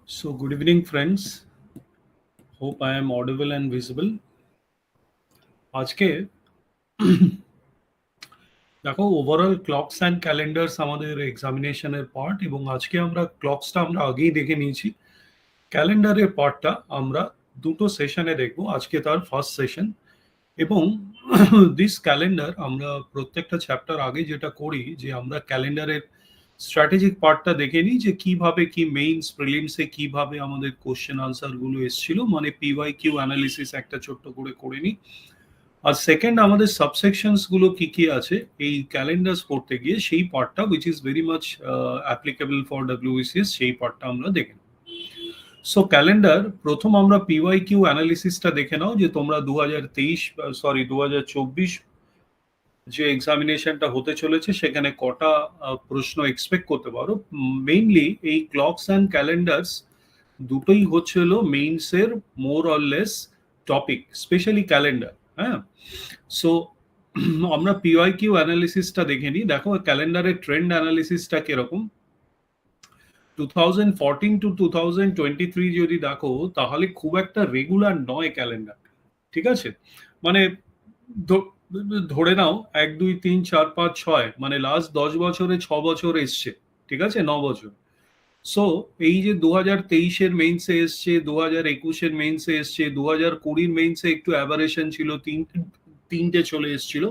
So, good evening, friends. Hope I am audible and visible. আজকে দেখো overall clocks and calendars আমাদের এক্সামিনেশনের part এবং আজকে আমরা ক্লকসটা আমরা আগেই দেখে নিয়েছি। ক্যালেন্ডারের পার্টটা আমরা দুটো সেশনে দেখব। আজকে তার ফার্স্ট সেশন এবং দিস ক্যালেন্ডার আমরা প্রত্যেকটা চ্যাপ্টার আগে যেটা করি যে আমরা ক্যালেন্ডারের স্ট্র্যাটেজিক পার্টটা দেখে নিই যে কিভাবে কি মেইনস প্রিলিমসে কিভাবে আমাদের কোশ্চেন আনসার গুলো এসেছিল, মানে পিওয়াই কিউ অ্যানালিসিস একটা ছোট্ট করে নিই। আর সেকেন্ড আমাদের সাবসেকশনস গুলো কি কি আছে এই ক্যালেন্ডার্স পড়তে গিয়ে সেই পার্টটা which is very much applicable for WBCS, সেই পার্টটা আমরা দেখে নেব। সো ক্যালেন্ডার প্রথম আমরা পিওয়াই কিউ অ্যানালিসিসটা দেখে নাও যে তোমরা 2024 যে এক্সামিনেশনটা হতে চলেছে সেখানে কটা প্রশ্ন এক্সপেক্ট করতে পারো। মেইনলি এই ক্লকস অ্যান্ড ক্যালেন্ডার্স দুটোই হচ্ছে হলো মেইনসের more or less topic, specially calendar. হ্যাঁ, সো আমরা পিওয়াই কিউ অ্যানালিসিসটা দেখে নিই। দেখো ক্যালেন্ডারের ট্রেন্ড অ্যানালিসিসটা কিরকম। 2014 টু 2023 যদি দেখো তাহলে খুব একটা রেগুলার নয় ক্যালেন্ডার, ঠিক আছে? মানে ধরে নাও 1 2 3 4 5 6, মানে লাস্ট 10 বছরে 6 বছর এসছে, ঠিক আছে, 9 বছর। সো এই যে 2023-এর মেইনসে এসছে, 2021-এর মেইনসে এসছে, 2020-র মেইনসে একটু অ্যাভারেশন ছিল, তিনটে চলে এসছিল,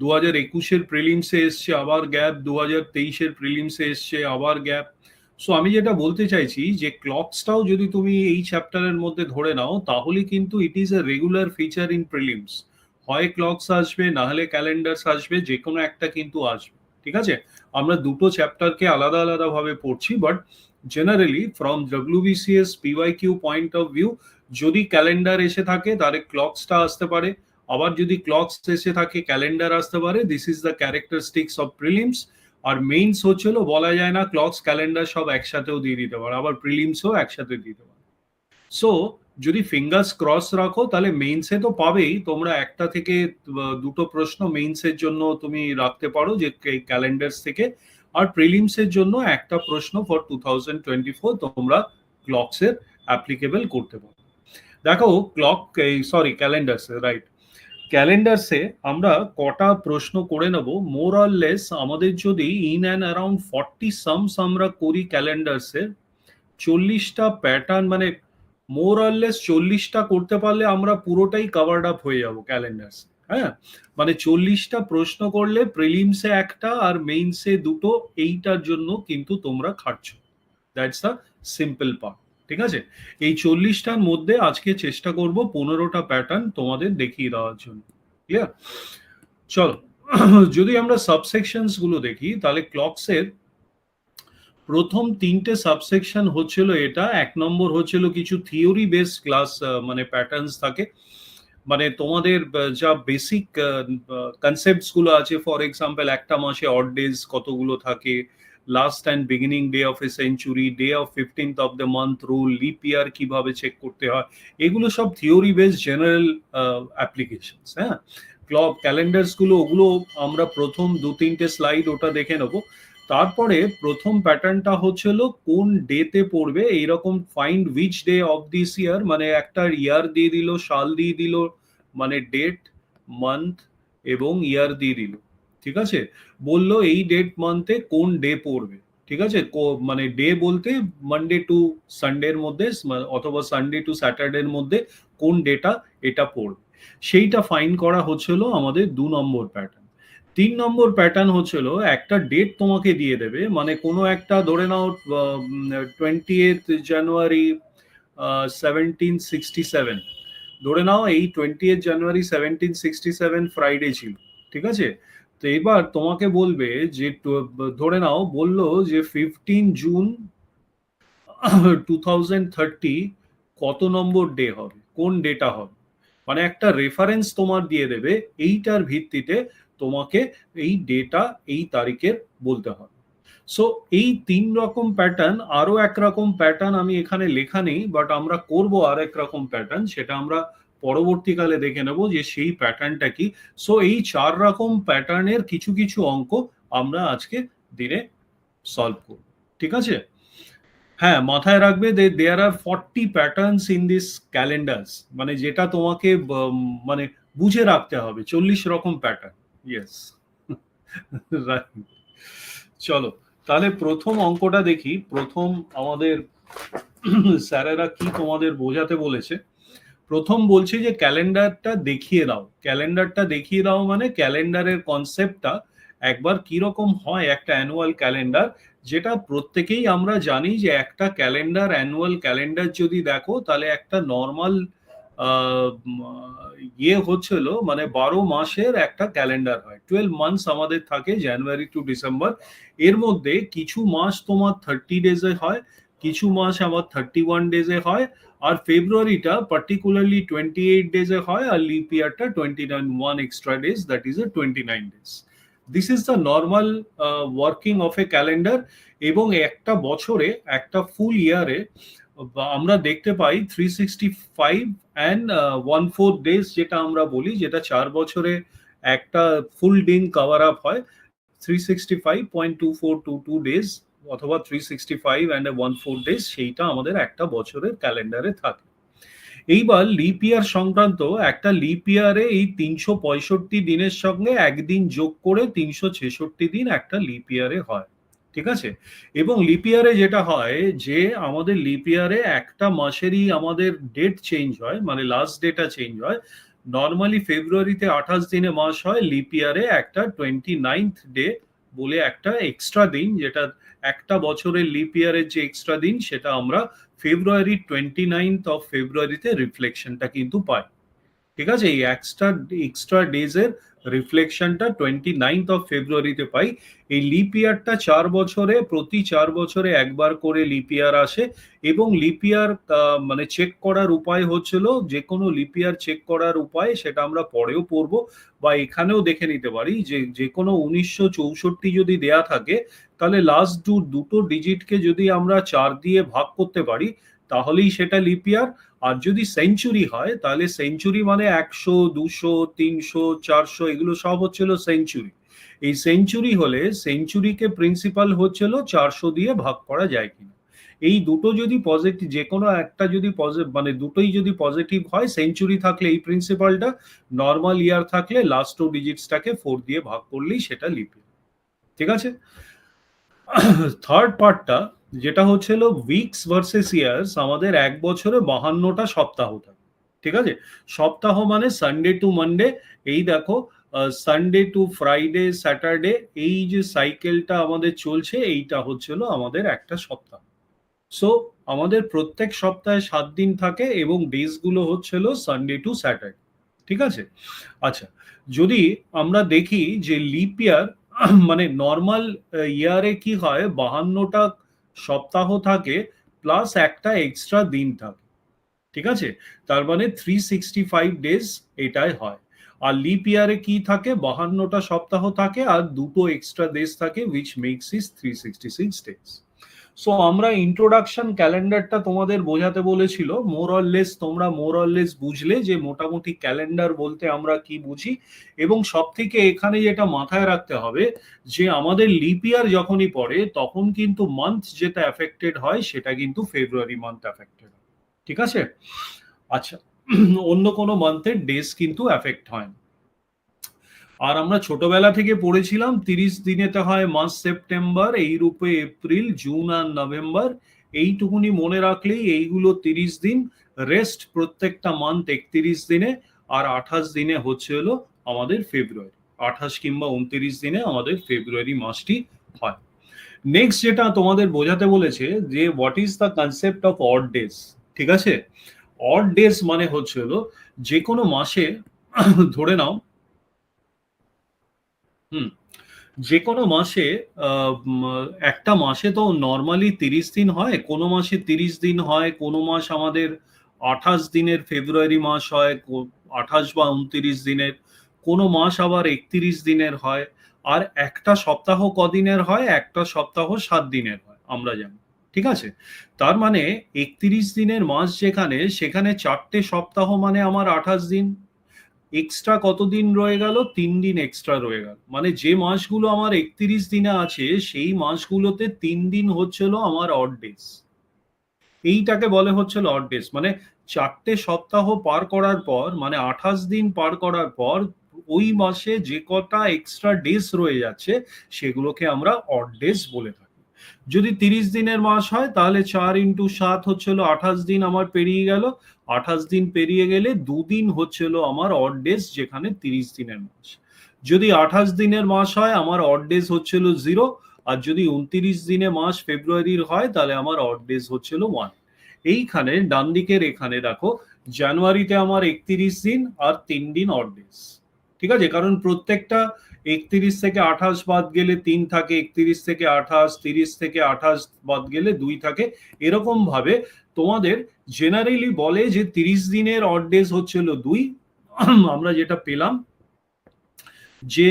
2021-এর প্রিলিমসে এসছে আবার গ্যাপ, 2023-এর প্রিলিমসে এসছে আবার গ্যাপ। সো আমি যেটা বলতে চাইছি যে ক্লকসটাও যদি তুমি এই চ্যাপ্টারের মধ্যে ধরে নাও তাহলে কিন্তু it is a regular feature in prelims. হয় ক্লকস আসবে, না হলে ক্যালেন্ডার্স আসবে, যে কোনো একটা কিন্তু আসবে, ঠিক আছে? আমরা দুটো চ্যাপ্টারকে আলাদা আলাদা ভাবে পড়ছি, but generally from WBCS PY Q point of view যদি ক্যালেন্ডার এসে থাকে তাহলে ক্লকসটা আসতে পারে, আবার যদি ক্লকস এসে থাকে ক্যালেন্ডার আসতে পারে। This is the characteristics of prelims. আর মেইনস হচ্ছিল বলা যায় না, ক্লকস ক্যালেন্ডার সব একসাথেও দিয়ে দিতে পারে, আবার প্রিলিমসও একসাথে দিতে পারে। সো যদি ফিঙ্গার্স ক্রস রাখো তাহলে মেইনসে তো পাবেই, তোমরা একটা থেকে দুটো প্রশ্ন মেইনসের জন্য তুমি রাখতে পারো যে ক্যালেন্ডার্স থেকে, আর প্রিলিমসের জন্য একটা প্রশ্ন ফর 2024 তোমরা ক্লকসের অ্যাপ্লিকেবল করতে পারো। দেখো ক্লক, সরি ক্যালেন্ডার্সে, রাইট, ক্যালেন্ডার্সে আমরা কটা প্রশ্ন করে নেব মোর অর লেস। আমাদের যদি ইন অ্যান্ড অ্যারাউন্ড 40 সামস আমরা করি ক্যালেন্ডার্সে, 40টা প্যাটার্ন, মানে মোর অর লেস 40টা করতে পারলে আমরা পুরোটাই কভার্ড আপ হয়ে যাব ক্যালেন্ডার্স। হ্যাঁ, মানে 40টা প্রশ্ন করলে প্রিলিমসে একটা আর মেইনসে দুটো, এইটার জন্য কিন্তু তোমরা খাটছো। দ্যাটস দ্য সিম্পল পার্ট, ঠিক আছে? এই 40টার মধ্যে আজকে চেষ্টা করব 15টা প্যাটার্ন তোমাদের দেখিয়ে দেওয়ার জন্য। ক্লিয়ার? চলো, যদি আমরা সাবসেকশনস গুলো দেখি তাহলে ক্লকসের প্রথম তিনটে সাবসেকশন হচ্ছিল এটা। এক নম্বর হচ্ছিল কিছু থিওরি বেস ক্লাস, মানে প্যাটার্নস থাকে, মানে তোমাদের যা বেসিক কনসেপ্টস গুলো আছে। ফর এক্সাম্পল একটা মাসে অড ডেজ কতগুলো থাকে, last and beginning day of a century, day of 15th of the month rule, lip ইয়ার কিভাবে চেক করতে হয়, এগুলো সব থিওরি বেস জেনারেল অ্যাপ্লিকেশনস। হ্যাঁ, ক্লক ক্যালেন্ডার্স গুলো ওগুলো আমরা প্রথম 2 3টে স্লাইড ওটা দেখে নেবো। তারপরে প্রথম প্যাটার্নটা হচ্ছিল কোন ডেতে পড়বে, এইরকম find which day of this ইয়ার, মানে একটা ইয়ার দিয়ে দিল, সাল দিয়ে দিল, মানে ডেট, মান্থ এবং ইয়ার দিয়ে দিল, ঠিক আছে? বললো এই ডেট মান্থে কোন ডে পড়বে, ঠিক আছে? মানে ডে বলতে মানডে টু সানডের মধ্যে অথবা সানডে টু স্যাটারডের মধ্যে কোন ডেটা এটা পড়বে, সেইটা ফাইন করা হচ্ছিল আমাদের 2 নম্বর প্যাটার্ন। 3 নম্বর প্যাটার্ন হচ্ছিল একটা ডেট তোমাকে দিয়ে দেবে, মানে কোনো একটা ধরে নাও 20th জানুয়ারি 1767, ধরে নাও এই 20th জানুয়ারি 1767 ফ্রাইডে ছিল, ঠিক আছে? তো এবার তোমাকে বলবে যে ধরে নাও বললো যে 15 জুন 2030 কত নম্বর ডে হবে, কোন ডেটা হবে, মানে একটা রেফারেন্স তোমার দিয়ে দেবে, এইটার ভিত্তিতে তোমাকে এই ডেটা এই তারিখের বলতে হবে। সো এই 3 রকম প্যাটার্ন, আরো একরকম প্যাটার্ন আমি এখানে লেখা নেই, বাট আমরা করব আর এক রকম প্যাটার্ন, সেটা আমরা পরবর্তীকালে দেখে নেব যে সেই প্যাটার্নটা কি। সো এই 4 রকম প্যাটার্নের কিছু কিছু অঙ্ক আমরা আজকে দিনে সলভ করব, ঠিক আছে? হ্যাঁ, মাথায় রাখবে যে দেয়ার আর 40 প্যাটার্নস ইন দিস ক্যালেন্ডার্স, মানে যেটা তোমাকে মানে বুঝে রাখতে হবে 40 রকম প্যাটার্ন। ইয়েস। চলো, তাহলে প্রথম অঙ্কটা দেখি। প্রথম আমাদের স্যারেরা কি তোমাদের বোঝাতে বলেছে। প্রথম বলছে যে ক্যালেন্ডারটা দেখিয়ে দাও। ক্যালেন্ডারটা দেখিয়ে দাও মানে ক্যালেন্ডারের কনসেপ্টটা একবার কিরকম হয় একটা অ্যানুয়াল ক্যালেন্ডার, যেটা প্রত্যেকেই আমরা জানি যে একটা ক্যালেন্ডার, অ্যানুয়াল ক্যালেন্ডার যদি দেখো তাহলে একটা নর্মাল ইয়ে হচ্ছিল, মানে 12 মাসের একটা ক্যালেন্ডার হয়। 12 মান্থস আমাদের থাকে, জানুয়ারি টু ডিসেম্বর। এর মধ্যে কিছু মাস তোমার 30 ডেজে হয়, কিছু মাস আবার 31 ডেজে হয়, আর ফেব্রুয়ারিটা পার্টিকুলারলি 28 ডেজে হয়, আর লিপ ইয়ারটা 29, 1 extra days, that is a 29 days. This is the normal working of a calendar. এবং একটা বছরে, একটা ফুল ইয়ারে আমরা দেখতে পাই 365 অ্যান্ড 1/4 ডেজ, যেটা আমরা বলি, যেটা 4 বছরে একটা ফুল দিন কভার আপ হয়। 365.2422 ডেজ অথবা 365 and 1/4 ডেজ, সেইটা আমাদের একটা বছরের ক্যালেন্ডারে থাকে। এইবার লিপ ইয়ার সংক্রান্ত, একটা লিপ ইয়ারে এই 365 দিনের সঙ্গে একদিন যোগ করে 366 দিন একটা লিপ ইয়ারে হয়। ঠিক আছে? এবং লিপ ইয়ারে যেটা হয় যে আমাদের লিপ ইয়ারে একটা মাসেরই আমাদের ডেট চেঞ্জ হয়, মানে লাস্ট ডেটা চেঞ্জ হয়। নর্মালি ফেব্রুয়ারিতে 28 দিনে মাস হয়, লিপ ইয়ারে একটা 29th ডে বলে একটা এক্সট্রা দিন, যেটা একটা বছরের লিপ ইয়ারের যে এক্সট্রা দিন, সেটা আমরা ফেব্রুয়ারি 29th অফ ফেব্রুয়ারিতে রিফ্লেকশনটা কিন্তু পাই। ঠিক আছে? এই এক্সট্রা এক্সট্রা ডেজের রিফ্লেকশনটা 29th অফ ফেব্রুয়ারিতে পাই। এই লিপ ইয়ারটা 4 বছরে, প্রতি 4 বছরে একবার করে লিপ ইয়ার আসে। এবং লিপ ইয়ার মানে চেক করার উপায় হচ্ছিল, যে কোনো লিপ ইয়ার চেক করার উপায় সেটা আমরা পরেও পড়বো, বা এখানেও দেখে নিতে পারি যে যে কোনো 1964 যদি দেয়া থাকে, তাহলে লাস্ট দুটো ডিজিটকে যদি আমরা 4 দিয়ে ভাগ করতে পারি, তাহলেই সেটা লিপ ইয়ার। আর যদি সেঞ্চুরি হয়, তাহলে সেঞ্চুরি মানে 100, 200, 300, 400, এগুলো সব হচ্ছিল সেঞ্চুরি। এই সেঞ্চুরি হলে সেঞ্চুরিকে প্রিন্সিপাল হচ্ছিল 400 দিয়ে ভাগ করা যায় কিনা। এই দুটো যদি পজিটিভ, যে কোনো একটা যদি মানে দুটোই যদি পজিটিভ হয়, সেঞ্চুরি থাকলে এই প্রিন্সিপালটা, নর্মাল ইয়ার থাকলে লাস্ট টু ডিজিটসটাকে 4 দিয়ে ভাগ করলেই সেটা লিপ ইয়ার। ঠিক আছে? থার্ড পার্টটা, যেটা হচ্ছিল উইকস ভার্সেস ইয়ার্স, আমাদের এক বছরে 52টা সপ্তাহ থাকে। ঠিক আছে? সপ্তাহ মানে সানডে টু মানডে। এই দেখো, সানডে টু ফ্রাইডে, স্যাটারডে, এই যে সাইকেলটা আমাদের চলছে, এইটা হচ্ছিল আমাদের একটা সপ্তাহ। সো আমাদের প্রত্যেক সপ্তাহে 7 দিন থাকে, এবং ডেজ গুলো হচ্ছিল সানডে টু স্যাটারডে। ঠিক আছে? আচ্ছা, যদি আমরা দেখি যে লিপ ইয়ার, মানে নর্মাল ইয়ারে কি হয়, 52টা সপ্তাহ থাকে, প্লাস একটা এক্সট্রা দিন থাকে। ঠিক আছে? তার মানে 365 ডেজ এটাই হয়। আর লিপ ইয়ারে কি থাকে, 52টা সপ্তাহ থাকে, আর দুটো এক্সট্রা ডেজ থাকে, which makes is 366 days. So আমরা ইন্ট্রোডাকশন ক্যালেন্ডারটা তোমাদের বোঝাতে বলেছিল, মোর অর লেস তোমরা মোর অর লেস বুঝলে যে মোটামুটি ক্যালেন্ডার বলতে আমরা কি বুঝি। এবং সব থেকে এখানে যেটা মাথায় রাখতে হবে, যে আমাদের লিপ ইয়ার যখনই পড়ে, তখন কিন্তু মান্থ যেটা অ্যাফেক্টেড হয়, সেটা কিন্তু ফেব্রুয়ারি মান্থ অ্যাফেক্টেড হয়। ঠিক আছে? আচ্ছা, অন্য কোনো মান্থের ডেজ কিন্তু অ্যাফেক্ট হয় না। আর আমরা ছোটবেলা থেকে পড়েছিলাম 30 দিনেতে হয় মাস সেপ্টেম্বর, এই রূপে এপ্রিল, জুন আর নভেম্বর। এইটুকুনি মনে রাখলেই এইগুলো 30 দিন, রেস্ট প্রত্যেকটা মান্থ 31 দিনে, আর 28 দিনে হচ্ছে হলো আমাদের ফেব্রুয়ারি। 28 কিংবা 29 দিনে আমাদের ফেব্রুয়ারি মাসটি হয়। নেক্সট যেটা তোমাদের বোঝাতে বলেছে, যে what is the concept of odd days. ঠিক আছে? অড ডেজ মানে হচ্ছে হলো, যে কোনো মাসে ধরে নাও, হুম, যে কোনো মাসে একটা মাসে তো নর্মালি 30 দিন হয়, কোনো মাসে 30 দিন হয়, কোনো মাস আমাদের 28 দিনের ফেব্রুয়ারি মাস হয়, 28 বা 29 দিনের, কোনো মাস আবার 31 দিনের হয়। আর একটা সপ্তাহ কদিনের হয়, একটা সপ্তাহ 7 দিনের হয়, আমরা জানি। ঠিক আছে? তার মানে 31 দিনের মাস যেখানে, সেখানে 4টে সপ্তাহ মানে আমার 28 দিন। এক্সট্রা কতদিন রয়ে গেল? 3 দিন এক্সট্রা রয়ে গেল। মানে যে মাসগুলো আমার 31 দিনে আছে, সেই মাসগুলোতে 3 দিন হচ্ছিল আমার অড ডেজ। এইটাকে বলে হচ্ছিল অড ডেজ, মানে 4টে সপ্তাহ পার করার পর, মানে 28 দিন পার করার পর ওই মাসে যে কটা এক্সট্রা ডেজ রয়ে যাচ্ছে সেগুলোকে আমরা অড ডেজ বলে থাকি। যদি 30 দিনের মাস হয় তাহলে 4 ইন্টু 7 হচ্ছিল 28 দিন আমার পেরিয়ে গেল। 28 দিন পেরিয়ে গেলে 2 দিন হচ্ছিল আমার অড ডেজ, যেখানে 30 দিনের মাস। যদি 28 দিনের মাস হয় আমার অড ডেজ হচ্ছিল 0, আর যদি 29 দিনে মাস ফেব্রুয়ারির হয় তাহলে আমার অড ডেজ হচ্ছিল 1। এইখানে ডান দিকের এখানে দেখো, জানুয়ারিতে আমার 31 দিন আর 3 দিন অড ডেজ। ঠিক আছে, কারণ প্রত্যেকটা 31 থেকে 28 বাদ গেলে 3 থাকে, 31 থেকে 28, 30 থেকে 28 বাদ গেলে 2 থাকে। এরকম ভাবে তোমাদের জেনারেলি বলে যে 30 দিনের অড ডেজ হচ্ছিল 2। আমরা যেটা পেলাম যে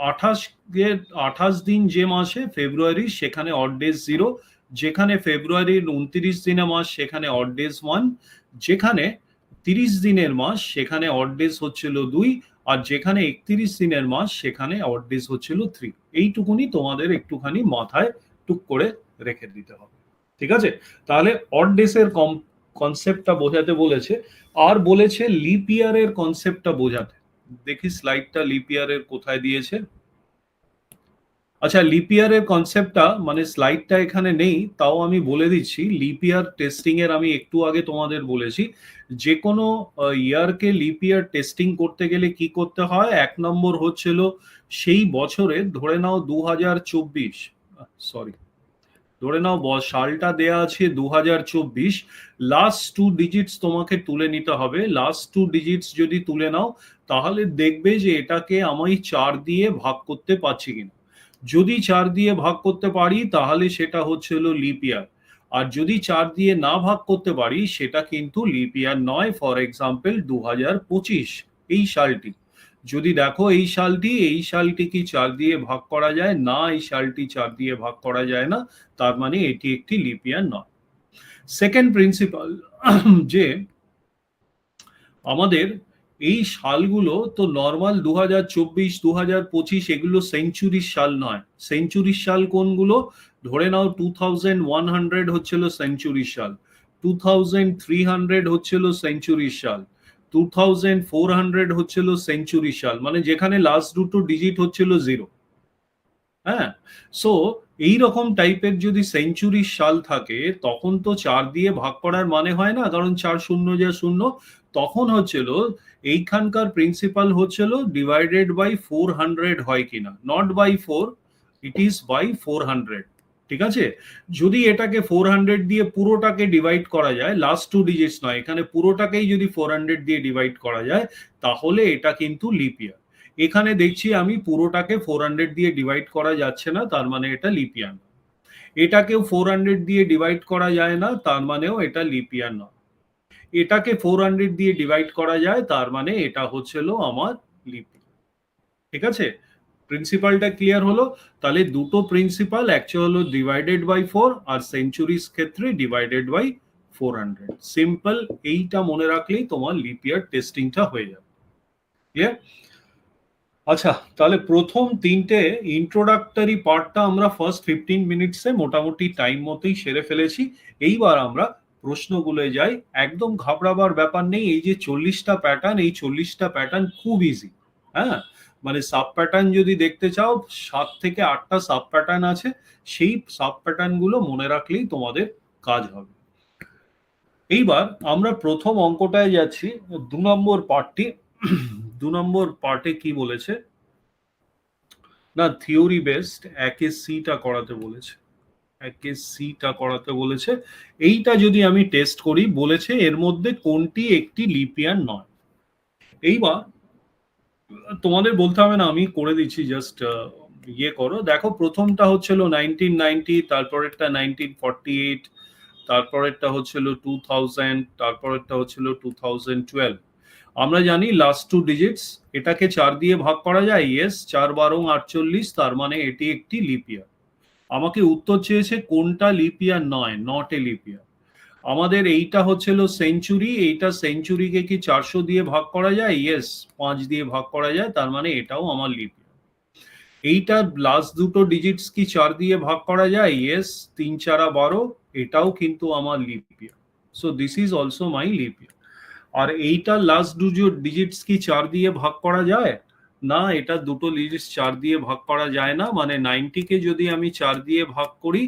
28 দিন যে মাসে ফেব্রুয়ারি সেখানে অড ডেজ 0, যেখানে ফেব্রুয়ারির 29 দিনের মাস সেখানে অড ডেজ 1, যেখানে 30 দিনের মাস সেখানে অড ডেজ হচ্ছিল 2, আর যেখানে 31 দিনের মাস সেখানে অড ডেজ হচ্ছিল 3। এইটুকুনি তোমাদের একটুখানি মাথায় টুক করে রেখে দিতে হবে। ঠিক আছে, তাহলে অড ডেজের কনসেপ্টটা বোঝাতে বলেছে, আর বলেছে লিপ ইয়ারের কনসেপ্টটা বোঝাতে। দেখি স্লাইডটা লিপ ইয়ারের কোথায় দিয়েছে। আচ্ছা, লিপ ইয়ারের কনসেপ্টটা মানে স্লাইডটা এখানে নেই, তাও আমি বলে দিচ্ছি। লিপ ইয়ার টেস্টিং এর আমি একটু আগে তোমাদের বলেছি, যে কোনো ইয়ারকে লিপ ইয়ার টেস্টিং করতে গেলে কি করতে হয়। 1 নম্বর হচ্ছিল সেই বছরে, ধরে নাও 2024, সরি ধরে নাও সালটা দেয়া আছে 2024, লাস্ট 2 ডিজিটস তোমাকে তুলে নিতে হবে। লাস্ট 2 ডিজিটস যদি তুলে নাও তাহলে দেখবে যে এটাকে আমি 4 দিয়ে ভাগ করতে পারছি কিনা। যদি 4 দিয়ে ভাগ করতে পারি তাহলে সেটা হচ্ছিল লিপ ইয়ার, আর যদি 4 দিয়ে না ভাগ করতে পারি সেটা কিন্তু লিপ ইয়ার নয়। ফর এক্সাম্পল 2025 এই সালটি, যদি দেখো এই সালটি কি 4 দিয়ে ভাগ করা যায় না, এই সালটি 4 দিয়ে ভাগ করা যায় না, তার মানে এটি একটি লিপ ইয়ার নয়। সেকেন্ড প্রিন্সিপাল, যে আমাদের এই সালগুলো তো নর্মাল 2024, 2025 এগুলো সেঞ্চুরির সাল নয়। সেঞ্চুরির সাল কোনগুলো? ধরে নাও 2100 হচ্ছিল সেঞ্চুরির সাল, 2300 হচ্ছিল সেঞ্চুরির সাল, 2400 হচ্ছিল সেঞ্চুরির সাল, মানে যেখানে লাস্ট দুটো ডিজিট হচ্ছিল 0। হ্যাঁ, সো এইরকম টাইপের যদি সেঞ্চুরির সাল থাকে তখন তো 4 দিয়ে ভাগ করার মানে হয় না, কারণ 4 শূন্য যা শূন্য। তখন হচ্ছিল এইখানকার প্রিন্সিপাল হচ্ছিল ডিভাইডেড বাই 400 হয় কিনা, not by 4, it is by 400। ঠিক আছে, যদি এটাকে 400 দিয়ে পুরোটাকে ডিভাইড করা যায়, লাস্ট 2 ডিজিটস নয়, এখানে পুরোটাকেই যদি 400 দিয়ে ডিভাইড করা যায় তাহলে এটা কিন্তু লিপ ইয়ার। এখানে দেখছি আমি পুরোটাকে 400 দিয়ে ডিভাইড করা যাচ্ছে না, তার মানে এটা লিপ ইয়ার না। এটাকেও 400 দিয়ে ডিভাইড করা যায় না, তার মানেও এটা লিপ ইয়ার না। এটাকে 400 দিয়ে ডিভাইড করা যায়, তার মানে এটা হচ্ছিল আমার লিপ ইয়ার। ঠিক আছে, প্রিন্সিপালটা ক্লিয়ার হলো? তাহলে দুটো প্রিন্সিপাল, একটা হলো ডিভাইডেড বাই 4 আর সেঞ্চুরিজ ক্ষেত্রে ডিভাইডেড বাই 400। সিম্পল, এইটা মনে রাখলেই তোমার লিপ ইয়ার টেস্টিংটা হয়ে যাবে। ক্লিয়ার? আচ্ছা, তাহলে প্রথম 3টে ইন্ট্রোডাক্টরি পার্টটা আমরা ফার্স্ট 15 মিনিটসে মোটামুটি টাইম মতোই সেরে ফেলেছি। এইবার আমরা প্রশ্নগুলোয় যাই। একদম ঘাবড়াবার ব্যাপার নেই, এই যে 40টা প্যাটার্ন, এই 40টা প্যাটার্ন খুব ইজি। হ্যাঁ, মানে সাব প্যাটার্ন যদি দেখতে চাও 7 থেকে 8টা সাব প্যাটার্ন আছে, সেই সাব প্যাটার্ন গুলো মনে রাখলেই তোমাদের কাজ হবে। এইবার আমরা প্রথম অঙ্কটায় যাচ্ছি, 2 নম্বর পার্টটি। 2 নম্বর পার্টে কি বলেছে না, থিওরি বেসড একে সিটা করাতে বলেছে, একে সিটা করাতে বলেছে। এইটা যদি আমি টেস্ট করি, বলেছে এর মধ্যে কোনটি একটি লিপ ইয়ার নয়। এইবার তোমাদের বলতে হবে না, আমি করে দিচ্ছি, জাস্ট ইয়ে করো। দেখো, প্রথমটা হচ্ছিল 1990, তারপরেরটা 1948, তারপরেরটা হচ্ছিল 2000, তারপরেরটা হচ্ছিল 2012। আমরা জানি লাস্ট 2 ডিজিটস, এটাকে 4 দিয়ে ভাগ করা যায়। ইয়েস, 4 বারং 48, তার মানে এটি একটি লিপ ইয়ার। আমাকে উত্তর চেয়েছে কোনটা লিপ ইয়ার নয়, নট এ লিপ ইয়ার। আমাদের এইটা হচ্ছিল সেঞ্চুরি, এইটা সেঞ্চুরিকে কি 400 দিয়ে ভাগ করা যায়? ইয়েস, 5 দিয়ে ভাগ করা যায়, তার মানে এটাও আমার লিপ ইয়ার। এইটা লাস্ট দুটো ডিজিটস কি 4 দিয়ে ভাগ করা যায়? ইয়েস, 3 4 12, এটাও কিন্তু আমার leap year. So this is also my leap year. আর এইটার লাস্ট দুটো ডিজিটস কি 4 দিয়ে ভাগ করা যায়? না, এটা দুটো ডিজিটস 4 দিয়ে ভাগ করা যায় না। মানে 90 কে যদি আমি 4 দিয়ে ভাগ করি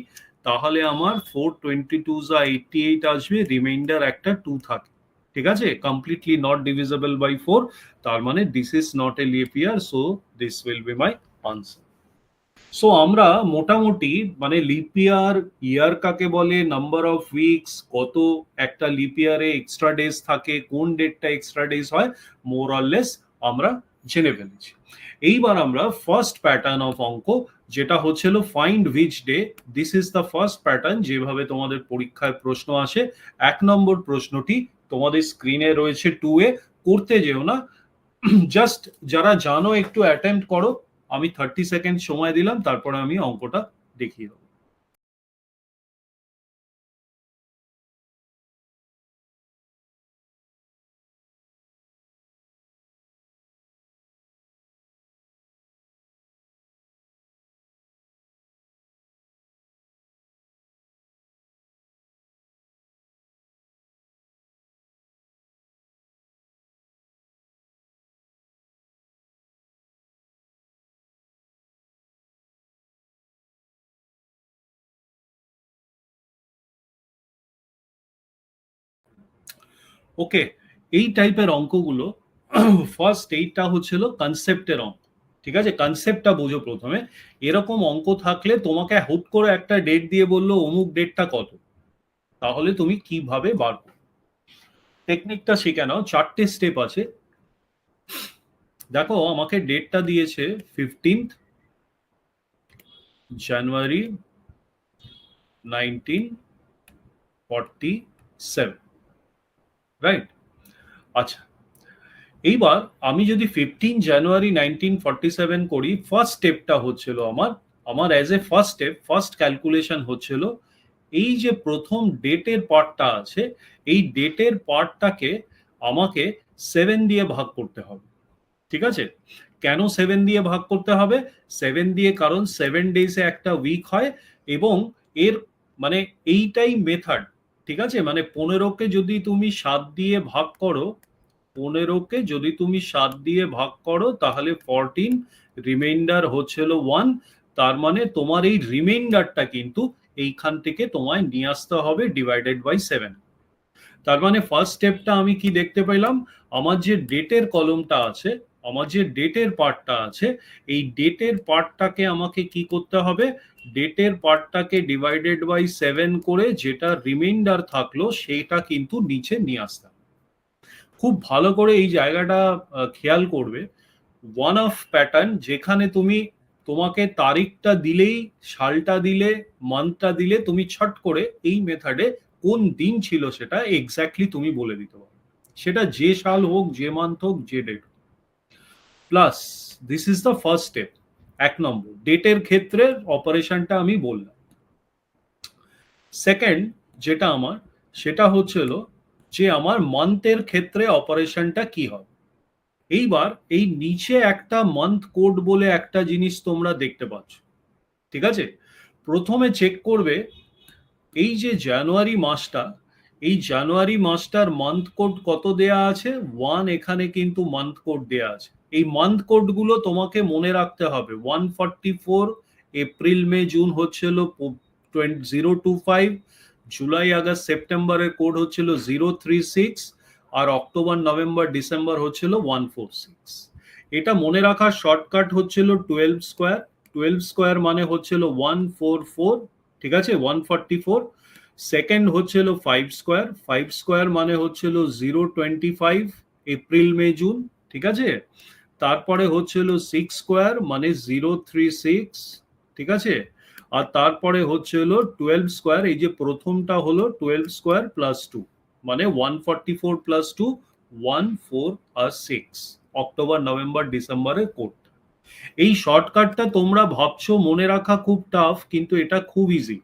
তাহলে আমার 422 যা 88 আসবে, রিমাইন্ডার একটা 2 থাকে। ঠিক আছে, কমপ্লিটলি নট ডিভিজিবল বাই 4। তার মানে this is not a leap year, so this will be my answer. So আমরা মোটামুটি মানে লিপ ইয়ার, ইয়ার কাকে বলে, নাম্বার অফ উইকস, কত একটা লিপ ইয়ারে এক্সট্রা ডেজ থাকে, কোন ডেটটা এক্সট্রা ডেজ হয়, মোর অর লেস আমরা জেনে ফেলেছি। এইবার আমরা ফার্স্ট প্যাটার্ন অফ অঙ্ক, যেটা হচ্ছিল find which day. This is the first pattern যেভাবে তোমাদের পরীক্ষায় প্রশ্ন আসে। 1 নম্বর প্রশ্নটি তোমাদের স্ক্রিনে রয়েছে 2A, করতে যেও না, জাস্ট যারা জানো একটু অ্যাটেম্প্ট করো। আমি 30 সেকেন্ড সময় দিলাম, তারপরে আমি অঙ্কটা দেখিয়ে দেবো। ওকে, এই টাইপের অঙ্কগুলো ফার্স্ট এইটা হচ্ছিল কনসেপ্টের অঙ্ক। ঠিক আছে, কনসেপ্টটা বোঝো প্রথমে। এরকম অঙ্ক থাকলে তোমাকে হুট করে একটা ডেট দিয়ে বললো অমুক ডেটটা কত, তাহলে তুমি কিভাবে বার করবে, টেকনিকটা শিখে নাও। 4টে স্টেপ আছে। দেখো, আমাকে ডেটটা দিয়েছে 15th জানুয়ারি 1947, রাইট? আচ্ছা, এইবার আমি যদি 15 জানুয়ারি 1947 করি, ফার্স্ট স্টেপটা হচ্ছিল আমার আমার as a first step, first calculation হচ্ছিল এই যে প্রথম ডেটের পার্টটা আছে, এই ডেটের পার্টটাকে আমাকে 7 দিয়ে ভাগ করতে হবে। ঠিক আছে, কেন 7 দিয়ে ভাগ করতে হবে? 7 দিয়ে, কারণ 7 ডেজে একটা উইক হয়, এবং এর মানে এইটাই মেথড। ঠিক আছে, মানে 15কে যদি তুমি 7 দিয়ে ভাগ করো, 15কে যদি তুমি 7 দিয়ে ভাগ করো তাহলে 14, রিমাইন্ডার হচ্ছিল 1। তার মানে তোমার এই রিমাইন্ডারটা কিন্তু এইখান থেকে তোমায় নিয়ে আসতে হবে ডিভাইডেড বাই 7। তার মানে ফার্স্ট স্টেপটা আমি কি দেখতে পেলাম, আমার যে ডেটের কলমটা আছে, আমার যে ডেটের পার্টটা আছে, এই ডেটের পার্টটাকে আমাকে কি করতে হবে, ডেটের পার্টটাকে ডিভাইডেড বাই 7 করে যেটা রিমাইন্ডার থাকলো সেটা কিন্তু নিচে নিয়ে আসতে হবে। খুব ভালো করে এই জায়গাটা খেয়াল করবে। ওয়ান অফ প্যাটার্ন, যেখানে তুমি তোমাকে তারিখটা দিলেই, সালটা দিলে, মান্থটা দিলে, তুমি ছট করে এই মেথডে কোন দিন ছিল সেটা এক্স্যাক্টলি তুমি বলে দিতে পারো, সেটা যে সাল হোক, যে মান্থ হোক, যে ডেট হোক। Plus this is the first step. 1 নম্বর ডেটের ক্ষেত্রে অপারেশনটা আমি বললাম। সেকেন্ড যেটা আমার, সেটা হচ্ছিল যে আমার মান্থের ক্ষেত্রে অপারেশনটা কি হবে। এইবার এই নিচে একটা মান্থ কোড বলে একটা জিনিস তোমরা দেখতে পাচ্ছ। ঠিক আছে, প্রথমে চেক করবে এই যে জানুয়ারি মাসটা, এই জানুয়ারি মাসটার মান্থ কোড কত দেয়া আছে, 1 এখানে কিন্তু মান্থ কোড দেয়া আছে। এই মান্থ কোডগুলো তোমাকে মনে রাখতে হবে। 144, এপ্রিল মে জুন হচ্ছিল 025, জুলাই আগস্ট সেপ্টেম্বরের কোড হচ্ছিল 036, আর অক্টোবর নভেম্বর ডিসেম্বর হচ্ছিল 146। এটা মনে রাখার শর্টকাট হচ্ছিল 12 স্কোয়ার। 12 স্কোয়ার মানে হচ্ছিল 144। ঠিক আছে, 144। সেকেন্ড হচ্ছিল 5 স্কোয়ার। 5 স্কোয়ার মানে হচ্ছিল 025, এপ্রিল মে জুন। ঠিক আছে, তারপরে হচ্ছিল 6 স্কোয়ার মানে 036। ঠিক আছে, আর তারপরে হচ্ছিল 12 স্কোয়ার। এই যে প্রথমটা হলো 12 স্কোয়ার প্লাস 2 মানে 144 প্লাস 2, 14 আর 6, অক্টোবর নভেম্বর ডিসেম্বরের কোড। এই শর্টকাটটা তোমরা ভাবছো মনে রাখা খুব টাফ, কিন্তু এটা খুব ইজি।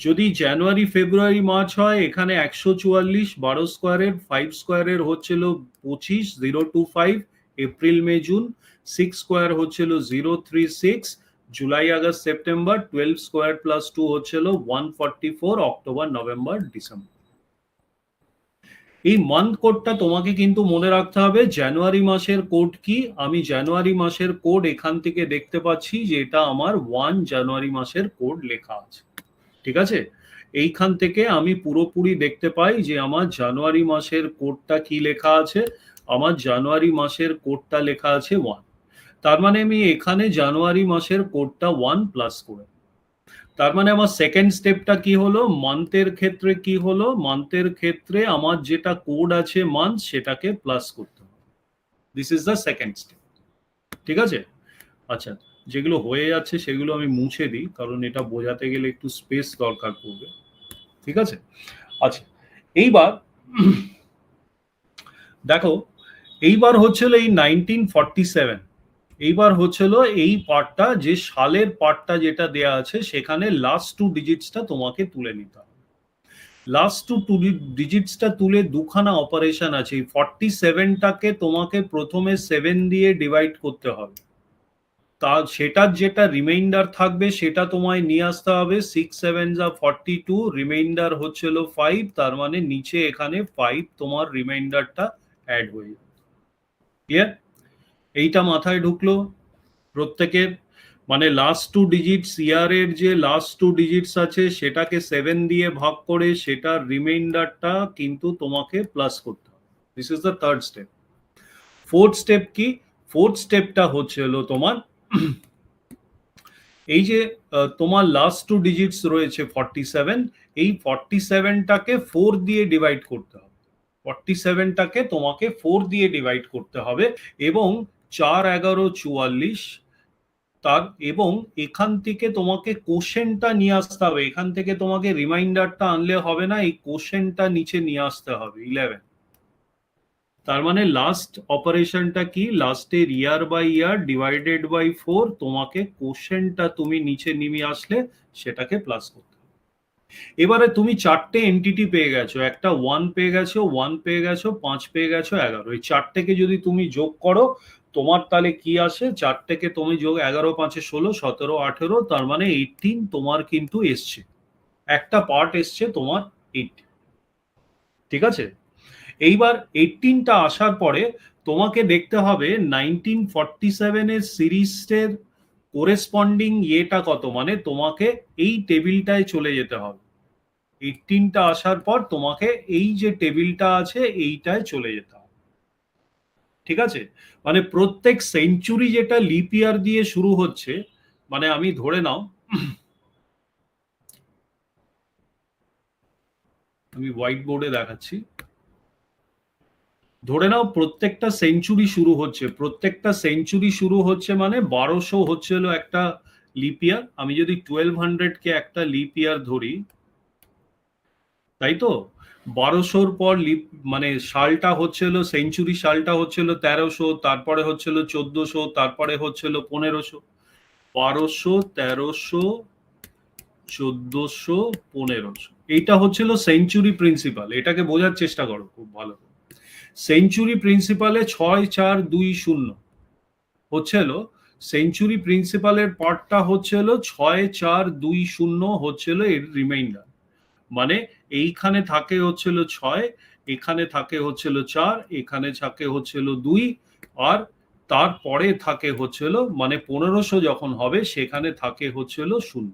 যদি জানুয়ারি ফেব্রুয়ারি মার্চ হয়, এখানে 144, 12 স্কোয়ারের, 5 স্কোয়ারের হচ্ছিল 25, 025, এপ্রিল মে জুন। 6 স্কোয়ার হচ্ছিল 036, July August September 12 square plus 2 হচ্ছিল 144, অক্টোবর নভেম্বর ডিসেম্বর। এই মান্থ কোডটা তোমাকে কিন্তু মনে রাখতে হবে। জানুয়ারি মাসের কোড কি? আমি জানুয়ারি মাসের কোড এখান থেকে দেখতে পাচ্ছি যে এটা আমার 1 জানুয়ারি মাসের কোড লেখা আছে, ঠিক আছে? এইখান থেকে আমি পুরোপুরি দেখতে পাই যে আমার জানুয়ারি মাসের কোডটা কি লেখা আছে। আমার জানুয়ারি মাসের কোডটা লেখা আছে 1। তার মানে আমি এখানে জানুয়ারি মাসের কোডটা 1 প্লাস করে, তার মানে আমার সেকেন্ড স্টেপটা কি হলো? মান্থের ক্ষেত্রে কি হলো? মান্থের ক্ষেত্রে আমার যেটা কোড আছে মান্থ, সেটাকে প্লাস করতে হবে। This is the second step, ঠিক আছে? আচ্ছা, যেগুলো হয়ে যাচ্ছে সেগুলো আমি মুছে দিই, কারণ এটা বোঝাতে গেলে একটু স্পেস দরকার পড়বে, ঠিক আছে? আচ্ছা, এইবার দেখো, এইবার হচ্ছিল এই 1947, এইবার হচ্ছিল এই পার্টটা, যে সালের পার্টটা যেটা দেয়া আছে সেখানে লাস্ট 2 ডিজিটসটা তোমাকে তুলে নিতে হবে। লাস্ট 2 ডিজিটসটা তুলে দুখানা অপারেশন আছে। এই 47টাকে তোমাকে প্রথমে 7 দিয়ে ডিভাইড করতে হবে, তা সেটার যেটা রিমাইন্ডার থাকবে সেটা তোমায় নিয়ে আসতে হবে। 6 7 যা 42, রিমাইন্ডার হচ্ছিল 5, তার মানে নিচে এখানে 5 তোমার রিমাইন্ডারটা অ্যাড হয়ে যাবে। ক্লিয়ার? এইটা মাথায় ঢুকলো প্রত্যেকের? মানে লাস্ট 2 ডিজিটস, ইয়ারের যে লাস্ট 2 ডিজিটস আছে সেটাকে 7 দিয়ে ভাগ করে সেটার রিমাইন্ডারটা কিন্তু তোমাকে প্লাস করতে হবে। This is the third step. Fourth step কি? ফোর্থ স্টেপটা হচ্ছে হলো তোমার এই যে তোমার লাস্ট 2 ডিজিটস রয়েছে 47, এই 47টাকে 4 দিয়ে ডিভাইড করতে হবে। 47টাকে তোমাকে 4 দিয়ে ডিভাইড করতে হবে, এবং 4 11 44, তার এবং এখান থেকে তোমাকে কোশেনটা নিয়ে আসতে হবে। এখান থেকে তোমাকে রিমাইন্ডারটা আনলে হবে না, এই কোশেনটা নিচে নিয়ে আসতে হবে 11। তার মানে লাস্ট অপারেশনটা কি? লাস্টের year by year divided by 4, তোমাকে কোশেনটা তুমি নিচে নেমে আসলে সেটাকে প্লাস করতে হবে। এবারে তুমি 4টে এন্টিটি পেয়ে গেছো, একটা 1 পেয়ে গেছো, 1 পেয়ে গেছো, 5 পেয়ে গেছো, 11। এই 4টেকে যদি তুমি যোগ করো, তোমার তাহলে কি আসে? 4টেকে তুমি যোগ 11 5 16 17 18, তার মানে 18 তোমার কিন্তু এসছে, একটা পার্ট এসছে তোমার 18, ঠিক আছে? এইবার 18টা আসার পরে তোমাকে দেখতে হবে 1947 এর সিরিজের কোরেসপন্ডিং ইয়েটা কত, মানে তোমাকে এই টেবিলটায় চলে যেতে হবে। 18টা আসার পর তোমাকে এই যে টেবিলটা আছে এইটায় চলে যেতে হবে, ঠিক আছে? মানে প্রত্যেক সেঞ্চুরি যেটা লিপ ইয়ার দিয়ে শুরু হচ্ছে, মানে আমি ধরে নাও, আমি হোয়াইট বোর্ডে দেখাচ্ছি। ধরে নাও প্রত্যেকটা সেঞ্চুরি শুরু হচ্ছে, প্রত্যেকটা সেঞ্চুরি শুরু হচ্ছে মানে 1200 হচ্ছিল একটা লিপ ইয়ার। আমি যদি 1200-কে একটা লিপ ইয়ার ধরি, তাই তো 1200-র পর লিপ মানে সালটা হচ্ছিল, সেঞ্চুরি সালটা হচ্ছিল 1300, তারপরে হচ্ছিল 1400, তারপরে হচ্ছিল 1500। 1200, 1300, 1400, 1500, এইটা হচ্ছিল সেঞ্চুরি প্রিন্সিপাল। এটাকে বোঝার চেষ্টা করো খুব ভালো। সেঞ্চুরি প্রিন্সিপালে 6420 হচ্ছিল, সেঞ্চুরি প্রিন্সিপালের পার্টটা হচ্ছিল 6420 হচ্ছিল এর রিমাইন্ডার। মানে এইখানে থাকে হচ্ছিল 6, এখানে থাকে হচ্ছিল 4, এখানে থাকে হচ্ছিল 2, আর তারপরে থাকে হচ্ছিল মানে 1500 যখন হবে সেখানে থাকে হচ্ছিল 0।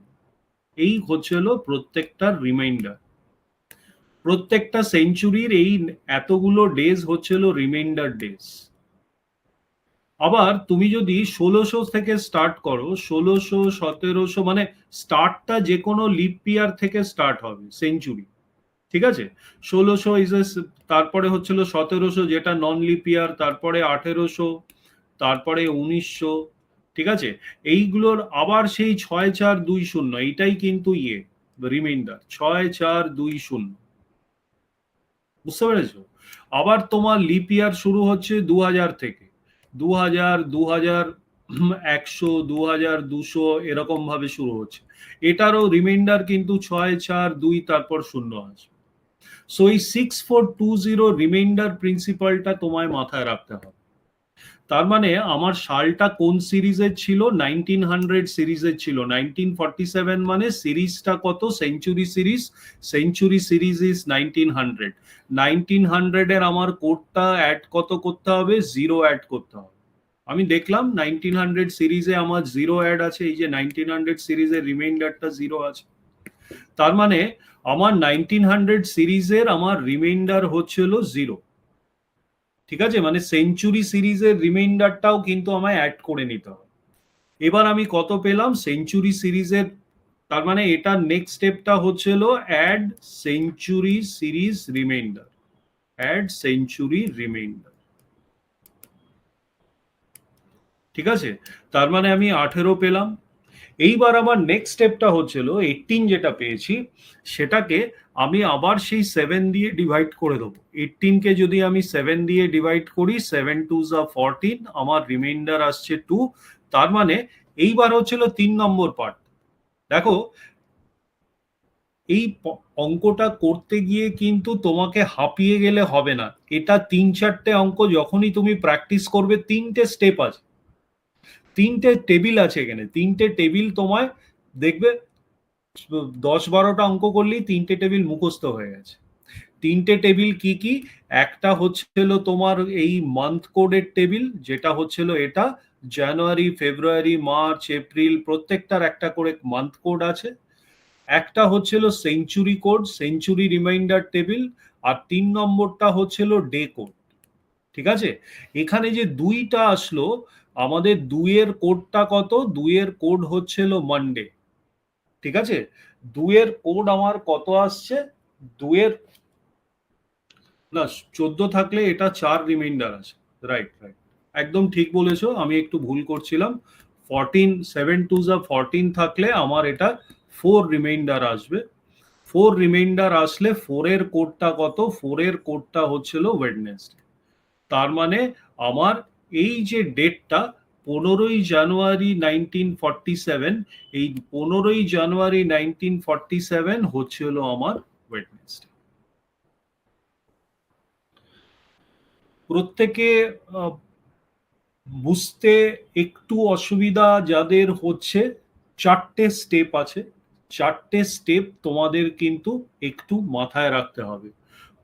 এই হচ্ছিল প্রত্যেকটার রিমাইন্ডার। প্রত্যেকটা সেঞ্চুরির এই এতগুলো ডেজ হচ্ছিল রিমাইন্ডার ডেজ। আবার তুমি যদি 1600 থেকে স্টার্ট করো, 1600 1700, মানে স্টার্টটা যে কোনো লিপ ইয়ার থেকে স্টার্ট হবে সেঞ্চুরি, ঠিক আছে? 1600 ইজ, তারপরে হচ্ছিল 1700 যেটা নন লিপ ইয়ার, তারপরে 1800, তারপরে 1900, ঠিক আছে? এইগুলোর আবার সেই 6420, এইটাই কিন্তু ইয়ে রিমাইন্ডার 6420, বুঝতে পেরেছো? আবার তোমার লিপ ইয়ার শুরু হচ্ছে 2000 থেকে, 2000 2100 2200 এরকম ভাবে শুরু হচ্ছে। এটারও রিমাইন্ডার কিন্তু 642, তারপর 0 আছে। সো এই 6420 রিমাইন্ডার প্রিন্সিপালটা তোমায় মাথায় রাখতে হবে। তার মানে আমার সালটা কোন সিরিজের ছিল, 1900 সিরিজের ছিল। 1947 মানে সিরিজটা কত, century series, century series is 1900। 1900 এর আমার কোডটা অ্যাড কত করতে হবে, 0 অ্যাড করতে হবে। আমি দেখলাম 1900 সিরিজে আমার 0 অ্যাড আছে, এই যে 1900 সিরিজের রিমাইন্ডারটা 0 আছে। তার মানে আমার 1900 সিরিজের আমার রিমাইন্ডার হচ্ছিল 0। ঠিক আছে, মানে সেঞ্চুরি সিরিজের রিমাইন্ডারটাও কিন্তু আমায় অ্যাড করে নিতে হবে। এবার আমি কত পেলাম সেঞ্চুরি সিরিজের, তার মানে এটা নেক্সট স্টেপটা হচ্ছিল add century series reminder, add century reminder. ঠিক আছে, তার মানে আমি 18 পেলাম। এইবার আমার নেক্সট স্টেপটা হচ্ছিল 18 যেটা পেয়েছি সেটাকে আমি আবার সেই 7 দিয়ে ডিভাইড করে দেবো। 18 কে যদি আমি 7 দিয়ে ডিভাইড করি, 7 2 যা 14, আমার রিমাইন্ডার আসছে 2। তার মানে এইবার হচ্ছিল 3 নম্বর পার্ট। দেখো, এই অঙ্কটা করতে গিয়ে কিন্তু তোমাকে হাঁপিয়ে গেলে হবে না। এটা 3-4টে অঙ্ক যখনই তুমি প্র্যাকটিস করবে, 3টে স্টেপ আছে, 3টে টেবিল আছে এখানে, 3টে টেবিল তোমায় দেখবে 10-12টা অঙ্ক করলেই 3টে টেবিল মুখস্থ হয়ে গেছে। 3টে টেবিল কি কি, একটা হচ্ছিল তোমার এই মান্থ কোডের টেবিল, যেটা হচ্ছিল এটা জানুয়ারি, ফেব্রুয়ারি, মার্চ, এপ্রিল প্রত্যেকটার একটা করে মান্থ কোড আছে। একটা হচ্ছিল century code, century remainder table. আর 3 নম্বরটা হচ্ছিল ডে কোড। ঠিক আছে, এখানে যে 2টা আসলো, আমাদের 2-এর কোডটা কত, 2-এর কোড হচ্ছিল মানডে। ঠিক আছে, 2-এর কোড আমার কত আসছে, 2-এর না 14 থাকলে এটা 4 রিমাইন্ডার আছে। রাইট রাইট, একদম ঠিক বলেছো, আমি একটু ভুল করছিলাম। 14, 7 2 যা 14 থাকলে আমার এটা 4 রিমাইন্ডার আসবে। 4 রিমাইন্ডার আসলে 4-এর কোডটা কত, 4-এর কোডটা হচ্ছিল ওয়েডনেসডে। তার মানে আমার এই যে ডেটটা 15ই জানুয়ারি 1947, এই 15ই জানুয়ারি 1947 হচ্ছিল আমার ওয়েডনেসডে। প্রত্যেকে আহ, বুঝতে একটু অসুবিধা যাদের হচ্ছে, 4টে স্টেপ আছে, 4টে স্টেপ তোমাদের কিন্তু একটু মাথায় রাখতে হবে।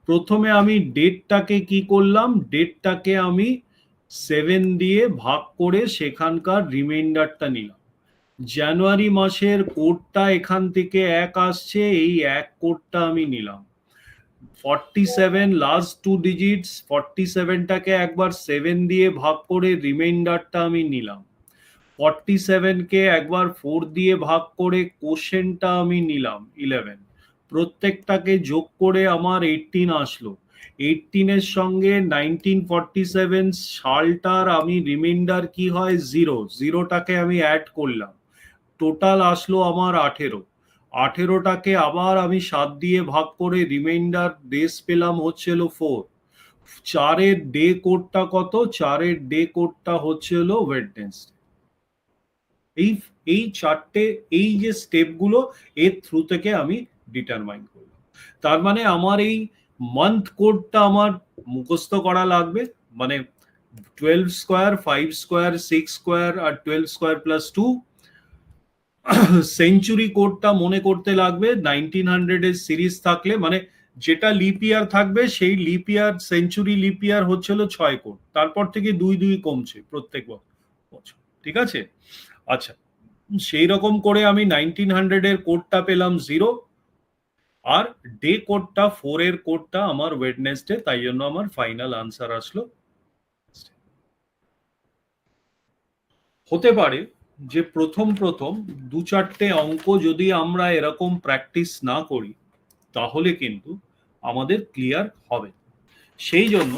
প্রথমে আমি ডেটটাকে কি করলাম, ডেটটাকে আমি 7 দিয়ে ভাগ করে সেখানকার রিমাইন্ডারটা নিলাম। জানুয়ারি মাসের কোডটা এখান থেকে 1 আসছে, এই 1 কোডটা আমি নিলাম। 47 লাস্ট 2 ডিজিটস, 47টাকে একবার 7 দিয়ে ভাগ করে রিমাইন্ডারটা আমি নিলাম। 47 কে একবার 4 দিয়ে ভাগ করে কোশেনটা আমি নিলাম 11। প্রত্যেকটাকে যোগ করে আমার 18 আসলো। 18 এর সঙ্গে 1947 সালটার আমি রিমাইন্ডার কি হয়, 0, 0টাকে আমি অ্যাড করলাম। টোটাল আসলো আমার 18। 18টাকে আবার আমি 7 দিয়ে ভাগ করে রিমাইন্ডার ডেস পেলাম হচ্ছিল 4। 4-এর ডে কোডটা কত, 4-এর ডে কোডটা হচ্ছিল ওয়েডনেসডে। এই এই 4টে, এই যে স্টেপগুলো, এর থ্রু থেকে আমি ডিটারমাইন করলাম। তার মানে আমার এই মান্থ কোডটা আমার মুখস্থ করা লাগবে, মানে 12 স্কোয়ার, 5 স্কোয়ার, 6 স্কোয়ার আর 12 স্কোয়ার প্লাস 2। সেঞ্চুরি কোডটা মনে করতে লাগবে, 1900 এর সিরিজ থাকলে মানে যেটা লিপ ইয়ার থাকবে সেই লিপ ইয়ার, সেঞ্চুরি লিপ ইয়ার হচ্ছিল 6 কোড, তারপর থেকে 2 2 কমছে প্রত্যেক বছর। ঠিক আছে, আচ্ছা, সেই রকম করে আমি 1900 এর কোডটা পেলাম 0, আর ডে কোডটা 4 এর কোডটা আমার ওয়েডনেসডে, তাই জন্য আমার ফাইনাল আনসার আসলো। হতে পারে যে প্রথম প্রথম 2-4টে অঙ্ক যদি আমরা এরকম প্র্যাকটিস না করি, তাহলে কিন্তু আমাদের ক্লিয়ার হবে। সেই জন্য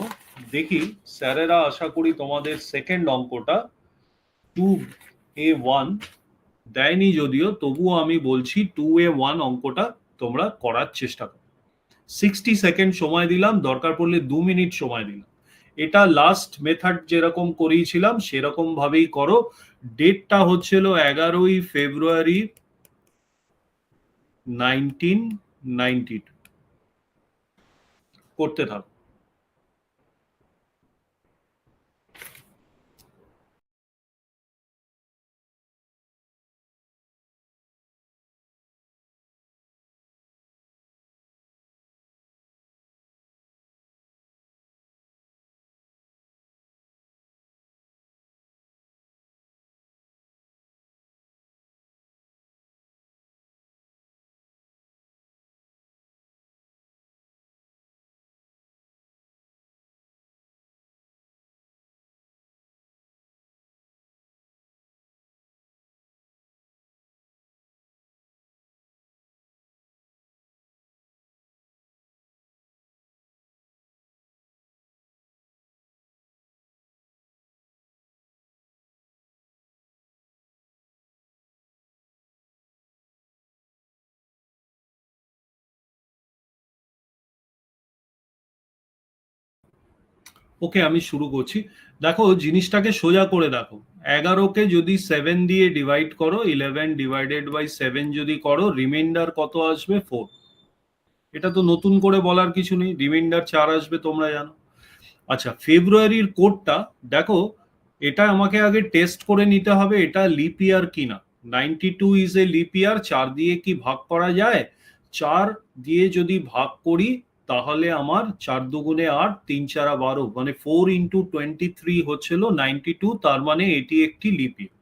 দেখি স্যারেরা আশা করি তোমাদের সেকেন্ড অঙ্কটা 2A1 দেয়নি, যদিও তবুও আমি বলছি 2A1 অঙ্কটা তোমরা করার চেষ্টা করো। 60 সেকেন্ড সময় দিলাম, দরকার পড়লে 2 মিনিট সময় দিলাম। এটা লাস্ট মেথড যেরকম করিয়েছিলাম সেরকম ভাবেই করো। ডেটটা হচ্ছিল 11ই ফেব্রুয়ারি 1992। করতে থাকো। ওকে, আমি শুরু করছি। দেখো, জিনিসটাকে সোজা করে দেখো। 11কে যদি 7 দিয়ে ডিভাইড করো, 11 ডিভাইডেড বাই 7 যদি করো, রিমাইন্ডার কত আসবে? 4। এটা তো নতুন করে বলার কিছু নেই, রিমাইন্ডার 4 আসবে, তোমরা জানো। আচ্ছা, ফেব্রুয়ারির কোডটা দেখো, এটা আমাকে আগে টেস্ট করে নিতে হবে এটা লিপ ইয়ার কিনা। 92 ইজ এ লিপ ইয়ার। 4 দিয়ে কি ভাগ করা যায়? 4 দিয়ে যদি ভাগ করি, তাহলে আমার 4 দুগুণে 8, 3 4 12, মানে 4 ইন্টু 23 হচ্ছিল 92। তার মানে এটি একটি লিপ ইয়ার।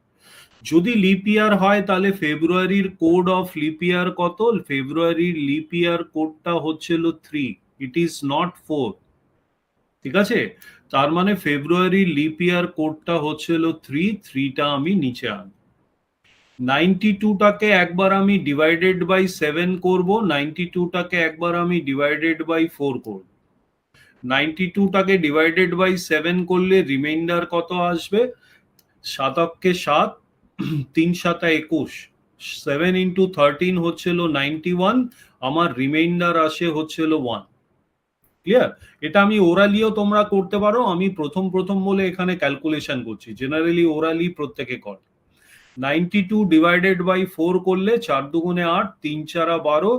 যদি লিপ ইয়ার হয়, তাহলে ফেব্রুয়ারির কোড অফ লিপ ইয়ার কত? ফেব্রুয়ারির লিপ ইয়ার কোডটা হচ্ছিল 3, ইট ইজ নট 4। ঠিক আছে, তার মানে ফেব্রুয়ারি লিপ ইয়ার কোডটা হচ্ছিল 3, 3টা আমি নিচে আন। 92টাকে একবার আমি ডিভাইডেড বাই 7 করব, 92টাকে একবার আমি ডিভাইডেড বাই 4 করব। 92টাকে ডিভাইডেড বাই 7 করলে রিমাইন্ডার কত আসবে? 7 7, 3 7 21, 7 ইন্টু 13 হচ্ছিল 91। আমার রিমাইন্ডার আসে হচ্ছিল 1। ক্লিয়ার? এটা আমি ওরালিও তোমরা করতে পারো, আমি প্রথম প্রথম বলে এখানে ক্যালকুলেশন করছি, জেনারেলি ওরালি প্রত্যেকে করে। 92 ডিভাইডেড বাই 4 করলে 4 দুগুণে 8, 3 4 12,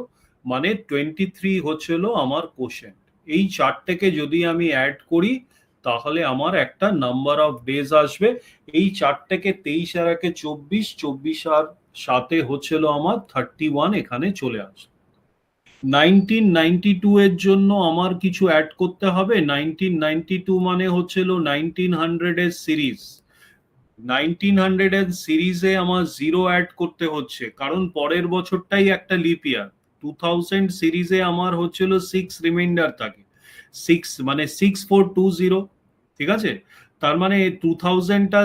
মানে 23 হচ্ছিল আমার কোশেন্ট। এই চারটেকে যদি আমি অ্যাড করি, তাহলে আমার একটা নাম্বার অফ ডেজ আসবে। এই চারটেকে 23 আর 1 24, 24 আর 7 হচ্ছিল আমার 31, এখানে চলে আসবে। 1992 এর জন্য আমার কিছু অ্যাড করতে হবে। 1992 মানে হচ্ছিল 1900 এর সিরিজ। 1900 এর সিরিজে আমার 0 অ্যাড করতে হচ্ছে, কারণ পরের বছরটাই একটা লিপ ইয়ার। 2000 সিরিজে আমার হচ্ছিল 6 রিমাইন্ডার থাকে, 6 মানে 6420। ঠিক আছে, তার মানে 2000টা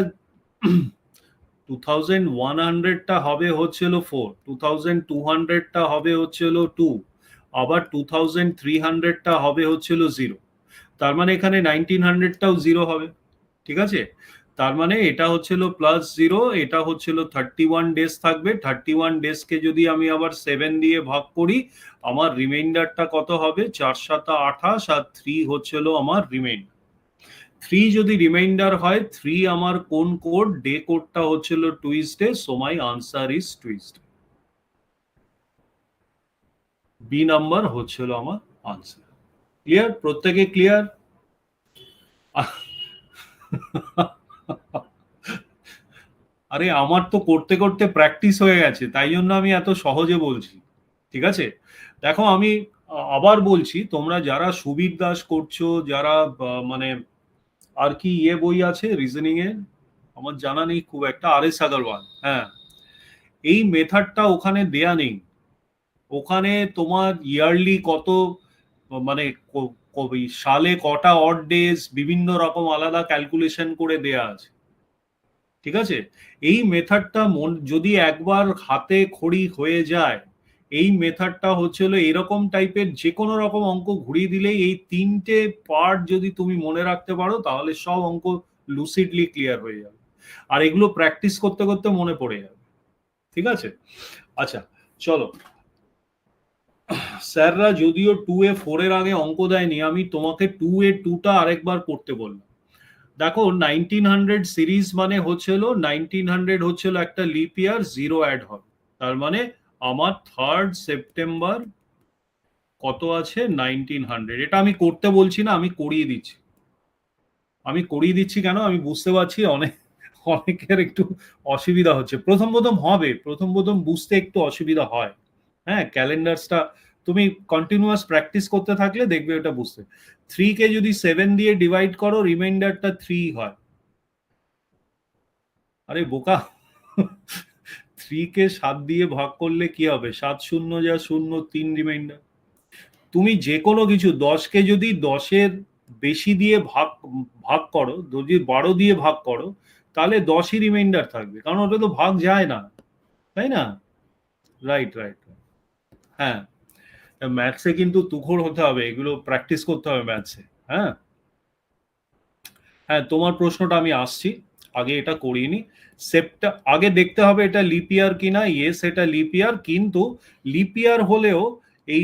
2100টা হবে হচ্ছিল 4, 2200টা হবে হচ্ছিল 2, আবার 2300টা হবে হচ্ছিল 0। তার মানে এখানে 1900টাও 0 হবে। ঠিক আছে, তার মানে এটা হচ্ছিল +0, এটা হচ্ছিল 31 ডেজ থাকবে। 31 ডেজকে যদি আমি আবার 7 দিয়ে ভাগ করি, আমার রিমাইন্ডারটা কত হবে? 4 7 28, আর 3 হচ্ছিল আমার রিমাইন্ডার। 3 যদি রিমাইন্ডার হয়, 3 আমার কোন কোড? ডে কোডটা হচ্ছিল Tuesday, so my answer is Tuesday. B number হচ্ছিল আমার আনসার। ক্লিয়ার? প্রত্যেকে ক্লিয়ার? আরে, আমার তো করতে করতে প্র্যাকটিস হয়ে গেছে, তাই জন্য আমি এত সহজে বলছি। ঠিক আছে, দেখো আমি আবার বলছি, তোমরা যারা সুবীর দাস করছো, যারা মানে আর কি বই আছে রিজনিং এ, আমার জানা নেই খুব একটা, RS আগরওয়াল, হ্যাঁ, এই মেথডটা ওখানে দেয়া নেই। ওখানে তোমার ইয়ারলি কত, মানে সালে কটা অড ডেজ, বিভিন্ন রকম আলাদা ক্যালকুলেশন করে দেয়া আছে। ঠিক আছে, এই মেথডটা যদি একবার হাতে খড়ি হয়ে যায়, এই মেথডটা হচ্ছিল এরকম টাইপের, যে কোনো রকম অঙ্ক ঘুরিয়ে দিলেই এই 3টে পার্ট যদি তুমি মনে রাখতে পারো, তাহলে সব অঙ্ক লুসিডলি ক্লিয়ার হয়ে যাবে। আর এগুলো প্র্যাকটিস করতে করতে মনে পড়ে যাবে। ঠিক আছে, আচ্ছা, চলো। স্যাররা যদিও 2A 4 এর আগে অঙ্ক দেয়নি, আমি তোমাকে 2A 2টা আরেকবার করতে বললাম। দেখো, 1900 সিরিজ মানে হচ্ছিল 1900 হচ্ছিল একটা লিপ ইয়ার, 0 অ্যাড হবে। তার মানে আমার 3rd সেপ্টেম্বর কত আছে? 1900। এটা আমি করতে বলছি না, আমি করিয়ে দিচ্ছি। আমি করিয়ে দিচ্ছি কেন? আমি বুঝতে পারছি অনেকের একটু অসুবিধা হচ্ছে। প্রথম প্রথম হবে, প্রথম প্রথম বুঝতে একটু অসুবিধা হয়। হ্যাঁ, ক্যালেন্ডার্সটা তুমি কন্টিনিউয়াস প্র্যাকটিস করতে থাকলে দেখবে ওটা বুঝতে। 3 কে যদি 7 দিয়ে ডিভাইড করো, রিমাইন্ডারটা 3 হয়। আরে বোকা, 3 কে 7 দিয়ে ভাগ করলে কি হবে? 7 শূন্য যা শূন্য, 3 রিমাইন্ডার। তুমি যে কোনো কিছু 10কে যদি 10-এর বেশি দিয়ে ভাগ ভাগ করো, যদি 12 দিয়ে ভাগ করো, তাহলে 10ই রিমাইন্ডার থাকবে, কারণ ওটা তো ভাগ যায় না, তাই না? Right right. হ্যাঁ, ম্যাথসে কিন্তু তুখোড় হতে হবে, এগুলো প্র্যাকটিস করতে হবে ম্যাথসে। হ্যাঁ, হ্যাঁ, তোমার প্রশ্নটা আমি আসছি, আগে এটা করিনি। আগে দেখতে হবে এটা লিপ ইয়ার কিনা। ইয়েস, এটা লিপ ইয়ার, কিন্তু লিপ ইয়ার হলেও এই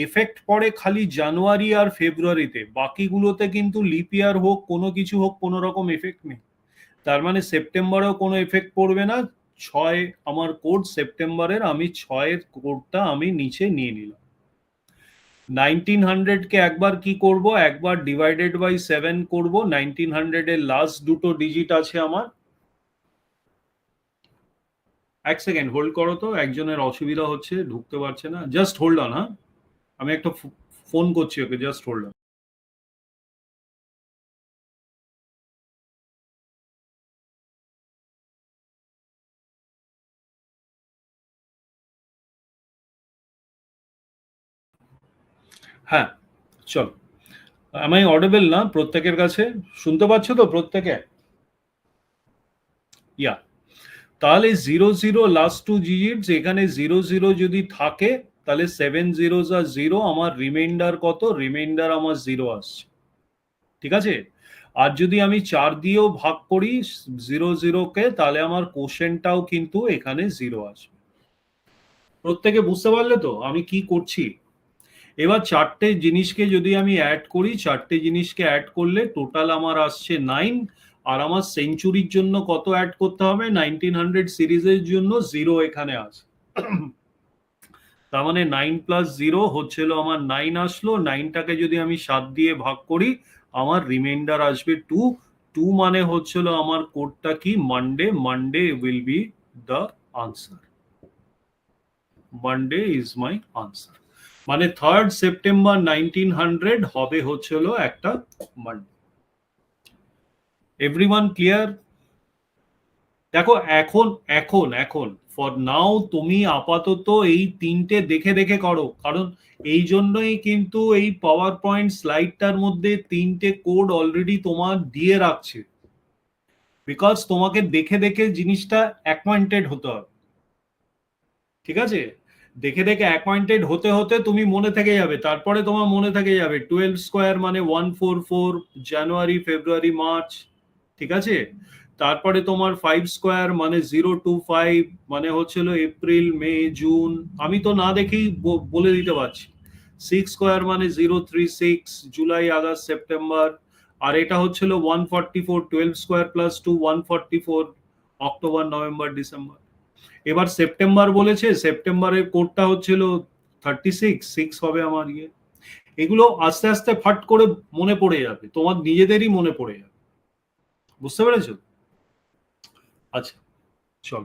এফেক্ট পড়ে খালি জানুয়ারি আর ফেব্রুয়ারিতে, বাকিগুলোতে কিন্তু লিপ ইয়ার হোক কোনো কিছু হোক কোনো রকম এফেক্ট নেই। তার মানে সেপ্টেম্বরেও কোনো এফেক্ট পড়বে না। 6 আমার কোড সেপ্টেম্বরের, আমি 6-এর কোডটা আমি নিচে নিয়ে নিলাম। 1900 কে একবার কি করব, একবার ডিভাইডেড বাই 7 করব। 1900 এর লাস্ট দুটো ডিজিট আছে আমার। এক সেকেন্ড হোল্ড করো তো, একজনের অসুবিধা হচ্ছে, ঢুকতে পারছে না, জাস্ট হোল্ড অন। হ্যাঁ, আমি একটা ফোন করছি ওকে, জাস্ট হোল্ড অন। হ্যাঁ, চলো। আমি অডিবল না প্রত্যেকের কাছে? শুনতে পাচ্ছ তো প্রত্যেকে? ইয়া, তাহলে 00 লাস্ট টু ডিজিটস, এখানে 00 যদি থাকে তাহলে 7 জিরোস আর 0, আমার রিমাইন্ডার কত? রিমাইন্ডার আমার 0 আসছে। ঠিক আছে? আর যদি আমি 4 দিয়েও ভাগ করি 00 কে, তাহলে আমার কোশেন্টটাও কিন্তু এখানে 0 আসবে। প্রত্যেকে বুঝতে পারলে তো আমি কি করছি? এবার চারটে জিনিসকে যদি আমি অ্যাড করি, চারটে জিনিসকে অ্যাড করলে টোটাল আমার আসছে 9। আর আমার সেঞ্চুরির জন্য কত অ্যাড করতে হবে? 1900 সিরিজের জন্য 0 এখানে আছে। তার মানে 9 প্লাস 0 হচ্ছিল আমার 9 আসলো। 9টাকে যদি আমি 7 দিয়ে ভাগ করি, আমার রিমাইন্ডার আসবে 2। 2 মানে হচ্ছিল আমার কোডটা কি? Monday. Monday will be the answer. Monday is my answer. মানে 3rd সেপ্টেম্বর 1900 হবে হচ্ছিল একটা মানডে। Everyone clear? দেখো এখন এখন এখন ফর নাও তুমি আপাতত এই তিনটে দেখে দেখে করো, কারণ এই জন্যই কিন্তু এই পাওয়ার পয়েন্ট স্লাইডটার মধ্যে তিনটে কোড অলরেডি তোমার দিয়ে রাখছে, বিকজ তোমাকে দেখে দেখে জিনিসটা অ্যাকোয়ান্টেড হতে হবে। ঠিক আছে? দেখে দেখে অ্যাকোয়ান্টেড হতে হতে তুমি মনে থেকে যাবে, তারপরে তোমার মনে থেকে যাবে 12 স্কোয়ার মানে 144, জানুয়ারি ফেব্রুয়ারি মার্চ। ঠিক আছে? তারপরে তোমার 5 স্কোয়ার মানে 025, মানে হচ্ছিল এপ্রিল মে জুন। আমি তো না দেখেই বলে দিতে পারছি। 6 স্কোয়ার মানে 036, জুলাই আগস্ট সেপ্টেম্বর। আর এটা হচ্ছিল 144, 12 square plus 2 144, October November December. এবার সেপ্টেম্বর বলেছে, সেপ্টেম্বরের কোডটা হচ্ছিল 36, 6 হবে আমার ইয়ে। এগুলো আস্তে আস্তে ফাট করে মনে পড়ে যাবে, তোমার নিজেদেরই মনে পড়ে যাবে। বুঝতে পেরেছো? আচ্ছা, চল।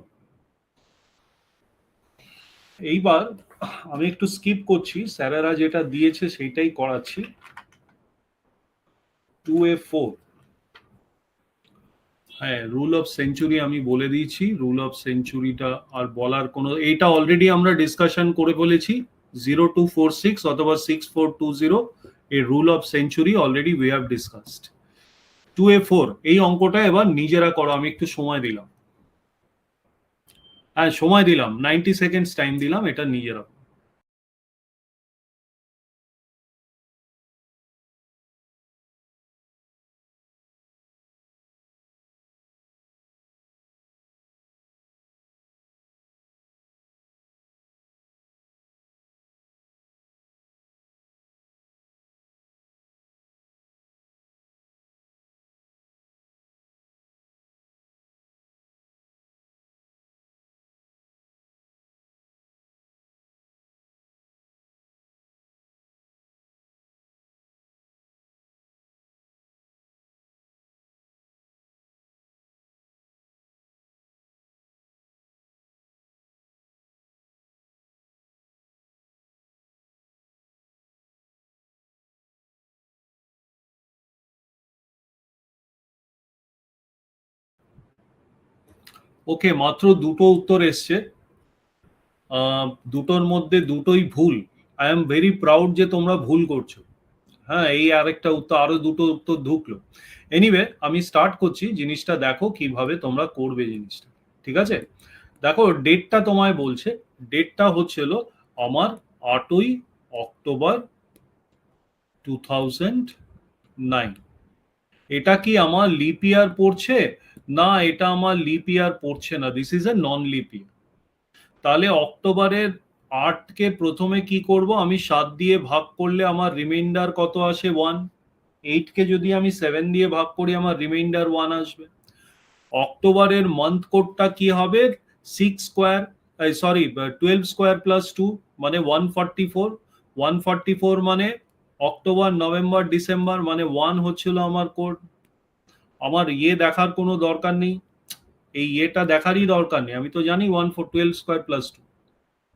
এইবার আমি একটু স্কিপ করছি, স্যারেরা যেটা দিয়েছে সেইটাই করাচ্ছি। 2A4, হ্যাঁ, রুল অফ সেঞ্চুরি আমি বলে দিয়েছি। রুল অফ সেঞ্চুরিটা আর বলার কোনো, এইটা অলরেডি আমরা ডিসকাশন করে ফেলেছি। 0246 অথবা 6420, এই rule of century already we have discussed. 2A4 এই অঙ্কটা এবার নিজেরা করো, আমি একটু সময় দিলাম। হ্যাঁ, সময় দিলাম, 90 সেকেন্ডস টাইম দিলাম, এটা নিজেরা। ওকে, মাত্র দুটো উত্তর এসছে। দুটোর মধ্যে দুটোই ভুল। আই এম ভেরি প্রাউড যে তোমরা ভুল করছো। হ্যাঁ, এই আরেকটা উত্তর, আরো দুটো উত্তর ঢুকলো। এনিওয়ে, আমি স্টার্ট করছি, জিনিসটা দেখো কিভাবে তোমরা করবে জিনিসটা। ঠিক আছে? দেখো ডেটটা তোমায় বলছে, ডেটটা হচ্ছিল আমার 8ই অক্টোবর 2009। এটা কি আমার লিপ ইয়ার পড়ছে? না, এটা আমার লিপ ইয়ার পড়ছে না, this is a non lip ইয়ার। তাহলে অক্টোবরের 8 কে প্রথমে কি করব, আমি 7 দিয়ে ভাগ করলে আমার রিমাইন্ডার কত আসে 1। 8 কে যদি আমি 7 দিয়ে ভাগ করি আমার রিমাইন্ডার 1 আসবে। অক্টোবরের মান্থ কোডটা কি হবে, 6 স্কোয়ার, সরি 12 স্কোয়ার প্লাস 2 মানে 144। 144 মানে অক্টোবর নভেম্বর ডিসেম্বর মানে 1 হচ্ছিল আমার কোড। আমার দেখার কোনো দরকার নেই, এই এটা দেখারই দরকার নেই, আমি তো জানি 12 স্কোয়ার প্লাস 2,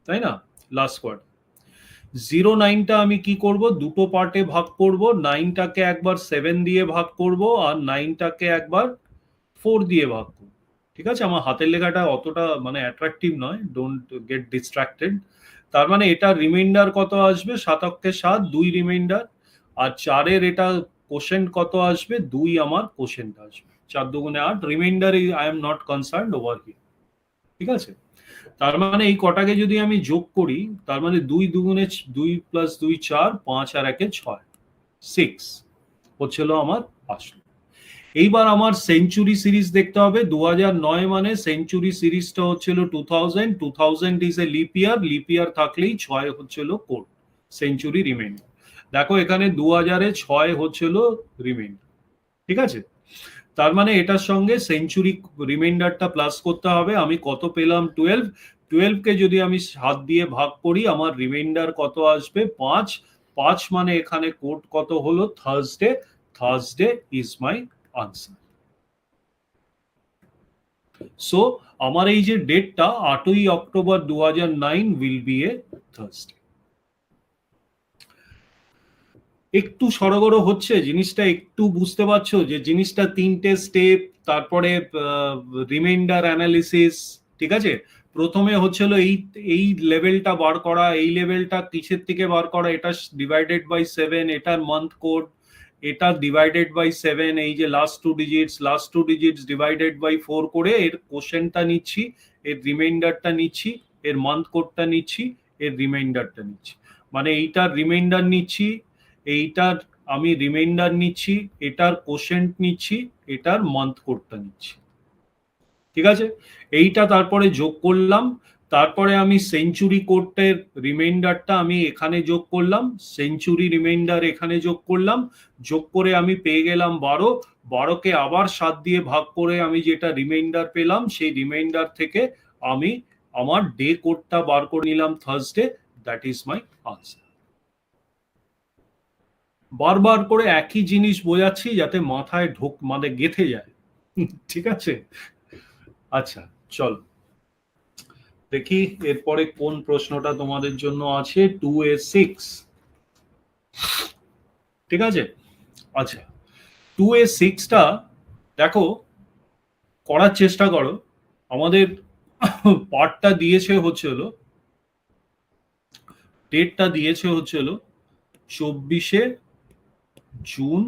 তাই না? Last quarter. 09টা আমি কি করব, দুটো পার্টে ভাগ করব, 9টাকে একবার 7 দিয়ে ভাগ করব আর 9টাকে একবার 4 দিয়ে ভাগ করব। ঠিক আছে, আমার হাতের লেখাটা অতটা মানে অ্যাট্রাকটিভ নয়, ডোন্ট গেট ডিস্ট্রাক্টেড। তার মানে এটা রিমাইন্ডার কত আসবে, 7 7 2 রিমাইন্ডার, আর 4-এর এটা কোশেন্ট কত আসবে, 2 আমার কোশেন্ট আসবে। 4 দুগুণে 8, reminder I am not concerned over here. ঠিক আছে, তার মানে এই কটাকে যদি আমি যোগ করি, তার মানে 2 দুগুণে 2 প্লাস 2 4, 5 আর 1 6, 6 হচ্ছিল আমার আসল। এইবার আমার সেঞ্চুরি সিরিজ দেখতে হবে। 2009 মানে সেঞ্চুরি সিরিজটা হচ্ছিল 2000, 2000 is a leap year, lip ইয়ার থাকলেই 6 হচ্ছিল কোড সেঞ্চুরি রিমাইন্ডার। দেখো এখানে 2000-এ 6 হচ্ছিল রিমাইন্ডার। ঠিক আছে, তার মানে এটার সঙ্গে সেঞ্চুরি রিমাইন্ডারটা প্লাস করতে হবে। আমি কত পেলাম, 12। 12 কে যদি আমি 7 দিয়ে ভাগ করি আমার রিমাইন্ডার কত আসবে, 5। 5 মানে এখানে কোড কত হলো, Thursday. Thursday is my answer. So আমার এই যে ডেটটা 8ই October 2009 will be a Thursday. একটু সড়গড় হচ্ছে জিনিসটা, একটু বুঝতে পারছো যে জিনিসটা 3টে স্টেপ, তারপরে রিমাইন্ডার অ্যানালিসিস। ঠিক আছে, প্রথমে হচ্ছিল এই এই লেভেলটা বার করা, এই লেভেলটা কিসের থেকে বার করা, এটা ডিভাইডেড বাই 7, এটার মান্থ কোড, এটা ডিভাইডেড বাই 7, এই যে last two digits, last two digits divided by 4 করে এর কোশ্চেনটা নিচ্ছি, এর রিমাইন্ডারটা নিচ্ছি, এর মান্থ কোডটা নিচ্ছি, এর রিমাইন্ডারটা নিচ্ছি। মানে এইটার রিমাইন্ডার নিচ্ছি, এইটার আমি রিমাইন্ডার নিচ্ছি, এটার কোশেন্ট নিচ্ছি, এটার মান্থ কোডটা নিচ্ছি। ঠিক আছে, এইটা তারপরে যোগ করলাম, তারপরে আমি সেঞ্চুরি কোডের রিমাইন্ডারটা আমি এখানে যোগ করলাম, সেঞ্চুরি রিমাইন্ডার এখানে যোগ করলাম, যোগ করে আমি পেয়ে গেলাম 12। 12কে আবার 7 দিয়ে ভাগ করে আমি যেটা রিমাইন্ডার পেলাম, সেই রিমাইন্ডার থেকে আমি আমার ডে কোডটা বার করে নিলাম, Thursday. That is my answer. বারবার করে একই জিনিস বোঝাচ্ছি যাতে মাথায় মানে গেঁথে যায়। ঠিক আছে, আচ্ছা চল দেখি এরপরে কোন প্রশ্নটা তোমাদের জন্য আছে। 2A6, ঠিক আছে। আচ্ছা, 2A6টা দেখো, করার চেষ্টা করো। আমাদের পার্টটা দিয়েছে হচ্ছে হলো, ডেটটা দিয়েছে হচ্ছে হলো 24শে জুন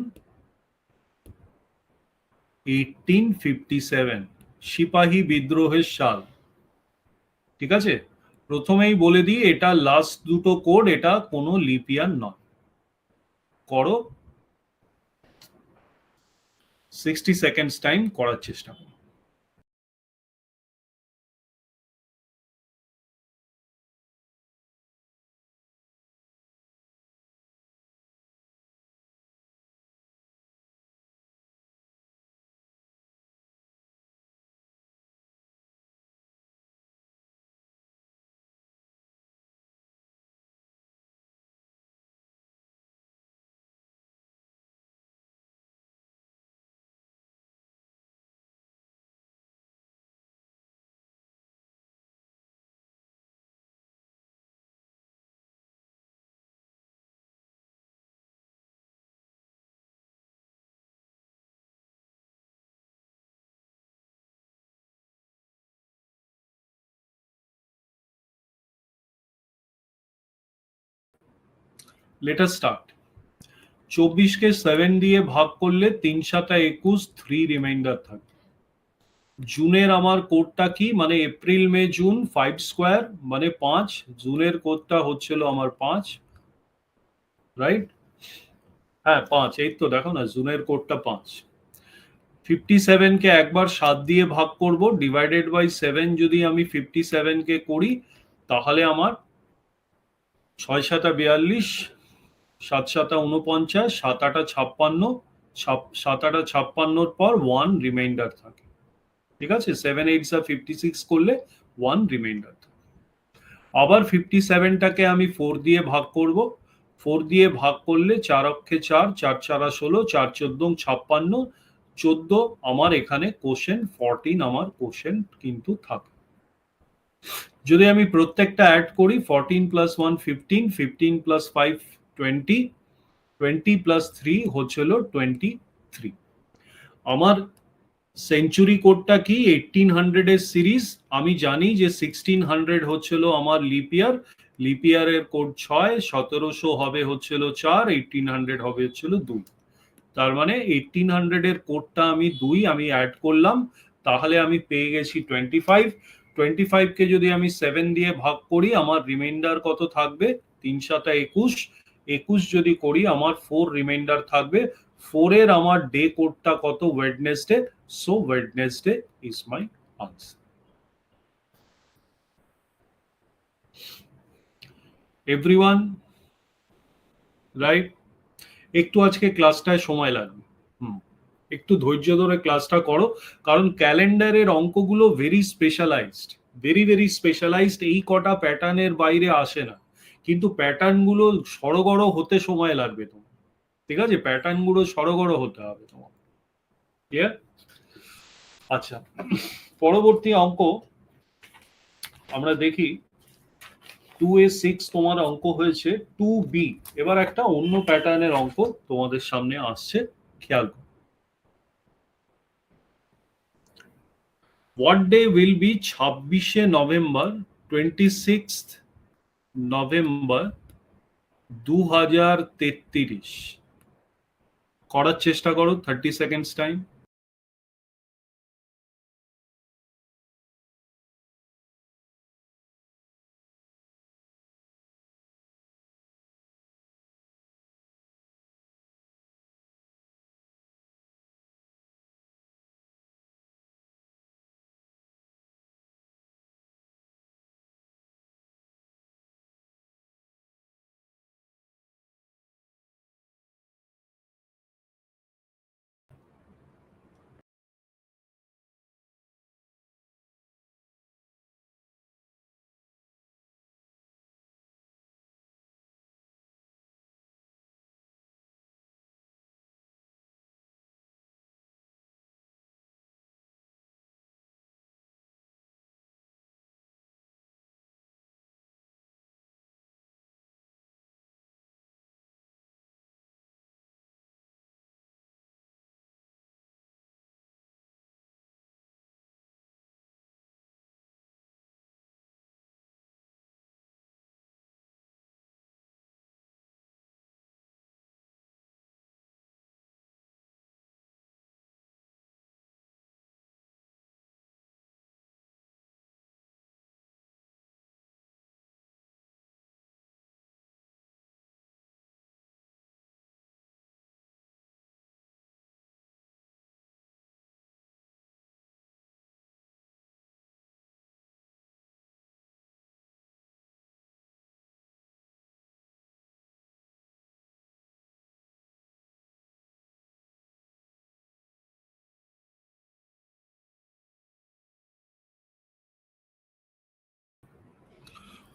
1857, সিপাহী বিদ্রোহের সাল। ঠিক আছে, প্রথমেই বলে দিই এটা লাস্ট দুটো কোড, এটা কোনো লিপ ইয়ার নয়। করো, 60 সেকেন্ডস টাইম করার চেষ্টা করো। Late us start. 24কে 7 দিয়ে ভাগ করলে 3 7 21, 3 রিমাইন্ডার থাকে। জুনের আমার কোডটা কি, মানে এপ্রিল মে জুন 5 স্কোয়ার মানে 5, জুনের কোডটা হচ্ছিল আমার 5, রাইট? হ্যাঁ 5, এই তো দেখো না, জুনের কোডটা 5। 57কে একবার 7 দিয়ে ভাগ করব, ডিভাইডেড বাই 7 যদি আমি 57কে করি তাহলে আমার ছয় সাতা 42, 7 সাতা 49, 7 আটা 56, 7 আটা 56 পর 1 রিমাইন্ডার থাকে। ঠিক আছে, 7 8 56 করলে 1 রিমাইন্ডার থাকে। আবার 57টাকে আমি 4 দিয়ে ভাগ করব। 4 দিয়ে ভাগ করলে 4 অক্ষে 4, 4 চারা 16, 4 14 56, 14 আমার এখানে কোশেন্ট 14 আমার কোশেন্ট কিন্তু থাকে। যদি আমি প্রত্যেকটা অ্যাড করি 14 প্লাস 1 15, 15 প্লাস 5 20, 20 প্লাস 3 হচ্ছিল 23। আমার সেঞ্চুরি কোডটা কি 1800 এর সিরিজ। আমি জানি যে 1600 হচ্ছিল আমার লিপ ইয়ার, লিপ ইয়ারের কোড 6, 1700 হবে হচ্ছিল 4, 1800 হবে হচ্ছিল 2। তার মানে 1800 এর কোডটা আমি 2 আমি অ্যাড করলাম, তাহলে আমি পেয়ে গেছি 25। 25 কে যদি আমি 7 দিয়ে ভাগ করি আমার রিমাইন্ডার কত থাকবে? 3 সাতা 21, 21 যদি করি আমার 4 রিমাইন্ডার থাকবে। 4 এর আমার ডে কোডটা কত? Wednesday. So Wednesday is my answer. Everyone right? একটু আজকে ক্লাসটায় সময় লাগবে, একটু ধৈর্য ধরে ক্লাসটা করো, কারণ ক্যালেন্ডারের অঙ্কগুলো very specialised, very very specialised. এই কটা প্যাটার্নের বাইরে আসে না, কিন্তু প্যাটার্নগুলো সড়গড় হতে সময় লাগবে তোমার। ঠিক আছে, প্যাটার্নগুলো সড়গড় হতে হবে তোমার। ক্লিয়ার? আচ্ছা, পরবর্তী অঙ্ক আমরা দেখি 2A6 তোমার অঙ্ক হয়েছে 2B। এবার একটা অন্য প্যাটার্নের অঙ্ক তোমাদের সামনে আসছে, খেয়াল করো। What day will be 26 November 26 November 2033? করার চেষ্টা করো, 30 seconds time.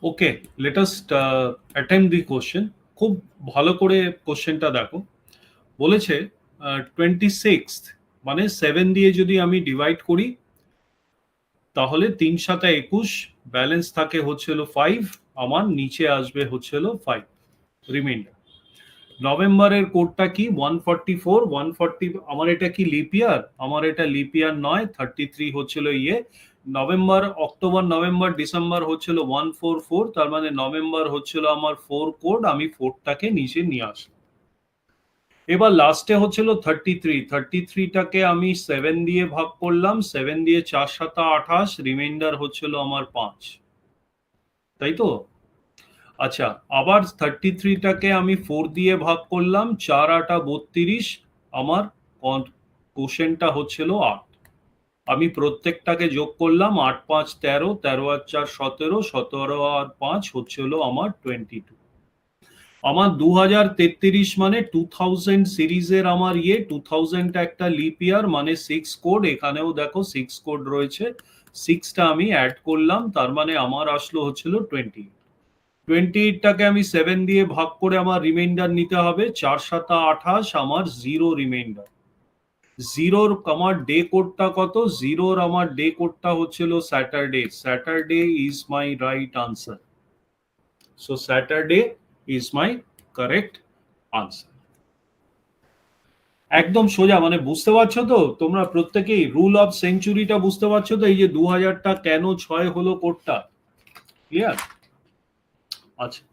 Okay, let us attempt the question. খুব ভালো করে কোশ্চেনটা দেখো। বলেছে 26 মানে 7 দিয়ে যদি আমি ডিভাইড করি তাহলে 3 সাতা 21, ব্যালেন্স থাকে হচ্ছিল 5, আমার নিচে আসবে হচ্ছিল 5 রিমাইন্ডার। নভেম্বরের কোডটা কি? 144, 140। আমার এটা কি লিপ ইয়ার? আমার এটা লিপ ইয়ার নয়, 33 হচ্ছিল ইয়ে। নভেম্বর, অক্টোবর, নভেম্বর, ডিসেম্বর হচ্ছিল 144, তার মানে নভেম্বর হচ্ছিল আমার 4 কোড, আমি 4টাকে নিচে নিয়ে আসলাম। এবার লাস্টে হচ্ছিল 33, 33টাকে আমি 7 দিয়ে ভাগ করলাম, 7 দিয়ে 4 সাতা 28, রিমাইন্ডার হচ্ছিল আমার 5, তাই তো? আচ্ছা, আবার 33টাকে আমি 4 দিয়ে ভাগ করলাম, 4 আটা 32, আমার কোশেন্টটা হচ্ছিল 8। আমি প্রত্যেকটাকে যোগ করলাম, 8 5 13, 13 আর 4 17, 17 আর 5 হচ্ছিল আমার 22। আমার 2033 মানে 2000 সিরিজের আমার 2000 একটা লিপ ইয়ার মানে 6 কোড, এখানেও দেখো 6 কোড রয়েছে, 6টা আমি অ্যাড করলাম, তার মানে আমার আসলো হচ্ছিল 28টাকে আমি 7 দিয়ে ভাগ করে আমার রিমাইন্ডার নিতে হবে, 4×7 = 28, আমার জিরো রিমাইন্ডার। জিরোর আমার ডে কোডটা কত? জিরোর আমার ডে কোডটা হচ্ছিল Saturday. Saturday is my right answer. So Saturday is my correct answer. একদম সোজা, মানে বুঝতে পারছো তো তোমরা প্রত্যেকেই রুল অফ সেঞ্চুরিটা বুঝতে পারছো তো, এই যে 2000টা কেন 6 হলো কোডটা, ক্লিয়ার? আচ্ছা,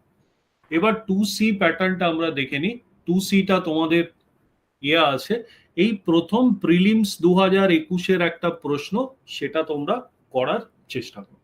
এবার 2C প্যাটার্নটা আমরা দেখে নিই। 2Cটা তোমাদের আছে, এই প্রথম প্রিলিমস 2021-এর একটা প্রশ্ন, সেটা তোমরা করার চেষ্টা করো।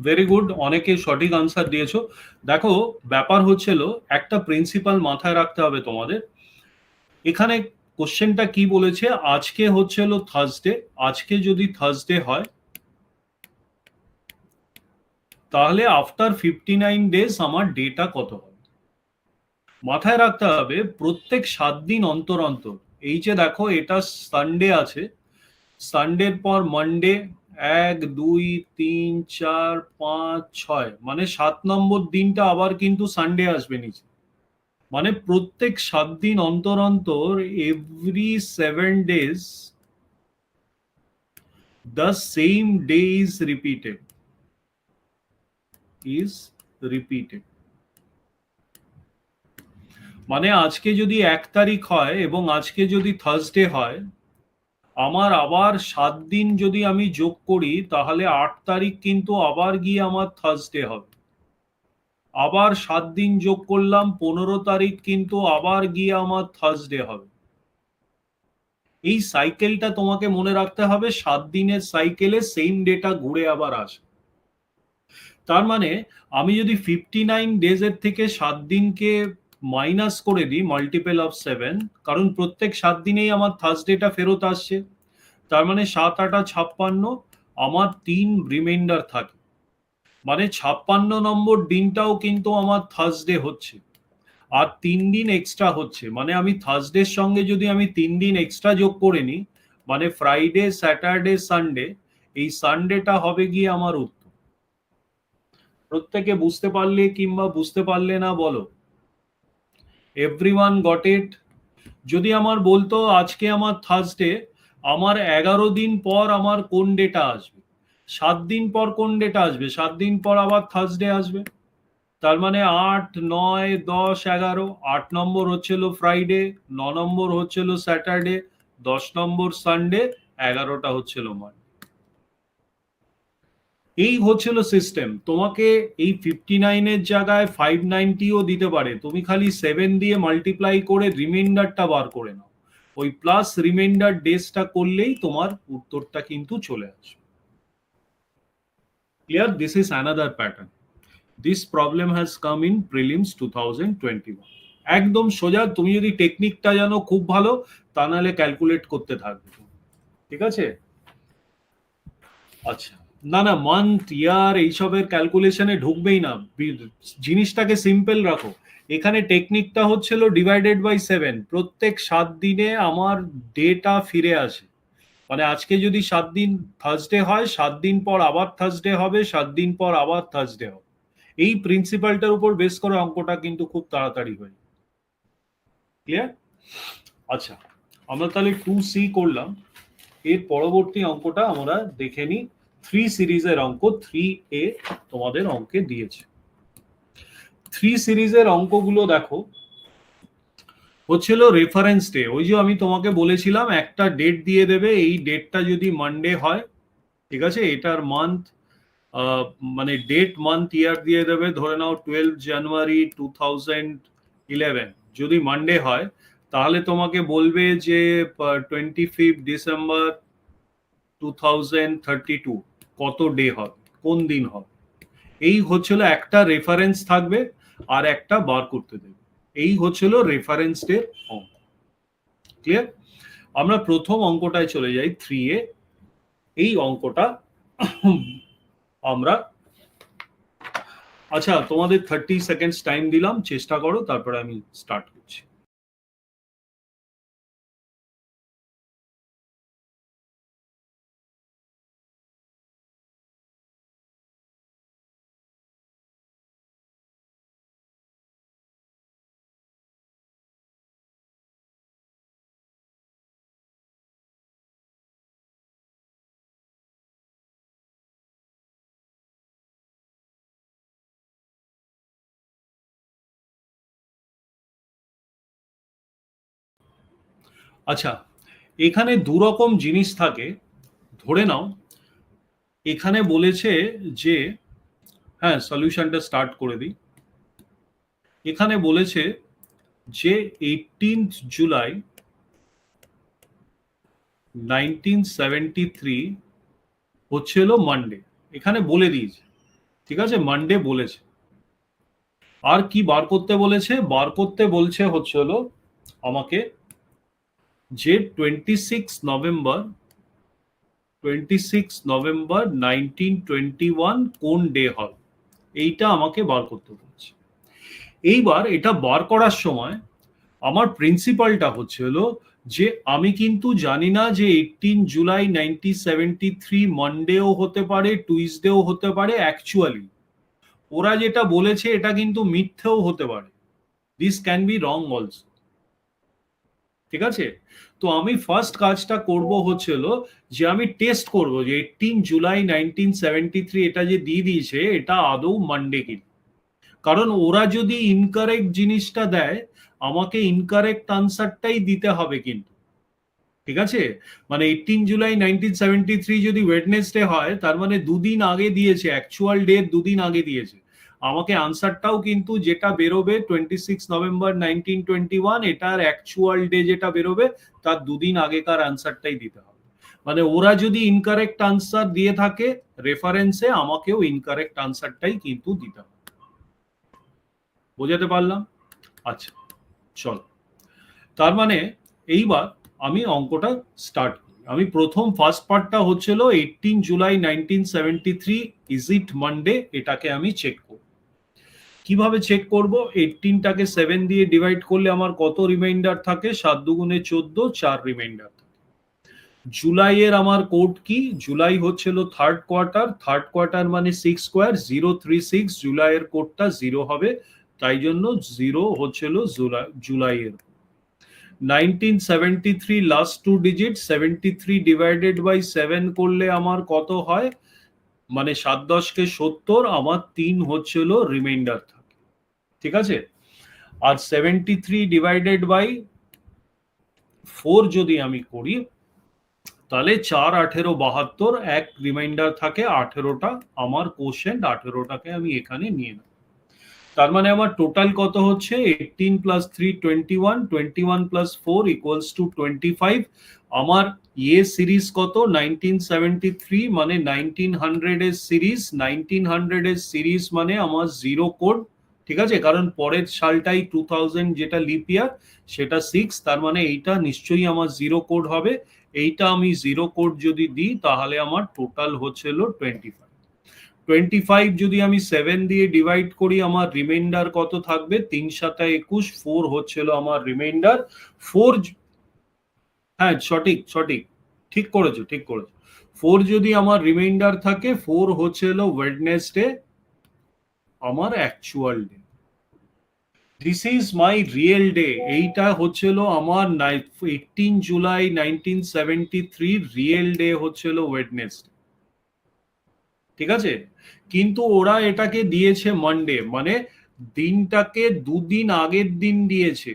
ভেরি গুড, অনেকে সঠিক আনসার দিয়েছো। দেখো, ব্যাপার হচ্ছিল, একটা প্রিন্সিপাল মাথায় রাখতে হবে তোমাদের। এখানে কোশ্চেনটা কি বলেছে, আজকে হচ্ছিল থার্সডে, আজকে যদি থার্সডে হয় তাহলে আফটার 59 ডেজ আমার ডেটা কত হবে। মাথায় রাখতে হবে প্রত্যেক 7 দিন অন্তর অন্তর, এই যে দেখো এটা সানডে আছে, সানডের পর মানডে, 1 2 3 4 5 6, মানে 7 নম্বর দিনটা আবার কিন্তু সানডে আসবে নিচে, মানে প্রত্যেক 7 দিন অন্তর অন্তর, every 7 days the same day is repeated। মানে আজকে যদি 1 তারিখ হয় এবং আজকে যদি থার্সডে হয়, আমার আবার 7 দিন যদি আমি যোগ করি তাহলে 8 তারিখ কিন্তু আবার গিয়ে আমার থার্সডে হবে, আবার 7 দিন যোগ করলাম, 15 তারিখ কিন্তু আবার গিয়ে আমার থার্সডে হবে। এই সাইকেলটা তোমাকে মনে রাখতে হবে, 7 দিনের সাইকেলে সেম ডেটা ঘুরে আবার আসে। তার মানে আমি যদি 59 ডেজের থেকে 7 দিনকে মাইনাস করে দিই মাল্টিপল অফ 7, কারণ প্রত্যেক 7 দিনেই আমার থার্সডেটা ফেরত আসছে, তার মানে 7 8 56, আমার 3 রিমাইন্ডার থাকে, মানে 56 নম্বর দিনটাও কিন্তু আমার থার্সডে হচ্ছে, আর 3 দিন এক্সট্রা হচ্ছে, মানে আমি থার্সডের সঙ্গে যদি আমি 3 দিন এক্সট্রা যোগ করে নিই, মানে ফ্রাইডে স্যাটারডে সানডে, এই সানডেটা হবে গিয়ে আমার উত্তর। প্রত্যেকে বুঝতে পারলে কিংবা বুঝতে পারলে না বলো? Everyone got it? যদি আমার বলতো আজকে আমার থার্সডে, আমার 11 দিন পর আমার কোন ডেটা আসবে, 7 দিন পর কোন ডেটা আসবে, 7 দিন পর আবার থার্সডে আসবে, তার মানে 8 9 10 11, 8 নম্বর হচ্ছিল ফ্রাইডে, 9 নম্বর হচ্ছিল স্যাটারডে, 10 নম্বর সানডে, 11টা হচ্ছিল মানডে। এই হচ্ছিল সিস্টেম। তোমাকে এই 59-এর জায়গায় 590ও দিতে পারে, তুমি খালি 7 দিয়ে মাল্টিপ্লাই করে রিমাইন্ডারটা বার করে নাও, ওই প্লাস রিমাইন্ডার ডেজটা করলেই তোমার উত্তরটা কিন্তু চলে আসবে। Clear? This is another pattern. This problem has come in prelims 2021। একদম সোজা, তুমি যদি টেকনিকটা জানো খুব ভালো, তা নাহলে ক্যালকুলেট করতে থাকবে, ঠিক আছে? আচ্ছা, না না, মান্থ ইয়ার এইসবের ক্যালকুলেশনে ঢুকবেই না, জিনিসটাকে সিম্পল রাখো। এখানে টেকনিকটা হচ্ছিল ডিভাইডেড বাই 7, প্রত্যেক 7 দিনে আমার ডেটা ফিরে আসে, মানে আজকে যদি 7 দিন থার্সডে হয়, 7 দিন পর আবার থার্সডে হবে, 7 দিন পর আবার থার্সডে হবে, এই প্রিন্সিপালটার উপর বেস করে অঙ্কটা কিন্তু খুব তাড়াতাড়ি হয়। ক্লিয়ার? আচ্ছা, আমরা তাহলে 2C করলাম, এর পরবর্তী অঙ্কটা আমরা দেখে নিই। 3 সিরিজের অঙ্ক, 3A তোমাদের অঙ্কে দিয়েছে। 3 সিরিজের অঙ্কগুলো দেখো, হচ্ছিল রেফারেন্স ডে, ওই যে আমি তোমাকে বলেছিলাম একটা ডেট দিয়ে দেবে, এই ডেটটা যদি মানডে হয়, ঠিক আছে, এটার মান্থ, মানে ডেট মান্থ ইয়ার দিয়ে দেবে, ধরে নাও 12 জানুয়ারি 2011, যদি মানডে হয় তাহলে তোমাকে বলবে যে 25 ডিসেম্বর 2032 কত ডে হবে। কোন দিন হবে। এই হচ্ছিল একটা রেফারেন্স থাকবে আর একটা বার করতে দেবে, এই হচ্ছিল রেফারেন্স এর অঙ্ক। ক্লিয়ার? আমরা প্রথম অঙ্কটায় চলে যাই 3A। এই অঙ্কটা আমরা, আচ্ছা তোমাদের 30 সেকেন্ডস টাইম দিলাম, চেষ্টা করো, তারপরে আমি স্টার্ট করছি। আচ্ছা, এখানে দু রকম জিনিস থাকে। ধরে নাও এখানে বলেছে যে, হ্যাঁ সলিউশনটা স্টার্ট করে দিই। এখানে বলেছে যে 18th জুলাই 1973 হচ্ছে হলো মানডে, এখানে বলে দিয়েছে, ঠিক আছে, মানডে বলেছে। আর কি বার করতে বলেছে? বার করতে বলছে হচ্ছে হলো আমাকে যে 26 নভেম্বর 1921 কোন ডে হবে, এইটা আমাকে বার করতে বলছে। এইবার এটা বার করার সময় আমার প্রিন্সিপালটা হচ্ছে হলো যে আমি কিন্তু জানি না যে 18 জুলাই 1973 মানডেও হতে পারে, টুইসডেও হতে পারে। অ্যাকচুয়ালি ওরা যেটা বলেছে এটা কিন্তু মিথ্যেও হতে পারে, this can be wrong also. ঠিক আছে? তো আমি ফার্স্ট কাজটা করব হচ্ছিল যে আমি টেস্ট করব যে 18 জুলাই 1973 এটা যে দিয়ে দিয়েছে এটা আদৌ মানডে কি। কারণ ওরা যদি ইনকারেক্ট জিনিসটা দেয় আমাকে ইনকারেক্ট আনসারটাই দিতে হবে কিন্তু। ঠিক আছে? মানে 18 জুলাই 1973 যদি ওয়েডনেসডে হয় তার মানে দুদিন আগে দিয়েছে, অ্যাকচুয়াল ডে দুদিন আগে দিয়েছে। আমাকে আনসারটাও কিন্তু যেটা বেরোবে 26 নভেম্বর 1921 এটার অ্যাকচুয়াল ডে যেটা বেরোবে তার দুদিন আগেকার আনসারটাই দিতে হবে। মানে ওরা যদি ইনকারেক্ট আনসার দিয়ে থাকে রেফারেন্সে আমাকেও ইনকারেক্ট আনসারটাই কিন্তু দিতে হবে। বোঝাতে পারলাম? আচ্ছা চলো, তার মানে এইবার আমি অঙ্কটা স্টার্ট করি। আমি প্রথম ফার্স্ট পার্টটা হচ্ছিল 18 জুলাই 1973 ইজ ইট মানডে, এটাকে আমি চেক করব। কিভাবে চেক করব? 18টাকে 7 দিয়ে ডিভাইড করলে আমার কত রিমাইন্ডার থাকে? 7 দুগুণে 14, 4 রিমাইন্ডার থাকে। জুলাইয়ের আমার কোড কি? জুলাই হচ্ছিল থার্ড কোয়ার্টার, থার্ড কোয়ার্টার মানে 6 স্কোয়ার, 036, জুলাইয়ের কোডটা 0 হবে, তাই জন্য 0 হচ্ছিল জুলাইয়ের। 1973 last two digit, 73 divided by 7 করলে আমার কত হয়? মানে 7 10 70, আমার 3 হচ্ছিল রিমাইন্ডার থাকে। ঠিক আছে? আর 73 ডিভাইডেড বাই 4 যদি আমি করি তাহলে 4 18 72, এক রিমাইন্ডার থাকে 18টা, আমার কোশেন্ট 18টাকে আমি এখানে নিয়ে নেব। তার মানে আমার টোটাল কত হচ্ছে? 18 প্লাস 3 21, 21 প্লাস 4 ইকুয়ালস টু 25। আমার ইয়ে সিরিজ কত? 1973 মানে 1900 এর সিরিজ, 1900 এর সিরিজ মানে আমার জিরো কোড। ঠিক আছে? কারণ পরের সালটাই 2000 যেটা লিপ ইয়ার সেটা 6, তার মানে এইটা নিশ্চয়ই আমার জিরো কোড হবে। এইটা আমি জিরো কোড যদি দিই তাহলে আমার টোটাল হচ্ছিল 25। 25 যদি আমি 7 দিয়ে ডিভাইড করি আমার রিমাইন্ডার কত থাকবে? 3 7 21, 4 হচ্ছিল আমার রিমাইন্ডার। 4, হ্যাঁ সঠিক সঠিক, ঠিক করেছো ঠিক করেছো। 4 যদি আমার রিমাইন্ডার থাকে, 4 হচ্ছিল ওয়েডনেসডে আমার actual day. This is my real day. এইটা হচ্ছিল আমার 18 জুলাই 1973 রিয়েল ডে হচ্ছিল ওয়েডনেসডে। ঠিক আছে? কিন্তু ওরা এটাকে দিয়েছে মানডে, মানে দিনটাকে দুদিন আগের দিন দিয়েছে।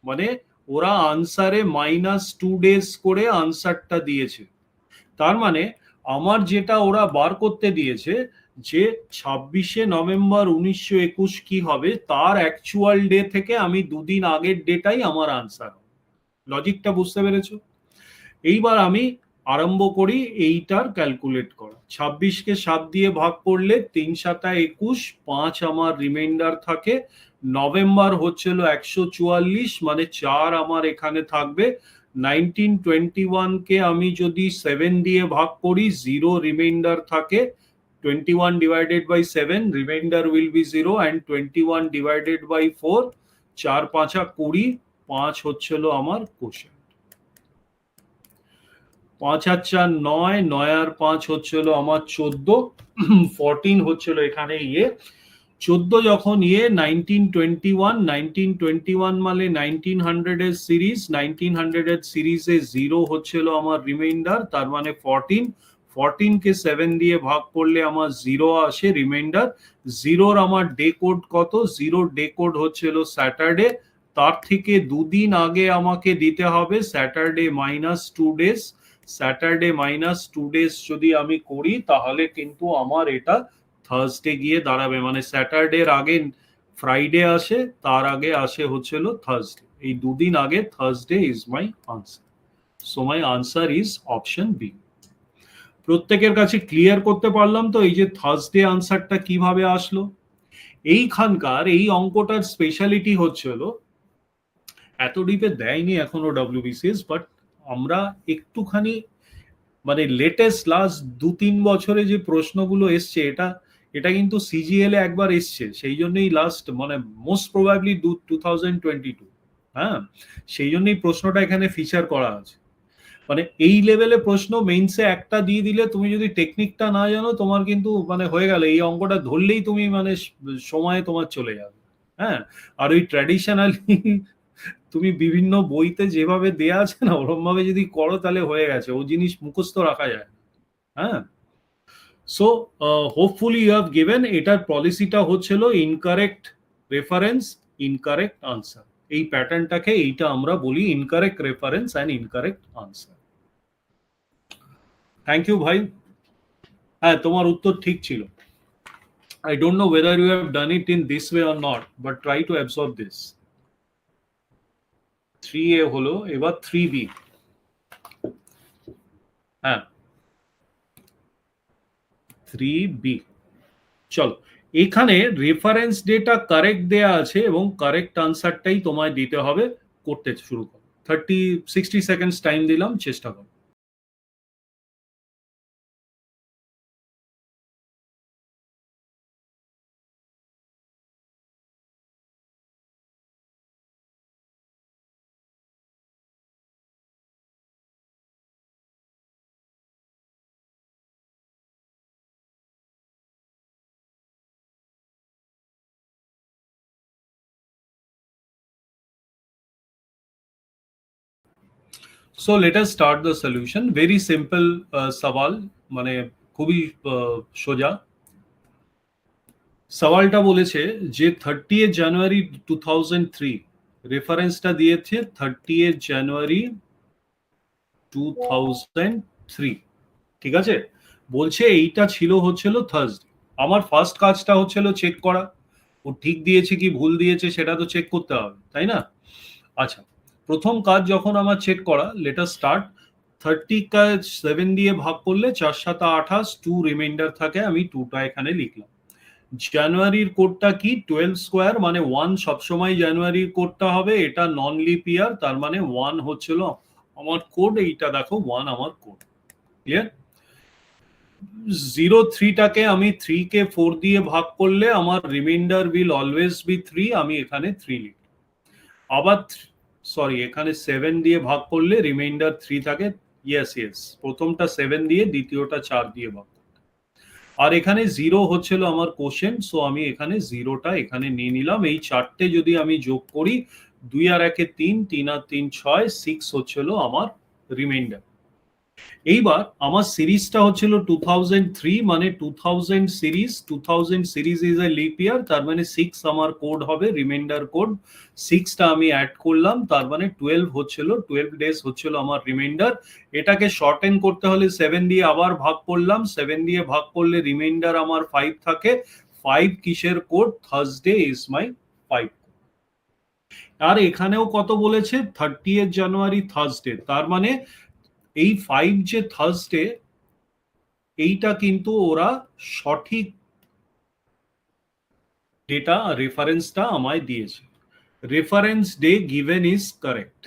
মানে ওরা আনসারে -2 days করে আনসারটা দিয়েছে। তার মানে আমার যেটা ওরা বার করতে দিয়েছে যে 26শে নভেম্বর 1921 কি হবে তার অ্যাকচুয়াল ডে থেকে আমি দুদিন আগের ডেটাই আমার আনসার। লজিকটা বুঝতে পেরেছো? এইবার আমি আরম্ভ করি এইটার ক্যালকুলেট করা। 26কে 7 দিয়ে ভাগ করলে 3 সাতা 21, 5 আমার রিমাইন্ডার থাকে। নভেম্বর হচ্ছিল 144, মানে 4 আমার এখানে থাকবে। 1921কে আমি যদি 7 দিয়ে ভাগ করি, 0 রিমাইন্ডার থাকে। 21 divided by 7, remainder will be 0, and 21 divided by 4, 4 5 20, 5 হচ্ছিল আমার কোশ্চেন। 5 আর 4 9, 9 আর 5 হচ্ছিল আমার 14, 14 হচ্ছিল এখানে 14 যখন 1921 মানে 1900 এর সিরিজ, 1900 এর সিরিজে 0 হচ্ছিল আমার রিমাইন্ডার, তার মানে 14, 14 কে 7 দিয়ে ভাগ করলে আমার 0 আসে রিমাইন্ডার। 0 আমার ডে কোড কত? 0 ডে কোড হচ্ছিল স্যাটারডে, তার থেকে দুদিন আগে আমাকে দিতে হবে Saturday minus 2 days. Saturday minus 2 days যদি আমি করি তাহলে কিন্তু আমার এটা থার্সডে গিয়ে দাঁড়াবে, মানে স্যাটারডের আগে ফ্রাইডে আসে, তার আগে আসে হচ্ছিল থার্সডে। এই দুদিন আগে Thursday is my answer. So my answer is option B. প্রত্যেকের কাছে ক্লিয়ার করতে পারলাম তো এই যে থার্সডে আনসারটা কিভাবে আসলো? এইখানকার এই অঙ্কটার স্পেশালিটি হচ্ছিল, এত ডিপে দেয়নি এখনো ডব্লিউবিসিএস, বাট আমরা একটুখানি মানে লেটেস্ট লাস্ট 2-3 বছরে যে প্রশ্নগুলো এসছে, এটা কিন্তু সিজিএল এ একবার এসছে, সেই জন্যই লাস্ট মানে মোস্ট প্রবাবলি 2022, হ্যাঁ, সেই জন্যই প্রশ্নটা এখানে ফিচার করা আছে। মানে এই লেভেলে প্রশ্ন মেইনসে একটা দিয়ে দিলে তুমি যদি টেকনিকটা না জানো, তোমার কিন্তু মানে হয়ে গেল, এই অঙ্কটা ধরলেই তুমি মানে সময় তোমার চলে যাবে। হ্যাঁ, আর ওই ট্র্যাডিশনালি তুমি বিভিন্ন বইতে যেভাবে দেয়া আছে না, ওরকম ভাবে যদি করো তাহলে হয়ে গেছে, ও জিনিস মুখস্থ রাখা যায়। হ্যাঁ, so hopefully you have given. এটার পলিসিটা হচ্ছিল ইনকারেক্ট রেফারেন্স, ইনকারেক্ট আনসার। এই প্যাটার্নটাকে এইটা আমরা বলি incorrect reference and incorrect answer. Thank you ভাই। হ্যাঁ, তোমার উত্তর ঠিক ছিল। I don't know whether you have done it in this way or not, but try to absorb this. 3A হলো, এবার 3B। হ্যাঁ, 3B। চলো, এখানে রেফারেন্স ডেটা কারেক্ট দেয়া আছে এবং কারেক্ট আনসারটাই তোমায় দিতে হবে। করতে শুরু করো। 60 সেকেন্ডস টাইম দিলাম, চেষ্টা করো। So let us start the solution. Very simple সওয়াল, মানে খুবই সোজা। সওয়ালটা বলেছে যে 30 জানুয়ারি 2003, রেফারেন্সটা দিয়েছে 30 জানুয়ারি 2003, ঠিক আছে? বলছে এইটা হচ্ছিল থার্সডে। আমার ফার্স্ট কাজটা হচ্ছিল চেক করা, ও ঠিক দিয়েছে কি ভুল দিয়েছে সেটা তো চেক করতে হবে, তাই না? আচ্ছা, প্রথম কাজ যখন আমার চেক করা, লেট আস স্টার্ট। 30 কাজ 7 দিয়ে ভাগ করলে 4 7 28, 2 রিমাইন্ডার থাকে, আমি 2টা এখানে লিখলাম। জানুয়ারির কোডটা কি? 12 স্কোয়ার, মানে 1 সবসময় জানুয়ারির কোডটা হবে, এটা নন লিপ ইয়ার, তার মানে 1 হচ্ছিল আমার কোড। এইটা দেখো 1 আমার কোড। ক্লিয়ার? 03টাকে আমি 3 কে 4 দিয়ে ভাগ করলে আমার রিমাইন্ডার উইল অলওয়েজ বি 3, আমি এখানে 3 লিখি। আবার সরি, এখানে 7 দিয়ে ভাগ করলে রিমাইন্ডার 3 থাকে। ইয়েস ইয়েস, প্রথমটা 7 দিয়ে, দ্বিতীয়টা 4 দিয়ে ভাগ। আর এখানে 0 হচ্ছিল আমার কোশ্চেন, সো আমি এখানে 0টা এখানে নিয়ে নিলাম। এই চারটে যদি আমি যোগ করি, 2 আর 1 এ 3, 3 আর 3 6, 6 হচ্ছিল আমার রিমাইন্ডার। এইবার আমার সিরিজটা হচ্ছিল 2003, মানে 2000 series, 2000 series is a leap year, তার মানে 6 আমার কোড হবে, রিমাইন্ডার কোড। 6টা আমি অ্যাড করলাম, তার মানে 12 হচ্ছিল, 12 ডেজ হচ্ছিল আমার রিমাইন্ডার। এটাকে শর্টেন করতে হলে 7 দিয়ে আবার ভাগ করলাম, 7 দিয়ে ভাগ করলে রিমাইন্ডার আমার 5 থাকে। 5 কিসের কোড? থার্সডে ইজ মাই 5। আর এখানেও কত বলেছে? 30 জানুয়ারি থার্সডে, তার মানে এই 5 যে থার্সডে, এইটা কিন্তু ওরা সঠিক ডেটা রেফারেন্সটা আমায় দিয়েছে। Reference day given is correct.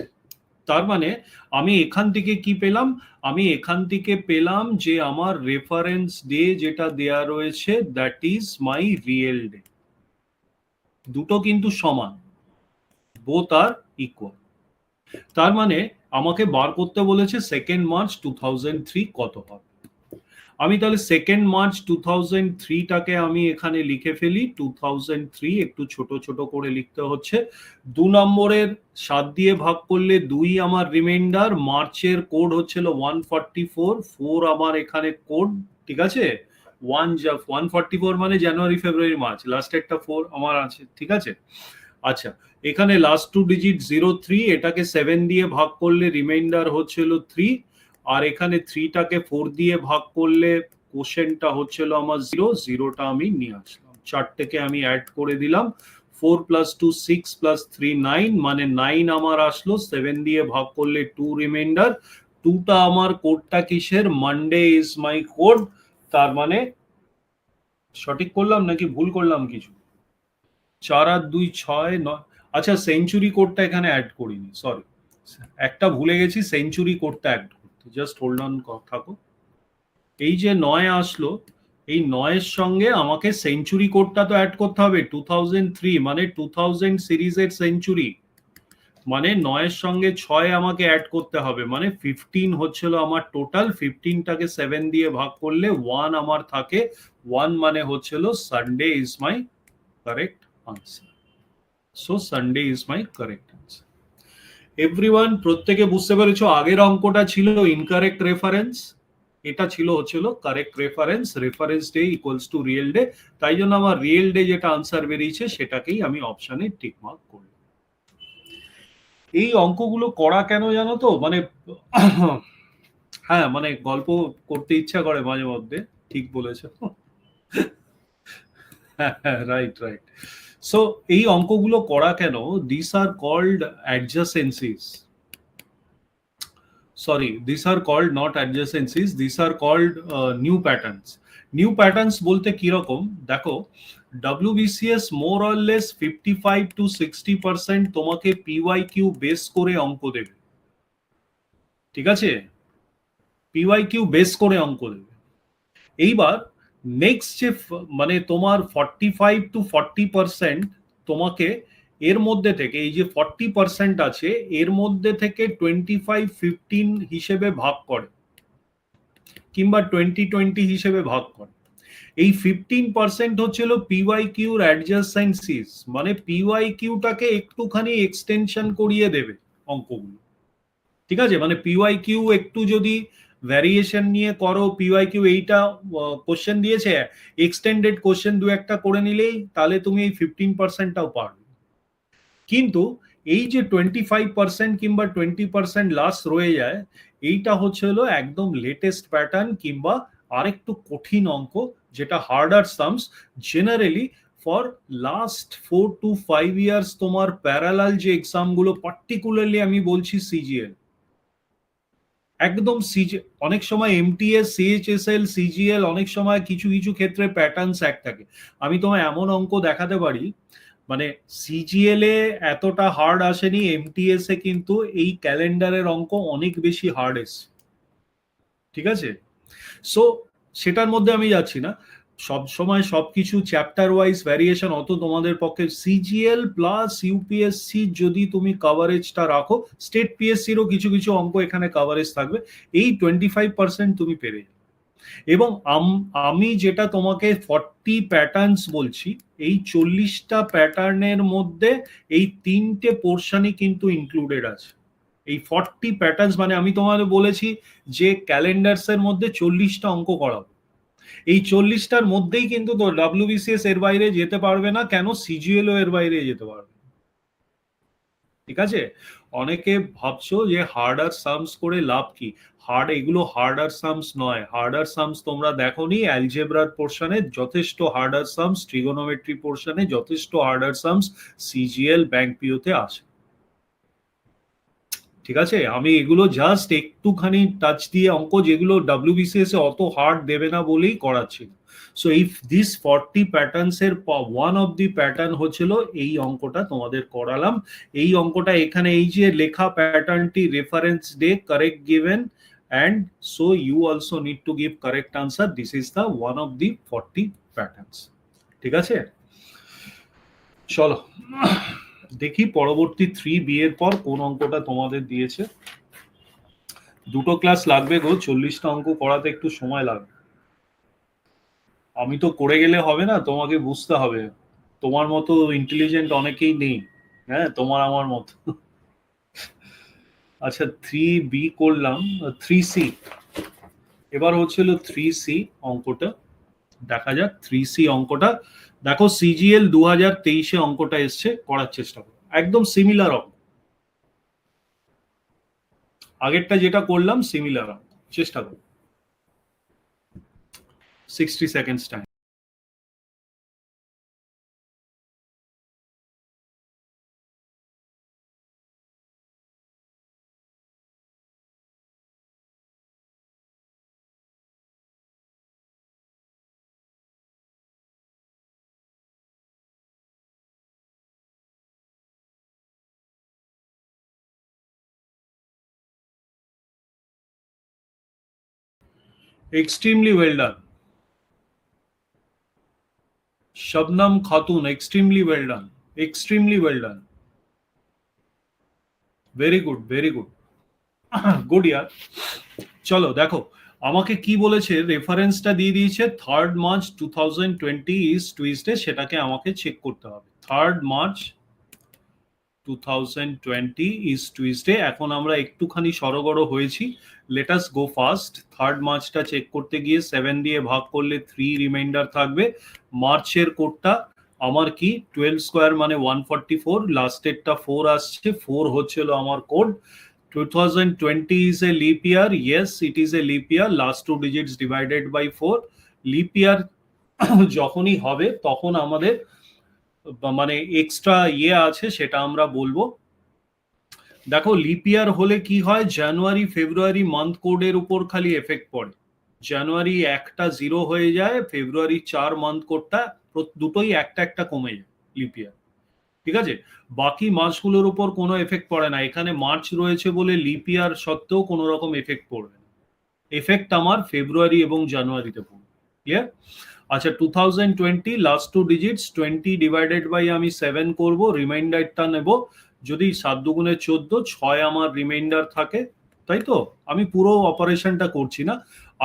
তার মানে আমি এখান থেকে কি পেলাম? আমি এখান থেকে পেলাম যে আমার রেফারেন্স ডে যেটা দেয়া রয়েছে that is my real day. দুটো কিন্তু সমান, বোথ আর ইকুয়াল। তার মানে আমাকে বার করতে বলেছে 2 মার্চ 2003 কত হবে। আমি তাহলে 2 মার্চ 2003টাকে আমি এখানে লিখে ফেলি। 2003 একটু ছোট ছোট করে লিখতে হচ্ছে। 2 নম্বরের 7 দিয়ে ভাগ করলে 2 আমার রিমাইন্ডার, মার্চের কোড হচ্ছিল 144, 4 আমার এখানে কোড, ঠিক আছে। 144 মানে জানুয়ারি ফেব্রুয়ারি মার্চ, লাস্টেরটা 4 আমার আছে, ঠিক আছে। আচ্ছা, এখানে লাস্ট 2 ডিজিট 03, এটাকে 7 দিয়ে ভাগ করলে রিমাইন্ডার হচ্ছিল 3, আর এখানে 3টাকে 4 দিয়ে ভাগ করলে কোশেনটা হচ্ছিল আমার 0, 0টা আমি নিয়ে আসলাম। চারটেকে আমি অ্যাড করে দিলাম। 4 + 2 6 + 3 9, মানে 9 আমার আসলো। 7 দিয়ে ভাগ করলে 2 রিমাইন্ডার, 2টা আমার কোডটা কিসের? Monday is my code. তার মানে সঠিক করলাম নাকি ভুল করলাম কিছু? 4 আর 2 6 9। আচ্ছা, সেঞ্চুরি কোডটা এখানে অ্যাড করিনি, সরি, একটা ভুলে গেছি, সেঞ্চুরি কোডটা অ্যাড করতে। জাস্ট হোল্ড অন থাকো। এই যে 9 আসলো, এই 9 এর সঙ্গে আমাকে সেঞ্চুরি কোডটা তো অ্যাড করতে হবে। 2003 মানে 2000 সিরিজের সেঞ্চুরি, মানে 9 এর সঙ্গে 6 আমাকে অ্যাড করতে হবে, মানে 15 হচ্ছিল আমার টোটাল। 15টাকে 7 দিয়ে ভাগ করলে 1 আমার থাকে। 1 মানে হচ্ছিল Sunday is my correct answer. So Sunday is my correct answer. Everyone, প্রত্যেকে বুঝতে পেরেছো? আগের অঙ্কটা ছিল ইনকারেক্ট রেফারেন্স, এটা ছিল হচ্ছিল correct reference. Reference day equals to real day, তাই জন্য আমার রিয়েল ডে যেটা আনসার বেরিয়েছে সেটাকেই আমি অপশনে টিক মার্ক করলাম। এই অঙ্কগুলো করা কেন জানো তো? মানে হ্যাঁ, মানে গল্প করতে ইচ্ছা করে মাঝে মধ্যে, ঠিক বলেছো। Right right. সো এই অঙ্কগুলো করা কেন? This are called adjacencies. Sorry, these are called not adjacencies, these are called new patterns. New patterns বলতে কি রকম দেখো, WBCS more or less 55 to 60% তোমাকে PYQ বেস করে অঙ্ক দেবে, ঠিক আছে। PYQ বেস করে অঙ্ক দেবে। এইবার নেক্সট যে মানে তোমার 45 to 40% তোমাকে এর মধ্যে থেকে, এই যে 40% আছে এর মধ্যে থেকে 25-15 হিসেবে ভাগ করে, কিংবা 20-20 হিসেবে ভাগ করে। এই 15% হচ্ছিল পিওয়াইকিউর অ্যাডজাসেন্সিস, মানে পিওয়াইকিউটাকে একটুখানি এক্সটেনশন করিয়ে দেবে অঙ্কগুলো, ঠিক আছে। মানে পিওয়াইকিউ একটু যদি ভ্যারিয়েশন নিয়ে করো, পিওয়াইকিউ এইটা কোশ্চেন দিয়েছে, এক্সটেন্ডেড কোশ্চেন দু একটা করে নিলেই তাহলে তুমি এই 15%টাও পারবে। কিন্তু এই যে 25% কিংবা 20% লাস্ট রয়ে যায়, এইটা হচ্ছে হলো একদম লেটেস্ট প্যাটার্ন কিংবা আরেকটু কঠিন অঙ্ক, যেটা harder sums. Generally for last 4 to 5 years তোমার প্যারালাল যে এক্সাম গুলো, পার্টিকুলারলি আমি বলছি সিজিএল, একদম অনেক সময় এমটিএস, সিএইচএসএল, সিজিএল, অনেক সময় কিছু কিছু ক্ষেত্রে প্যাটার্নস এক থাকে। আমি তোমায় এমন অঙ্ক দেখাতে পারি, মানে সিজিএল এ এতটা হার্ড আসেনি, এমটিএস এ কিন্তু এই ক্যালেন্ডারের অঙ্ক অনেক বেশি হার্ড এসছে, ঠিক আছে। সো সেটার মধ্যে আমি যাচ্ছি না। সব সময় সবকিছু চ্যাপ্টার ওয়াইজ ভ্যারিয়েশন অত তোমাদের পক্ষে, সিজিএল প্লাস ইউপিএসসি যদি তুমি কভারেজটা রাখো, স্টেট পিএসসিরও কিছু কিছু অঙ্ক এখানে কভারেজ থাকবে, এই 25% তুমি পেরে যাবে। এবং আমি যেটা তোমাকে 40 প্যাটার্নস বলছি, এই 40টা প্যাটার্নের মধ্যে এই 3টে পোর্শনই কিন্তু ইনক্লুডেড আছে। এই 40 প্যাটার্নস মানে আমি তোমাদের বলেছি যে ক্যালেন্ডার্স এর মধ্যে 40টা অঙ্ক করাবো, এই 40টার মধ্যেই কিন্তু তো ডাব্লিউবিসিএস এর বাইরে যেতে পারবে না, কেন? সিজিএলও এর বাইরে যেতে পারবে, ঠিক আছে। অনেকে ভাবছো যে হার্ডার সামস করে লাভ কি? এগুলো হার্ডার সামস নয়। হার্ডার সামস তোমরা দেখোনি, অ্যালজেব্রার পোর্শনে যথেষ্ট হার্ডার সামস, ট্রিগোনোমেট্রি পোর্শনে যথেষ্ট হার্ডার সামস সিজিএল ব্যাংক পিওতে আসে। ঠিক আছে, আমি এগুলো জাস্ট একটুখানি টাচ দিয়ে অঙ্ক, যেগুলো WBCS এ অত হার্ড দেবে না বলেই করাচ্ছি। সো এই দিস 40 প্যাটার্নস এর ওয়ান অফ দি প্যাটার্ন হচ্ছিল এই অঙ্কটা তোমাদের করালাম। এই অঙ্কটা এখানে এই যে লেখা প্যাটার্নটি, reference day correct given, and so you also need to give correct answer. This is the one of the 40 patterns. ঠিক আছে, চলো দেখি পরবর্তী 3B এর পর কোন অঙ্কটা তোমাদের দিয়েছে। দুটো ক্লাস লাগবে গো, 40টা অঙ্ক করাতে একটু সময় লাগবে। আমি তো করে গেলে হবে না, তোমাকে বুঝতে হবে। তোমার মতো ইন্টেলিজেন্ট অনেকেই নেই, হ্যাঁ, তোমার আমার মতো। আচ্ছা 3B করলাম, 3C, এবার হচ্ছিল 3C অঙ্কটা। দেখা যাক 3C অঙ্কটা। দেখো CGL 2023-এ অঙ্কটা এসছে, করার চেষ্টা করো, একদম সিমিলার অঙ্ক, আগেরটা যেটা করলাম সিমিলার অঙ্ক, চেষ্টা করো। 60 seconds time. Extremely well done. Shabnam Khatun, extremely well done. Extremely well done. Very good, very good. Good ইয়ার। চলো দেখো আমাকে কি বলেছে, রেফারেন্সটা দিয়ে দিয়েছে 3rd March 2020 ইজ টুইসডে, সেটাকে আমাকে চেক করতে হবে। 3rd March 2020 is Tuesday. এখন আমরা একটুখানি সরগড় হয়েছি, let us go fast. 3rd মার্চটা চেক করতে গিয়ে 7 দিয়ে ভাগ করলে 3 রিমাইন্ডার থাকবে। মার্চের কোডটা আমার কি 12 স্কোয়ার মানে 144, লাস্টেরটা 4 আসছে, 4 হচ্ছিল আমার code. 2020 is a leap year. Yes, it is a leap year. Last two digits divided by 4. Leap year যখনই হবে তখন আমাদের মানে এক্সট্রা ইয়ে আছে, সেটা আমরা বলবো। দেখো লিপ ইয়ার হলে কি হয়, জানুয়ারি ফেব্রুয়ারি মান্থ কোডের উপর খালি এফেক্ট পড়ে। জানুয়ারি একটা 0 হয়ে যায়, ফেব্রুয়ারি 4 মান্থ কোডটা দুটোই একটা একটা কমে যায় লিপ ইয়ার। ঠিক আছে, বাকি মাসগুলোর উপর কোনো এফেক্ট পড়ে না। এখানে মার্চ রয়েছে বলে লিপ ইয়ার সত্ত্বেও কোনো রকম এফেক্ট পড়বে না। এফেক্ট আমার ফেব্রুয়ারি এবং জানুয়ারিতে পড়বে। ক্লিয়ার? আচ্ছা 2020 last two digits 20 divided by আমি 7 করব, রিমাইন্ডারটা নেব। যদি 7 দুগুণে 14, 6 আমার রিমাইন্ডার থাকে, তাই তো? আমি পুরো অপারেশনটা করছি না।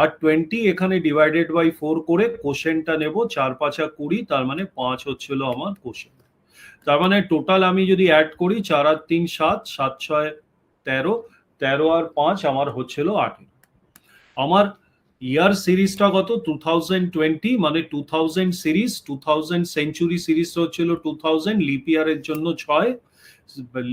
আর 20 এখানে ডিভাইডেড বাই 4 করে কোশেনটা নেব, 4 5 20, তার মানে 5 হচ্ছিল আমার কোশেন। তার মানে টোটাল আমি যদি অ্যাড করি 4 আর 3 7, 7 6 13, 13 আর 5 আমার হচ্ছিল 18। আমার ইয়ার সিরিজটা কত? 2020 মানে 2000 সিরিজ, 2000 সেঞ্চুরি সিরিজ হচ্ছিল 2000, লিপ ইয়ারের জন্য 6,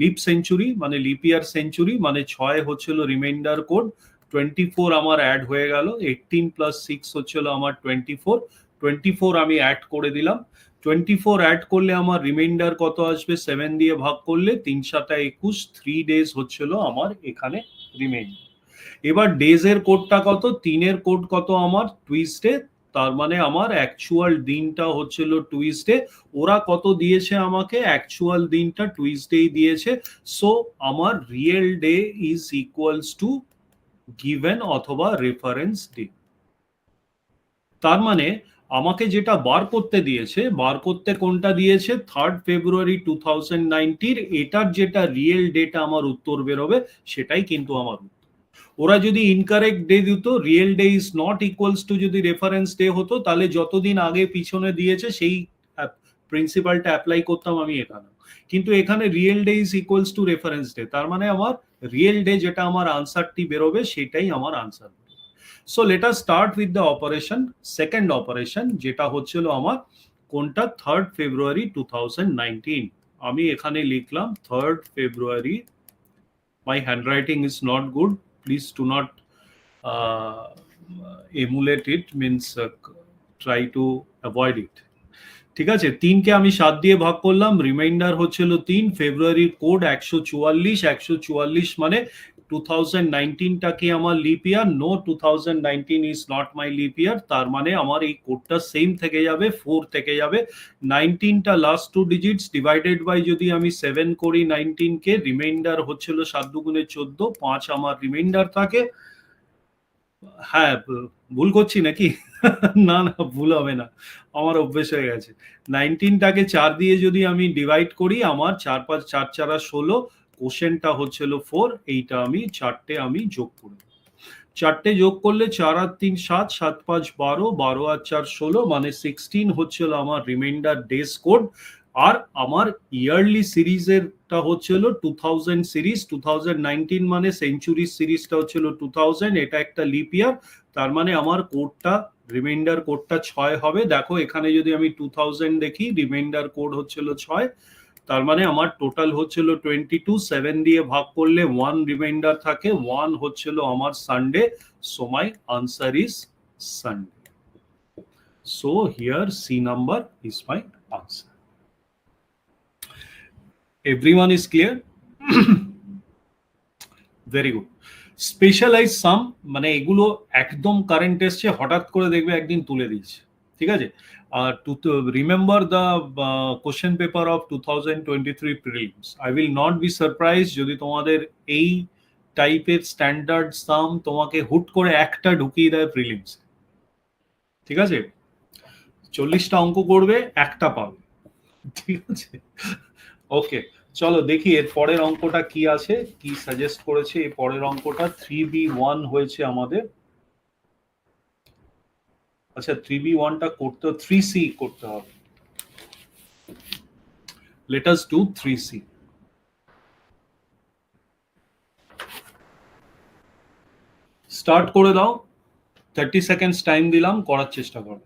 লিপ সেঞ্চুরি মানে লিপ ইয়ার সেঞ্চুরি মানে 6 হচ্ছিল রিমাইন্ডার কোড। 24 আমার অ্যাড হয়ে গেল, 18 প্লাস 6 হচ্ছিল আমার 24, 24 আমি অ্যাড করে দিলাম। 24 অ্যাড করলে আমার রিমাইন্ডার কত আসবে? 7 দিয়ে ভাগ করলে 3 7 21, 3 ডেজ হচ্ছিল আমার এখানে রিমাইন্ডার। এবার ডেজ এর কোডটা কত? 3 এর কোড কত আমার? টুইসডে, তার মানে আমার অ্যাকচুয়াল দিনটা হচ্ছিল টুইসডে। ওরা কত দিয়েছে আমাকে? অ্যাকচুয়াল দিনটা টুইসডেই দিয়েছে। সো আমার real day is equals to given অথবা রেফারেন্স ডে। তার মানে আমাকে যেটা বার করতে দিয়েছে, বার করতে কোনটা দিয়েছে? 3rd February 2019, এটার যেটা রিয়েল ডেটা আমার উত্তর বেরোবে সেটাই কিন্তু আমার উত্তর। ওরা যদি ইনকারেক্ট ডে দিত, real day is not equals to যদি রেফারেন্স ডে হতো, তাহলে যতদিন আগে পিছনে দিয়েছে সেই প্রিন্সিপালটা অ্যাপ্লাই করতাম আমি এখানে। কিন্তু এখানে real day is equals to reference day, তার মানে আমার রিয়েল ডে যেটা আমার আনসারটি বেরোবে সেটাই আমার answer. So let us start with the operation, second operation, যেটা হচ্ছিল আমার কোনটা? 3rd February 2019। আমি এখানে লিখলাম 3rd February। My handwriting is not good. Please do not emulate it, means try to avoid it. ঠিক আছে, 3 কে আমি 7 দিয়ে ভাগ করলাম, রিমাইন্ডার হচ্ছিল 3। ফেব্রুয়ারির কোড 144, 144 মানে 2019 টা কি আমার leap year? No, 2019 is not my leap year. তার মানে আমার এই কোডটা সেম থেকে যাবে, 4 থেকে যাবে। 19 টা লাস্ট 2 ডিজিটস ডিভাইডেড বাই যদি আমি 7 করি 19 কে, রিমাইন্ডার হচ্ছিল 7 দুগুণে 14, 5 আমার রিমাইন্ডার থাকে। হ্যাঁ, ভুল করছি নাকি? না না, ভুল হবে না, আমার অভ্যেস হয়ে গেছে। 19 টাকে 4 দিয়ে যদি আমি ডিভাইড করি, আমার 4 5 4 4 16, কোশ্চেনটা হচ্ছিল 4। এইটা আমি 4টে আমি যোগ করি, 4টে যোগ করলে 4 আর 3 7, 7 5 12, 12 আর 4 16, মানে 16 হচ্ছিল আমার রিমাইন্ডার ডেজ কোড। আর আমার ইয়ারলি সিরিজের টা হচ্ছিল 2000 সিরিজ। 2019 মানে সেঞ্চুরি সিরিজটা হচ্ছিল 2000, এটা একটা লিপ ইয়ার। তার মানে আমার কোডটা, রিমাইন্ডার কোডটা 6 হবে। দেখো এখানে যদি আমি 2000 দেখি, রিমাইন্ডার কোড হচ্ছিল 6। তার মানে আমার টোটাল হচ্ছিল 22। 7 দিয়ে ভাগ করলে 1 রিমাইন্ডার থাকে, 1 হচ্ছিল আমার Sunday. So my answer is Sunday. So here C number is my answer. Everyone is clear? Very good. Specialize some মানে এগুলো একদম কারেন্ট এসছে, হঠাৎ করে দেখবে একদিন তুলে দিয়েছে, ঠিক আছে? আর to remember the question paper of 2023 prelims. I will not be surprise যদি তোমাদের এই টাইপের স্ট্যান্ডার্ড সাম তোমাকে হুট করে একটা ঢুকিয়ে দেয় প্রিলিমস, ঠিক আছে? 40টা অঙ্ক করবে, একটা পাবে, ঠিক আছে? ওকে, চলো দেখি এর পরের অঙ্কটা কি আছে, কি সাজেস্ট করেছে। এই পরের অঙ্কটা 3B1 হয়েছে আমাদের। আচ্ছা, 3B1 টা করতে 3C করতে হবে। Let us do 3C। Start করে দাও, 30 সেকেন্ডস টাইম দিলাম, করার চেষ্টা করো।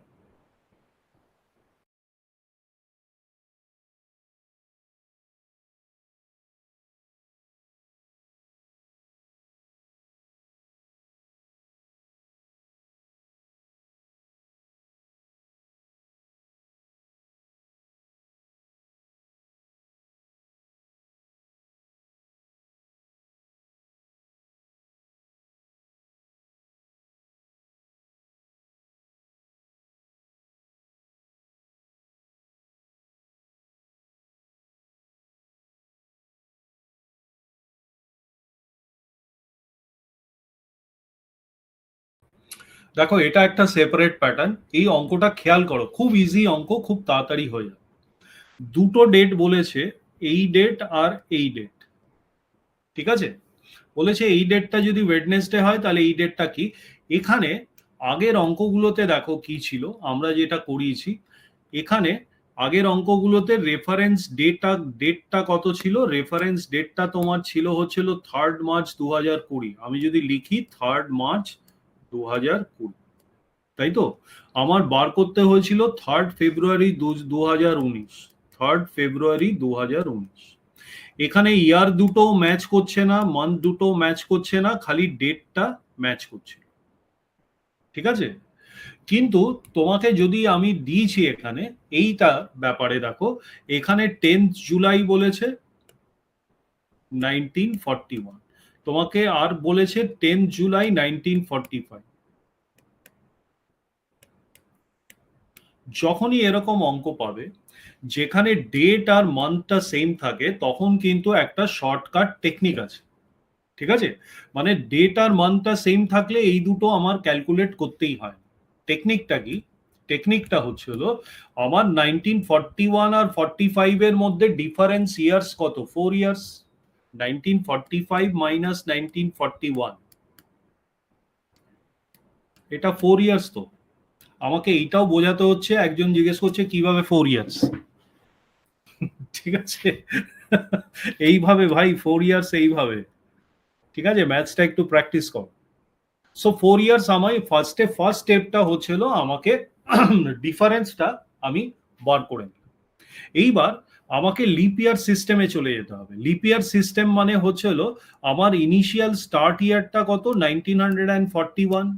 দেখো এটা একটা সেপারেট প্যাটার্ন, এই অঙ্কটা খেয়াল করো, খুব ইজি অঙ্ক, খুব তাড়াতাড়ি হয়ে যাবে। দুটো ডেট বলেছে, এই ডেট আর এই ডেট, ঠিক আছে? বলেছে এই ডেটটা যদি ওয়েডনেসডে হয় তাহলে এই ডেটটা কি। এখানে আগের অঙ্কগুলোতে দেখো কি ছিল, আমরা যেটা করিয়েছি এখানে আগের অঙ্কগুলোতে রেফারেন্স ডেটটা কত ছিল? রেফারেন্স ডেটটা তোমার ছিল হচ্ছিল 3 মার্চ 2020। আমি যদি লিখি 3 মার্চ 2020, তাই তো? আমার বার করতে হয়েছিল 3 ফেব্রুয়ারি 2019, 3 ফেব্রুয়ারি 2019। এখানে ইয়ার দুটো ম্যাচ করছে না, মান্থ দুটো ম্যাচ করছে না, খালি ডেটটা ম্যাচ করছে, ঠিক আছে? কিন্তু তোমাকে যদি আমি দিয়েছি এখানে এইটা ব্যাপারে দেখো, এখানে 10th জুলাই বলেছে 1941, তোমাকে আর বলেছে 10th জুলাই 1945। যখনই এরকম অঙ্ক পাবে যেখানে ডেট আর মান্থটা সেম থাকে, তখন কিন্তু একটা শর্টকাট টেকনিক আছে, ঠিক আছে? মানে ডেট আর মান্থটা সেম থাকলে এই দুটো আমার ক্যালকুলেট করতেই হয়। টেকনিকটা কি? টেকনিকটা হচ্ছে হলো, আমার 1941 আর 45 এর মধ্যে ডিফারেন্স ইয়ার্স কত? 4 ইয়ার্স। 1945 মাইনাস 1941, এটা 4 ইয়ার্স। তো আমাকে এইটাও বোঝাতে হচ্ছে, একজন জিজ্ঞেস করছে কিভাবে 4 ইয়ার্স, ঠিক আছে? এইভাবে ভাই, 4 ইয়ার্স এইভাবে, ঠিক আছে? ম্যাথসটা একটু প্র্যাকটিস কর। সো 4 ইয়ার্স আমায় ফার্স্ট স্টেপটা হচ্ছিল আমাকে ডিফারেন্সটা আমি বার করে নিই। এইবার আমাকে লিপ ইয়ার সিস্টেমে চলে যেতে হবে। লিপ ইয়ার সিস্টেম মানে হচ্ছে হলো, আমার ইনিশিয়াল স্টার্ট ইয়ারটা কত? 1941,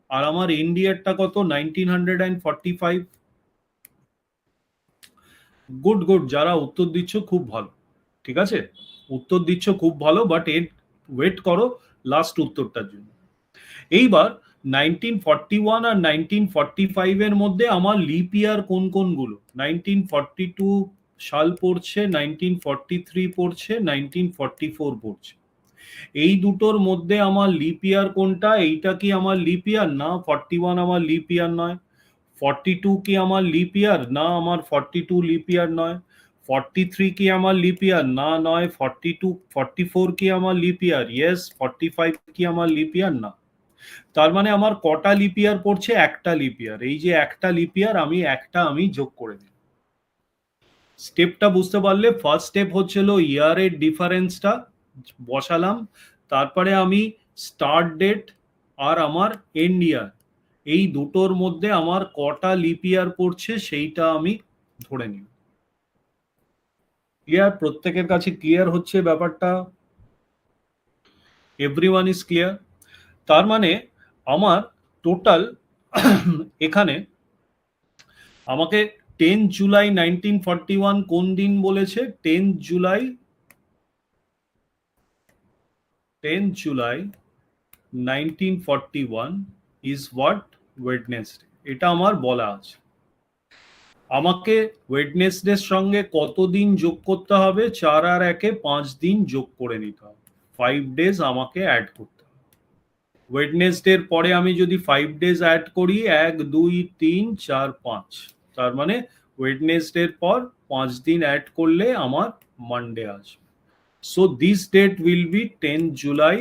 আর আমার এন্ড ইয়ারটা কত? 1945। গুড গুড, যারা উত্তর দিচ্ছ খুব ভালো, ঠিক আছে, উত্তর দিচ্ছ খুব ভালো, বাট এর ওয়েট করো লাস্ট উত্তরটার জন্য। এইবার 1941 আর 1945 এর মধ্যে আমার লিপ ইয়ার কোন কোনগুলো? 1942 সাল পড়ছে, 1943 পড়ছে, 1944 পড়ছে। এই দুটোর মধ্যে আমার লিপ ইয়ার কোনটা? এইটা কি আমার লিপ ইয়ার? না, 41 আমার লিপ ইয়ার নয়। 42 কি আমার লিপ ইয়ার? না, আমার 42 লিপ ইয়ার নয়। 43 কি আমার লিপ ইয়ার? না, নয়। 42 44 কি আমার লিপ ইয়ার? ইয়েস। 45 কি আমার লিপ ইয়ার? না। তার মানে আমার কটা লিপ ইয়ার পড়ছে? একটা লিপ ইয়ার। এই যে একটা লিপ ইয়ার, আমি যোগ করে দিই। স্টেপটা বুঝতে পারলে? ফার্স্ট স্টেপ হচ্ছিল ইয়ারের ডিফারেন্সটা বসালাম, তারপরে আমি স্টার্ট ডেট আর আমার এন্ড ইয়ার, এই দুটোর মধ্যে আমার কটা লিপ ইয়ার পড়ছে সেইটা আমি ধরে নিই। ক্লিয়ার? প্রত্যেকের কাছে ক্লিয়ার হচ্ছে ব্যাপারটা? Everyone is clear? তার মানে আমার টোটাল এখানে আমাকে 10 জুলাই 1941 কোন দিন বলেছে? 10 জুলাই 1941 ইজ হোয়াট? ওয়েডনেসডে। এটা আমার বলা আছে। আমাকে ওয়েডনেসডের সঙ্গে কতদিন যোগ করতে হবে? 4 আর 1-এ 5 দিন যোগ করে নিতে হবে। 5 ডেজ আমাকে অ্যাড করতে হবে। ওয়েডনেসডের পরে আমি যদি 5 ডেজ অ্যাড করি, 1 2 3 4 5, তার মানে ওয়েডনেসডের পর 5 দিন অ্যাড করলে আমার মানডে আসবে। So this date will be 10 July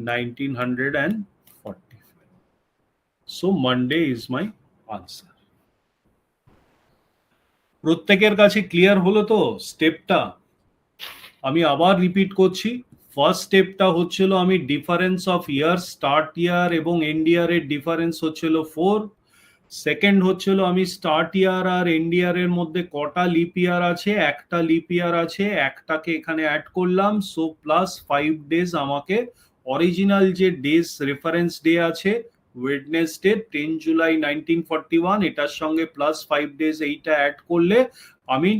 1945. So Monday is my answer. প্রত্যেকের কাছে ক্লিয়ার হলো তো স্টেপটা? আমি আবার রিপিট করছি। ফার্স্ট স্টেপটা হচ্ছিল আমি ডিফারেন্স অফ ইয়ার, স্টার্ট ইয়ার এবং এন্ড ইয়ারের ডিফারেন্স হচ্ছিল 4। সেকেন্ড হচ্ছিল আমি স্টার্ট ইয়ার আর এন্ড ইয়ারের মধ্যে কটা লিপ ইয়ার আছে? একটা লিপ ইয়ার আছে, একটাকে এখানে অ্যাড করলাম, সো প্লাস 5 ডেজ আমাকে অরিজিনাল যে ডেজ রেফারেন্স ডে আছে ওয়েডনেসডে 10 জুলাই 1941, এটার সঙ্গে প্লাস 5 ডেজ এইটা অ্যাড করলে আমি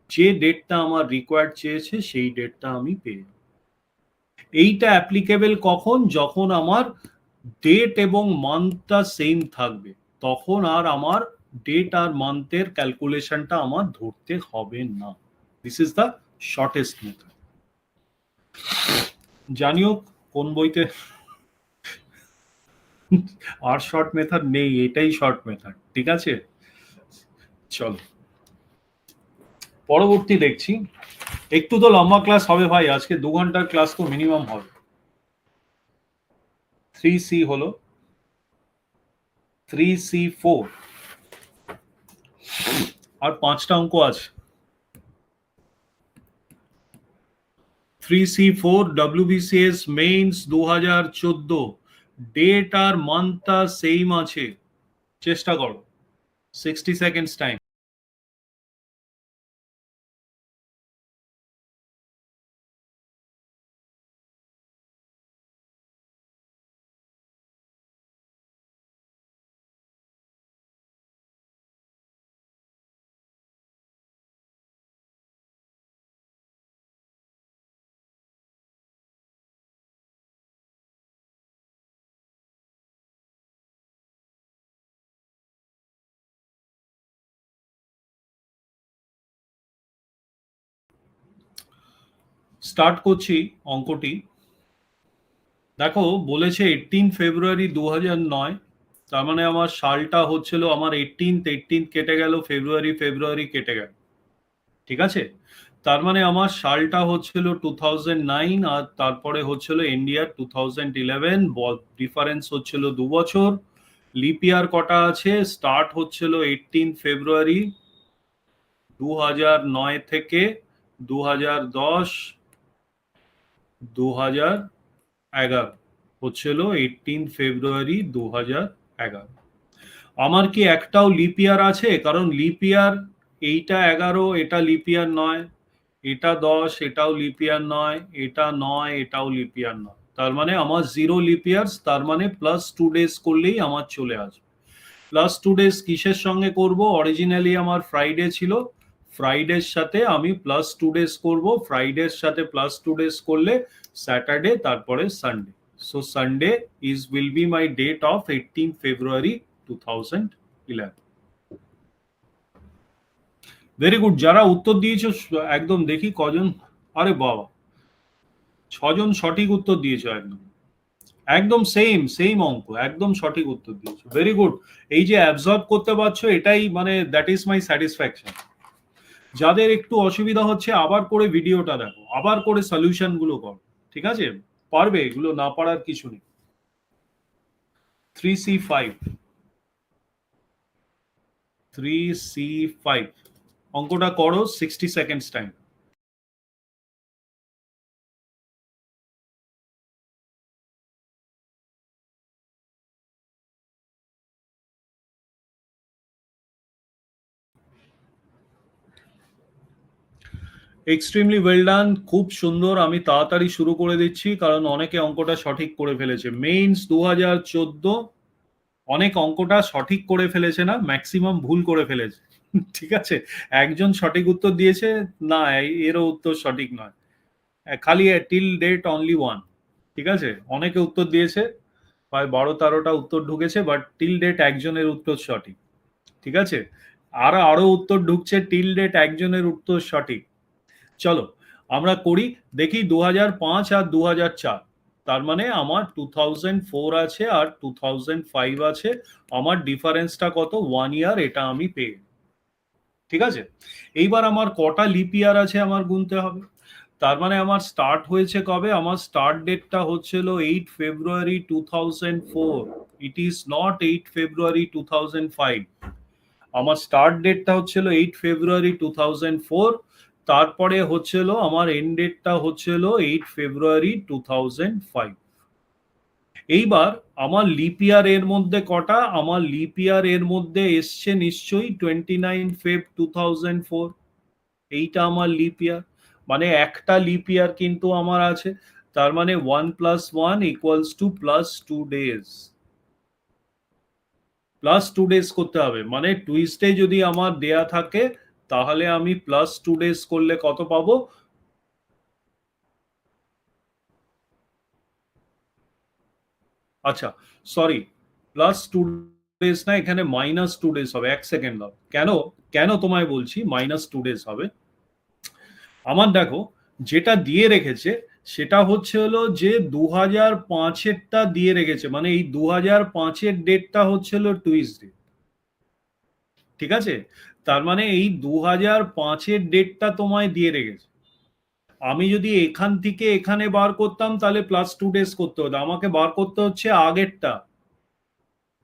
যে ডেটটা আমার রিকোয়ার্ড চেয়েছে সেই ডেটটা আমি পেয়ে যাব। এইটা অ্যাপ্লিকেবল কখন? যখন আমার ডেট এবং মান্থটা সেম থাকবে, তখন আর আমার ডেট আর মান্থের ক্যালকুলেশনটা আমার ধরতে হবে না। This is the shortest method. জানিও কোন বইতে আর শর্ট মেথড নেই, এটাই শর্ট মেথড, ঠিক আছে? চলো পরবর্তী দেখছি। একটু তো লম্বা ক্লাস হবে ভাই, আজকে 2 ঘন্টার ক্লাস তো মিনিমাম হবে। 3C হলো 3C4 আর 5টা অঙ্ক আছে। 3C4 WBCS মেইনস 2014, ডেট আর মান্থটা সেম আছে, চেষ্টা করো। 60 সেকেন্ডস টাইম। স্টার্ট করছি অঙ্কটি। দেখো বলেছে 18 ফেব্রুয়ারি 2009, তার মানে আমার সালটা হচ্ছিল আমার 18 কেটে গেল, ফেব্রুয়ারি কেটে গেল, ঠিক আছে? তার মানে আমার সালটা হচ্ছিল 2009 আর তারপরে হচ্ছিল ইন্ডিয়ার 2011, ডিফারেন্স হচ্ছিল 2 বছর। লিপ ইয়ার কটা আছে? স্টার্ট হচ্ছিল 18 ফেব্রুয়ারি 2009 থেকে 2010 2011 হচ্ছিল 18 ফেব্রুয়ারি 2011। আমার কি একটাও লিপ ইয়ার আছে? কারণ লিপ ইয়ার এইটা 11, এটা লিপ ইয়ার নয়, এটা 10, এটাও লিপ ইয়ার নয়, এটা 9, এটাও লিপ ইয়ার নয়। তার মানে আমার 0 লিপ ইয়ার্স, তার মানে প্লাস 2 ডেজ করলেই আমার চলে আসবে। প্লাস 2 ডেজ কিসের সঙ্গে করব? অরিজিনালি আমার ফ্রাইডে ছিল, ফ্রাইডের সাথে আমি প্লাস 2 days করব, ফ্রাইডের সাথে প্লাস 2 days করলে স্যাটারডে, তারপরে Sunday. So Sunday will be my date of 18 February 2011। Very good, যারা উত্তর দিয়েছো একদম দেখি কজন। আরে বাবা, 6জন সঠিক উত্তর দিয়েছো, একদম একদম সেম সেম অঙ্ক, একদম সঠিক উত্তর দিয়েছো, ভেরি গুড। এই যে অ্যাবজর্ব করতে পারছো, এটাই মানে দ্যাট ইজ মাই স্যাটিসফ্যাকশন। যাদের একটু অসুবিধা হচ্ছে আবার করে ভিডিওটা দেখো, আবার করে সলিউশন গুলো করো, ঠিক আছে? পারবে, এগুলো না পারার কিছু নেই। 3C5, 3C5 অঙ্কটা করো, 60 seconds time. Extremely well done, খুব সুন্দর। আমি তাড়াতাড়ি শুরু করে দিচ্ছি কারণ অনেকে অঙ্কটা সঠিক করে ফেলেছে। মেইনস 2014 অনেক অঙ্কটা সঠিক করে ফেলেছে না, ম্যাক্সিমাম ভুল করে ফেলেছে। ঠিক আছে, একজন সঠিক উত্তর দিয়েছে, না এরও উত্তর সঠিক নয়, খালি টিল ডেট অনলি ওয়ান। ঠিক আছে, অনেকে উত্তর দিয়েছে, প্রায় 12-13টা উত্তর ঢুকেছে, বাট টিল ডেট একজনের উত্তর সঠিক। ঠিক আছে, আরো উত্তর ঢুকছে, টিল ডেট একজনের উত্তর সঠিক। চলো আমরা করি, দেখি 2005 আর 2004, তার মানে আমার 2004 আছে আর 2005 আছে, আমার ডিফারেন্সটা কত? 1 ইয়ার, এটা আমি পেয়ে। ঠিক আছে, এইবার আমার কটা লিপ ইয়ার আছে আমার গুনতে হবে। তার মানে আমার স্টার্ট হয়েছে কবে? আমার স্টার্ট ডেটটা হচ্ছিল 8 February 2004, it is not 8 February 2005। আমার স্টার্ট ডেটটা হচ্ছিল 8 February 2004, তারপরে হচ্ছিল আমার এন্ড ডেটটা হচ্ছিল 8 February 2005। এইবার আমার লিপ ইয়ার এর মধ্যে কটা? আমার লিপ ইয়ার এর মধ্যে এসছে নিশ্চয়ই 29 Feb 2004, এইটা আমার লিপ ইয়ার, মানে একটা লিপ ইয়ার কিন্তু আমার আছে। তার মানে 1+1 = +2 days, +2 days করতে হবে। মানে টুইসডে যদি আমার দেয়া থাকে, তাহলে আমি +2 days করলে কত পাবো? আচ্ছা, সরি, +2 days না, এখানে -2 days হবে। 1 সেকেন্ড দাও, কেন কেন তোমায় বলছি -2 days হবে। আমার দেখো, যেটা দিয়ে রেখেছে সেটা হচ্ছে হলো যে 2005-এরটা দিয়ে রেখেছে, মানে এই 2005-এর ডেটটা হচ্ছে হলো টুইসডে। ঠিক আছে, তার মানে এই 2005-এর ডেটটা তোমায় দিয়ে রেখেছে। আমি যদি এখান থেকে এখানে বার করতাম তাহলে +2 days করতে হতো, আমাকে বার করতে হচ্ছে আগেরটা,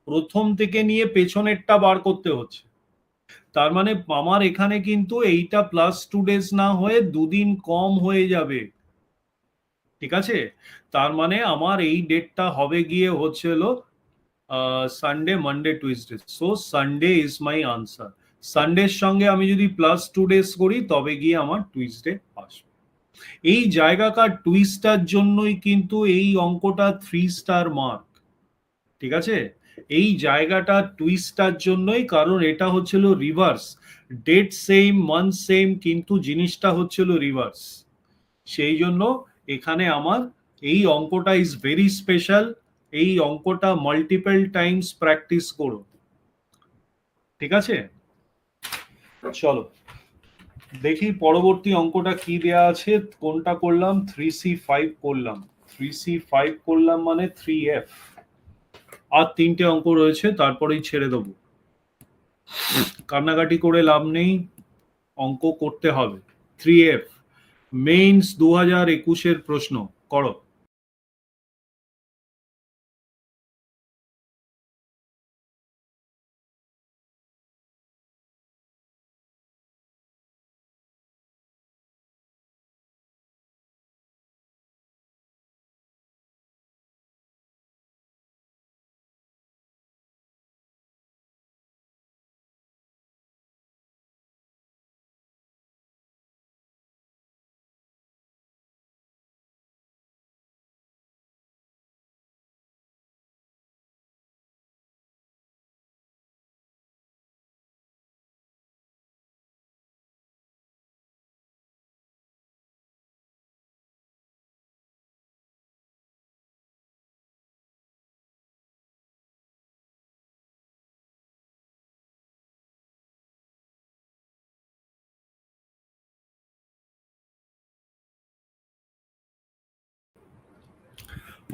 প্রথম থেকে নিয়ে পেছনেরটা বার করতে হচ্ছে। তার মানে আমার এখানে কিন্তু এইটা +2 days না হয়ে 2 দিন কম হয়ে যাবে। ঠিক আছে, তার মানে আমার এই ডেটটা হবে গিয়ে হচ্ছে হলো Sunday, Monday, Tuesday. So Sunday is my answer. সানডের সঙ্গে আমি যদি +2 days করি তবে গিয়ে আমার টুইসডে আসবে। এই জায়গাকার টুইস্টার জন্যই কিন্তু এই অঙ্কটা 3 স্টার মার্ক। ঠিক আছে, এই জায়গাটা টুইস্টার জন্যই, কারণ এটা হচ্ছিল reverse, date same, month same, কিন্তু জিনিসটা হচ্ছিল রিভার্স। সেই জন্য এখানে আমার এই অঙ্কটা ইজ ভেরি স্পেশাল। এই অঙ্কটা মাল্টিপল টাইমস প্র্যাকটিস করো। ঠিক আছে, চলো দেখি পরবর্তী অঙ্কটা কি দেয়া আছে। কোনটা করলাম? 3C5 করলাম, 3C5 করলাম মানে 3F। আর 3টে অঙ্ক রয়েছে, তারপরেই ছেড়ে দেবো। কান্নাকাটি করে লাভ নেই, অঙ্ক করতে হবে। 3F মেইনস 2021-এর প্রশ্ন করো।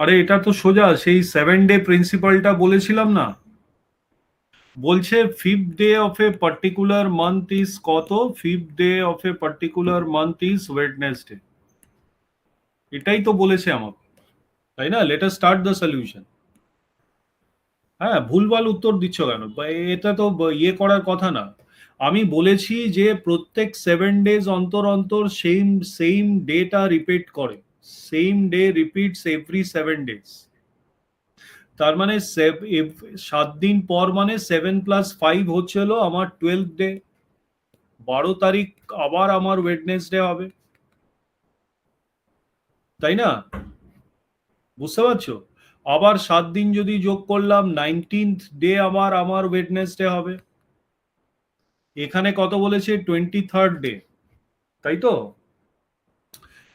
আরে এটা তো সোজা, সেই 7 ডে প্রিন্সিপালটা বলেছিলাম না। বলছে fifth day of a particular month is কত, fifth day of a particular month is Wednesday. এটাই তো বলেছে আমাকে, তাই না? Let us start the solution. হ্যাঁ, ভুলভাল উত্তর দিচ্ছ কেন? এটা তো ইয়ে করার কথা না। আমি বলেছি যে প্রত্যেক 7 ডেজ অন্তর অন্তর সেম সেম ডেটা রিপিট করে, same day repeats every 7 days. তার মানে 7 দিন পর মানে 7 + 5 হচ্ছে হলো আমার 12th ডে। 12 তারিখ আবার আমার ওয়েডনেসডে হবে, তাই না? বুঝতে পারছো? আবার 7 দিন যদি যোগ করলাম, 19th ডে আবার আমার ওয়েডনেসডে হবে। এখানে কত বলেছে? 23rd ডে, তাই তো?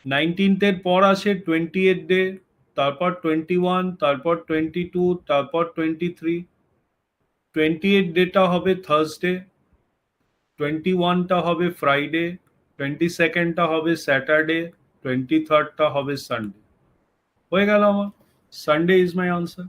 19th-এর পর আসে 20th ডে, তারপর 21, তারপর 22, তারপর 23। 28 ডেটা হবে থার্সডে, 21টা হবে ফ্রাইডে, 22nd-টা হবে স্যাটারডে, 23rd-টা হবে সানডে। হয়ে গেল আমার, সানডে ইজ মাই আনসার।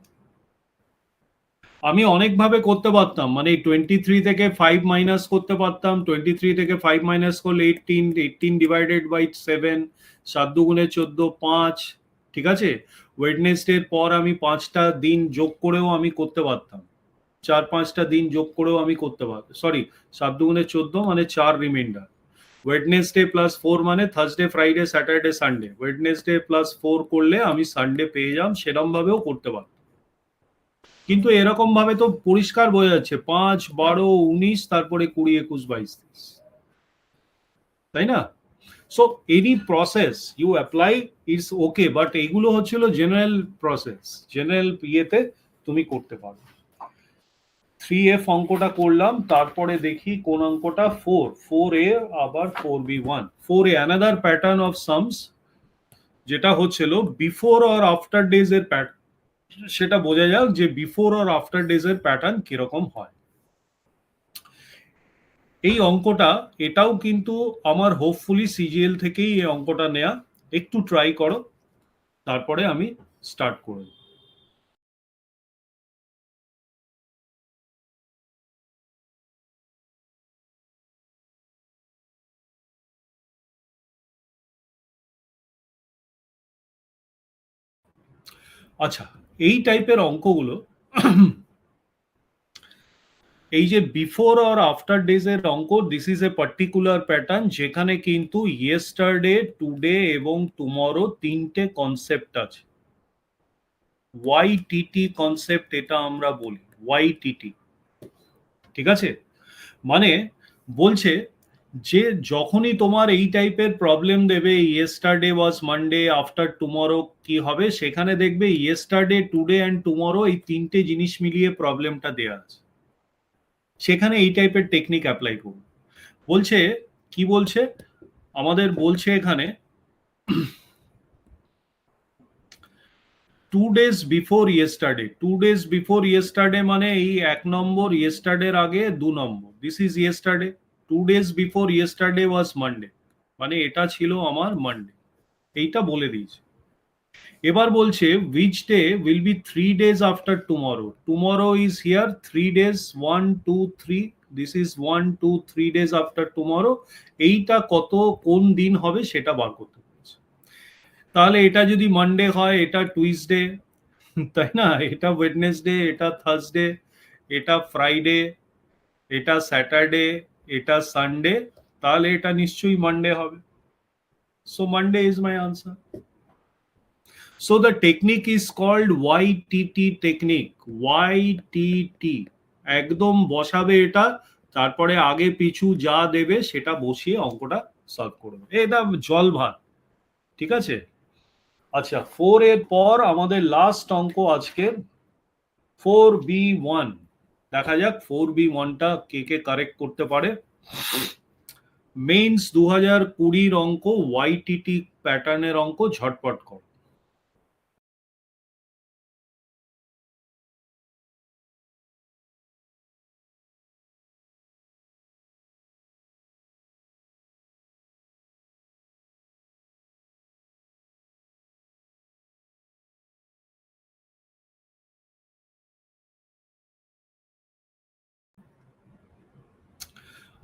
আমি অনেকভাবে করতে পারতাম, মানে 23 থেকে 5 মাইনাস করতে পারতাম, 23 থেকে 5 মাইনাস করলে 18, 18 / 7, 7 × 2 = 14, 5। ঠিক আছে, ওয়েডনেসডের পর আমি 5টা দিন যোগ করেও আমি করতে পারতাম, 4-5টা দিন যোগ করেও আমি করতে পারতাম, সরি, 7 × 2 = 14 মানে 4 রিমাইন্ডার। ওয়েডনেসডে +4 মানে Thursday, Friday, Saturday, Sunday. Wednesday +4 করলে আমি সানডে পেয়ে যাম, সেরকম ভাবেও করতে পারতাম। কিন্তু এরকম ভাবে তো পরিষ্কার বোঝা যাচ্ছে 5, 12, 19, তারপরে 20, 21, 22, 23, তাই না? So any process you apply is okay, but এইগুলো হচ্ছিল জেনারেল প্রসেস, জেনারেল ইয়েতে তুমি করতে পারো। 3F অঙ্কটা করলাম, তারপরে দেখি কোন অঙ্কটা, 4A, আবার 4B1, 4A another pattern of Shams, যেটা হচ্ছিল বিফোর অর আফটার ডেজ এর প্যাটার্ন। সেটা বোঝা যাক যে বিফোর অর আফটার ডেজ এর প্যাটার্ন কিরকম হয়। এই অঙ্কটা, এটাও কিন্তু আমার হোপফুলি সিজিএল থেকেই এই অঙ্কটা নেয়া। একটু ট্রাই করো, তারপরে আমি স্টার্ট করে দেব। আচ্ছা, এই টাইপের অঙ্কগুলো, এই যে বিফোর অর আফটার ডেজ এর অঙ্ক, this is a particular pattern, যেখানে কিন্তু ইয়েস্টারডে, টুডে এবং টুমরো তিনটে কনসেপ্ট আছে। ওয়াইটিটি কনসেপ্ট এটা আমরা বলি, ওয়াইটিটি। ঠিক আছে, মানে বলছে যে যখনই তোমার এই টাইপের প্রবলেম দেবে, yesterday was Monday, after tomorrow কি হবে, সেখানে দেখবে ইয়েস্টারডে, টুডে অ্যান্ড টুমরো এই তিনটে জিনিস মিলিয়ে প্রবলেমটা দেওয়া আছে, সেখানে এই টাইপের টেকনিক অ্যাপ্লাই করুন। বলছে, কি বলছে আমাদের, বলছে এখানে 2 days before yesterday. 2 days before yesterday মানে এই 1 নম্বর, ইয়েস্টারডের আগে 2 নম্বর, this is yesterday. 2 days before yesterday was Monday, মানে এটা ছিল আমার মানডে, এইটা বলে দিয়েছে। এবার বলছে which day will be 3 days after tomorrow. Tomorrow is here, 3 days, 1, 2, 3, this is 1, 2, 3 days after tomorrow. এইটা কত, কোন দিন হবে সেটা বার করতে বলেছে। তাহলে এটা যদি মানডে হয়, এটা টুইসডে, তাই না? এটা ওয়েডনেসডে, এটা থার্সডে, এটা ফ্রাইডে, এটা স্যাটারডে, এটা সানডে, তাহলে এটা নিশ্চয়ই মানডে হবে। So Monday is my answer. So the technique is called YTT technique. YTT একদম বসাবে এটা, তারপরে আগে পিছু যা দেবে সেটা বসিয়ে অঙ্কটা সলভ করবে, এটা জল ভাত। ঠিক আছে, আচ্ছা, 4 এর পর আমাদের লাস্ট অঙ্ক আজকের 4B1। দেখা যাক 4B1টা কে কে কারেক্ট করতে পারে। মেইনস 2020-র অঙ্ক, ওয়াইটিটি প্যাটার্নের অঙ্ক, ঝটপট কর।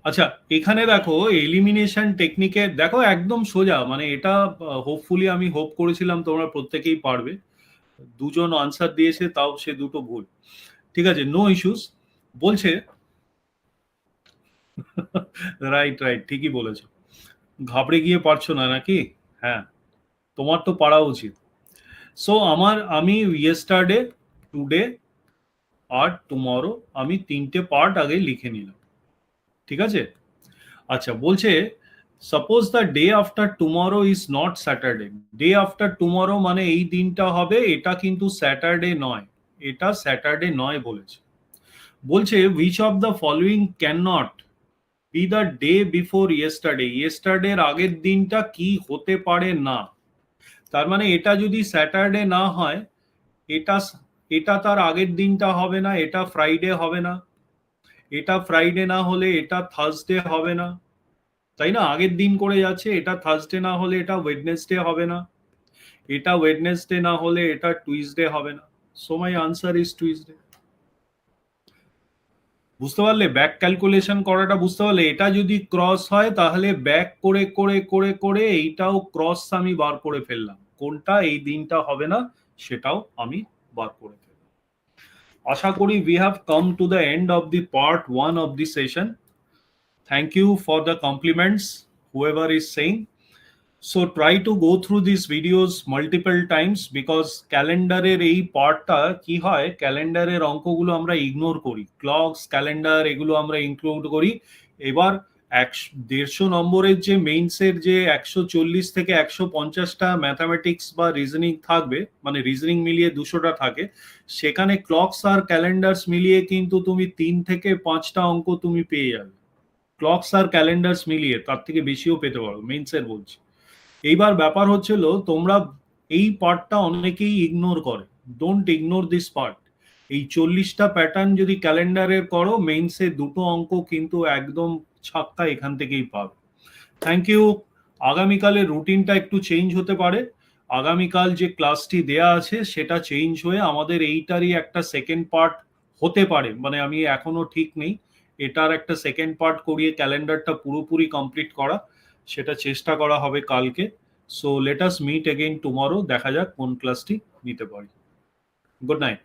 আচ্ছা, এখানে দেখো এলিমিনেশন টেকনিকে দেখো একদম সোজা, মানে এটা হোপফুলি আমি হোপ করেছিলাম তোমরা প্রত্যেকেই পারবে। দুজন আনসার দিয়েছে, তাও সে দুটো ভুল। ঠিক আছে, নো ইস্যুস। বলছে রাইট রাইট, ঠিকই বলেছো। ঘাবড়ে গিয়ে পারছো না নাকি? হ্যাঁ, তোমার তো পারা উচিত। সো আমি ইয়েস্টারডে, টুডে আর টুমরো, আমি তিনটে পার্ট আগে লিখে নিলাম। ঠিক আছে। আচ্ছা, বলছে suppose the day after tomorrow is not Saturday. Day after tomorrow মানে এই দিনটা হবে, এটা কিন্তু স্যাটারডে নয়। এটা স্যাটারডে নয় বলেছে। বলছে which of the following can not be the day before yesterday. ইয়েস্টারডের আগের দিনটা কি হতে পারে না? তার মানে এটা যদি স্যাটারডে না হয়, এটা এটা তার আগের দিনটা হবে না, এটা ফ্রাইডে হবে না। এটা ফ্রাইডে না হলে এটা থার্সডে হবে না, তাই না? আগের দিন করে যাচ্ছে, এটা থার্সডে না হলে এটা ওয়েডনেসডে হবে না, এটা ওয়েডনেসডে না হলে এটা টুইসডে হবে না। So my answer is Tuesday. বুঝতে পারলে? ব্যাক ক্যালকুলেশন করাটা বুঝতে পারলে? এটা যদি ক্রস হয় তাহলে ব্যাক করে করে করে করে এইটাও ক্রস আমি বার করে ফেললাম, কোনটা এই দিনটা হবে না সেটাও আমি বার করে ফেললাম। আশা করি we have come to the end of the part 1 of the session. Thank you for the compliments, whoever is saying. So try to go through these videos multiple times, because ক্যালেন্ডারের এই পার্টটা কি হয়, ক্যালেন্ডারের অঙ্কগুলো আমরা ইগনোর করি, clocks calendar এগুলো আমরা ইনক্লুড করি। এবার 150 নম্বরের যে মেইনসের যে 140 থেকে 150টা ম্যাথামেটিক্স বা রিজনিং থাকবে, মানে রিজনিং মিলিয়ে 200টা থাকে, সেখানে ক্লকস আর ক্যালেন্ডার্স মিলিয়ে কিন্তু তুমি 3 থেকে 5টা অঙ্ক তুমি পেয়ে যাবে। ক্লকস আর ক্যালেন্ডার্স মিলিয়ে তার থেকে বেশিও পেতে পারো, মেইনসের বলছি। এইবার ব্যাপার হচ্ছিল, তোমরা এই পার্টটা অনেকেই ইগনোর করে। Don't ignore this part. এই 40টা প্যাটার্ন যদি ক্যালেন্ডারের করো, মেইনসে দুটো অঙ্ক কিন্তু একদম ছাক্কা এখান থেকেই পাবে। Thank you. আগামীকালের রুটিনটা একটু চেঞ্জ হতে পারে। আগামীকাল যে ক্লাসটি দেয়া আছে সেটা চেঞ্জ হয়ে আমাদের এইটারই একটা সেকেন্ড পার্ট হতে পারে, মানে আমি এখনো ঠিক নেই, এটার একটা সেকেন্ড পার্ট করিয়ে ক্যালেন্ডারটা পুরোপুরি কমপ্লিট করা, সেটা চেষ্টা করা হবে কালকে। So let us meet again tomorrow, দেখা যাক কোন ক্লাসটি নিতে পারি। Good night.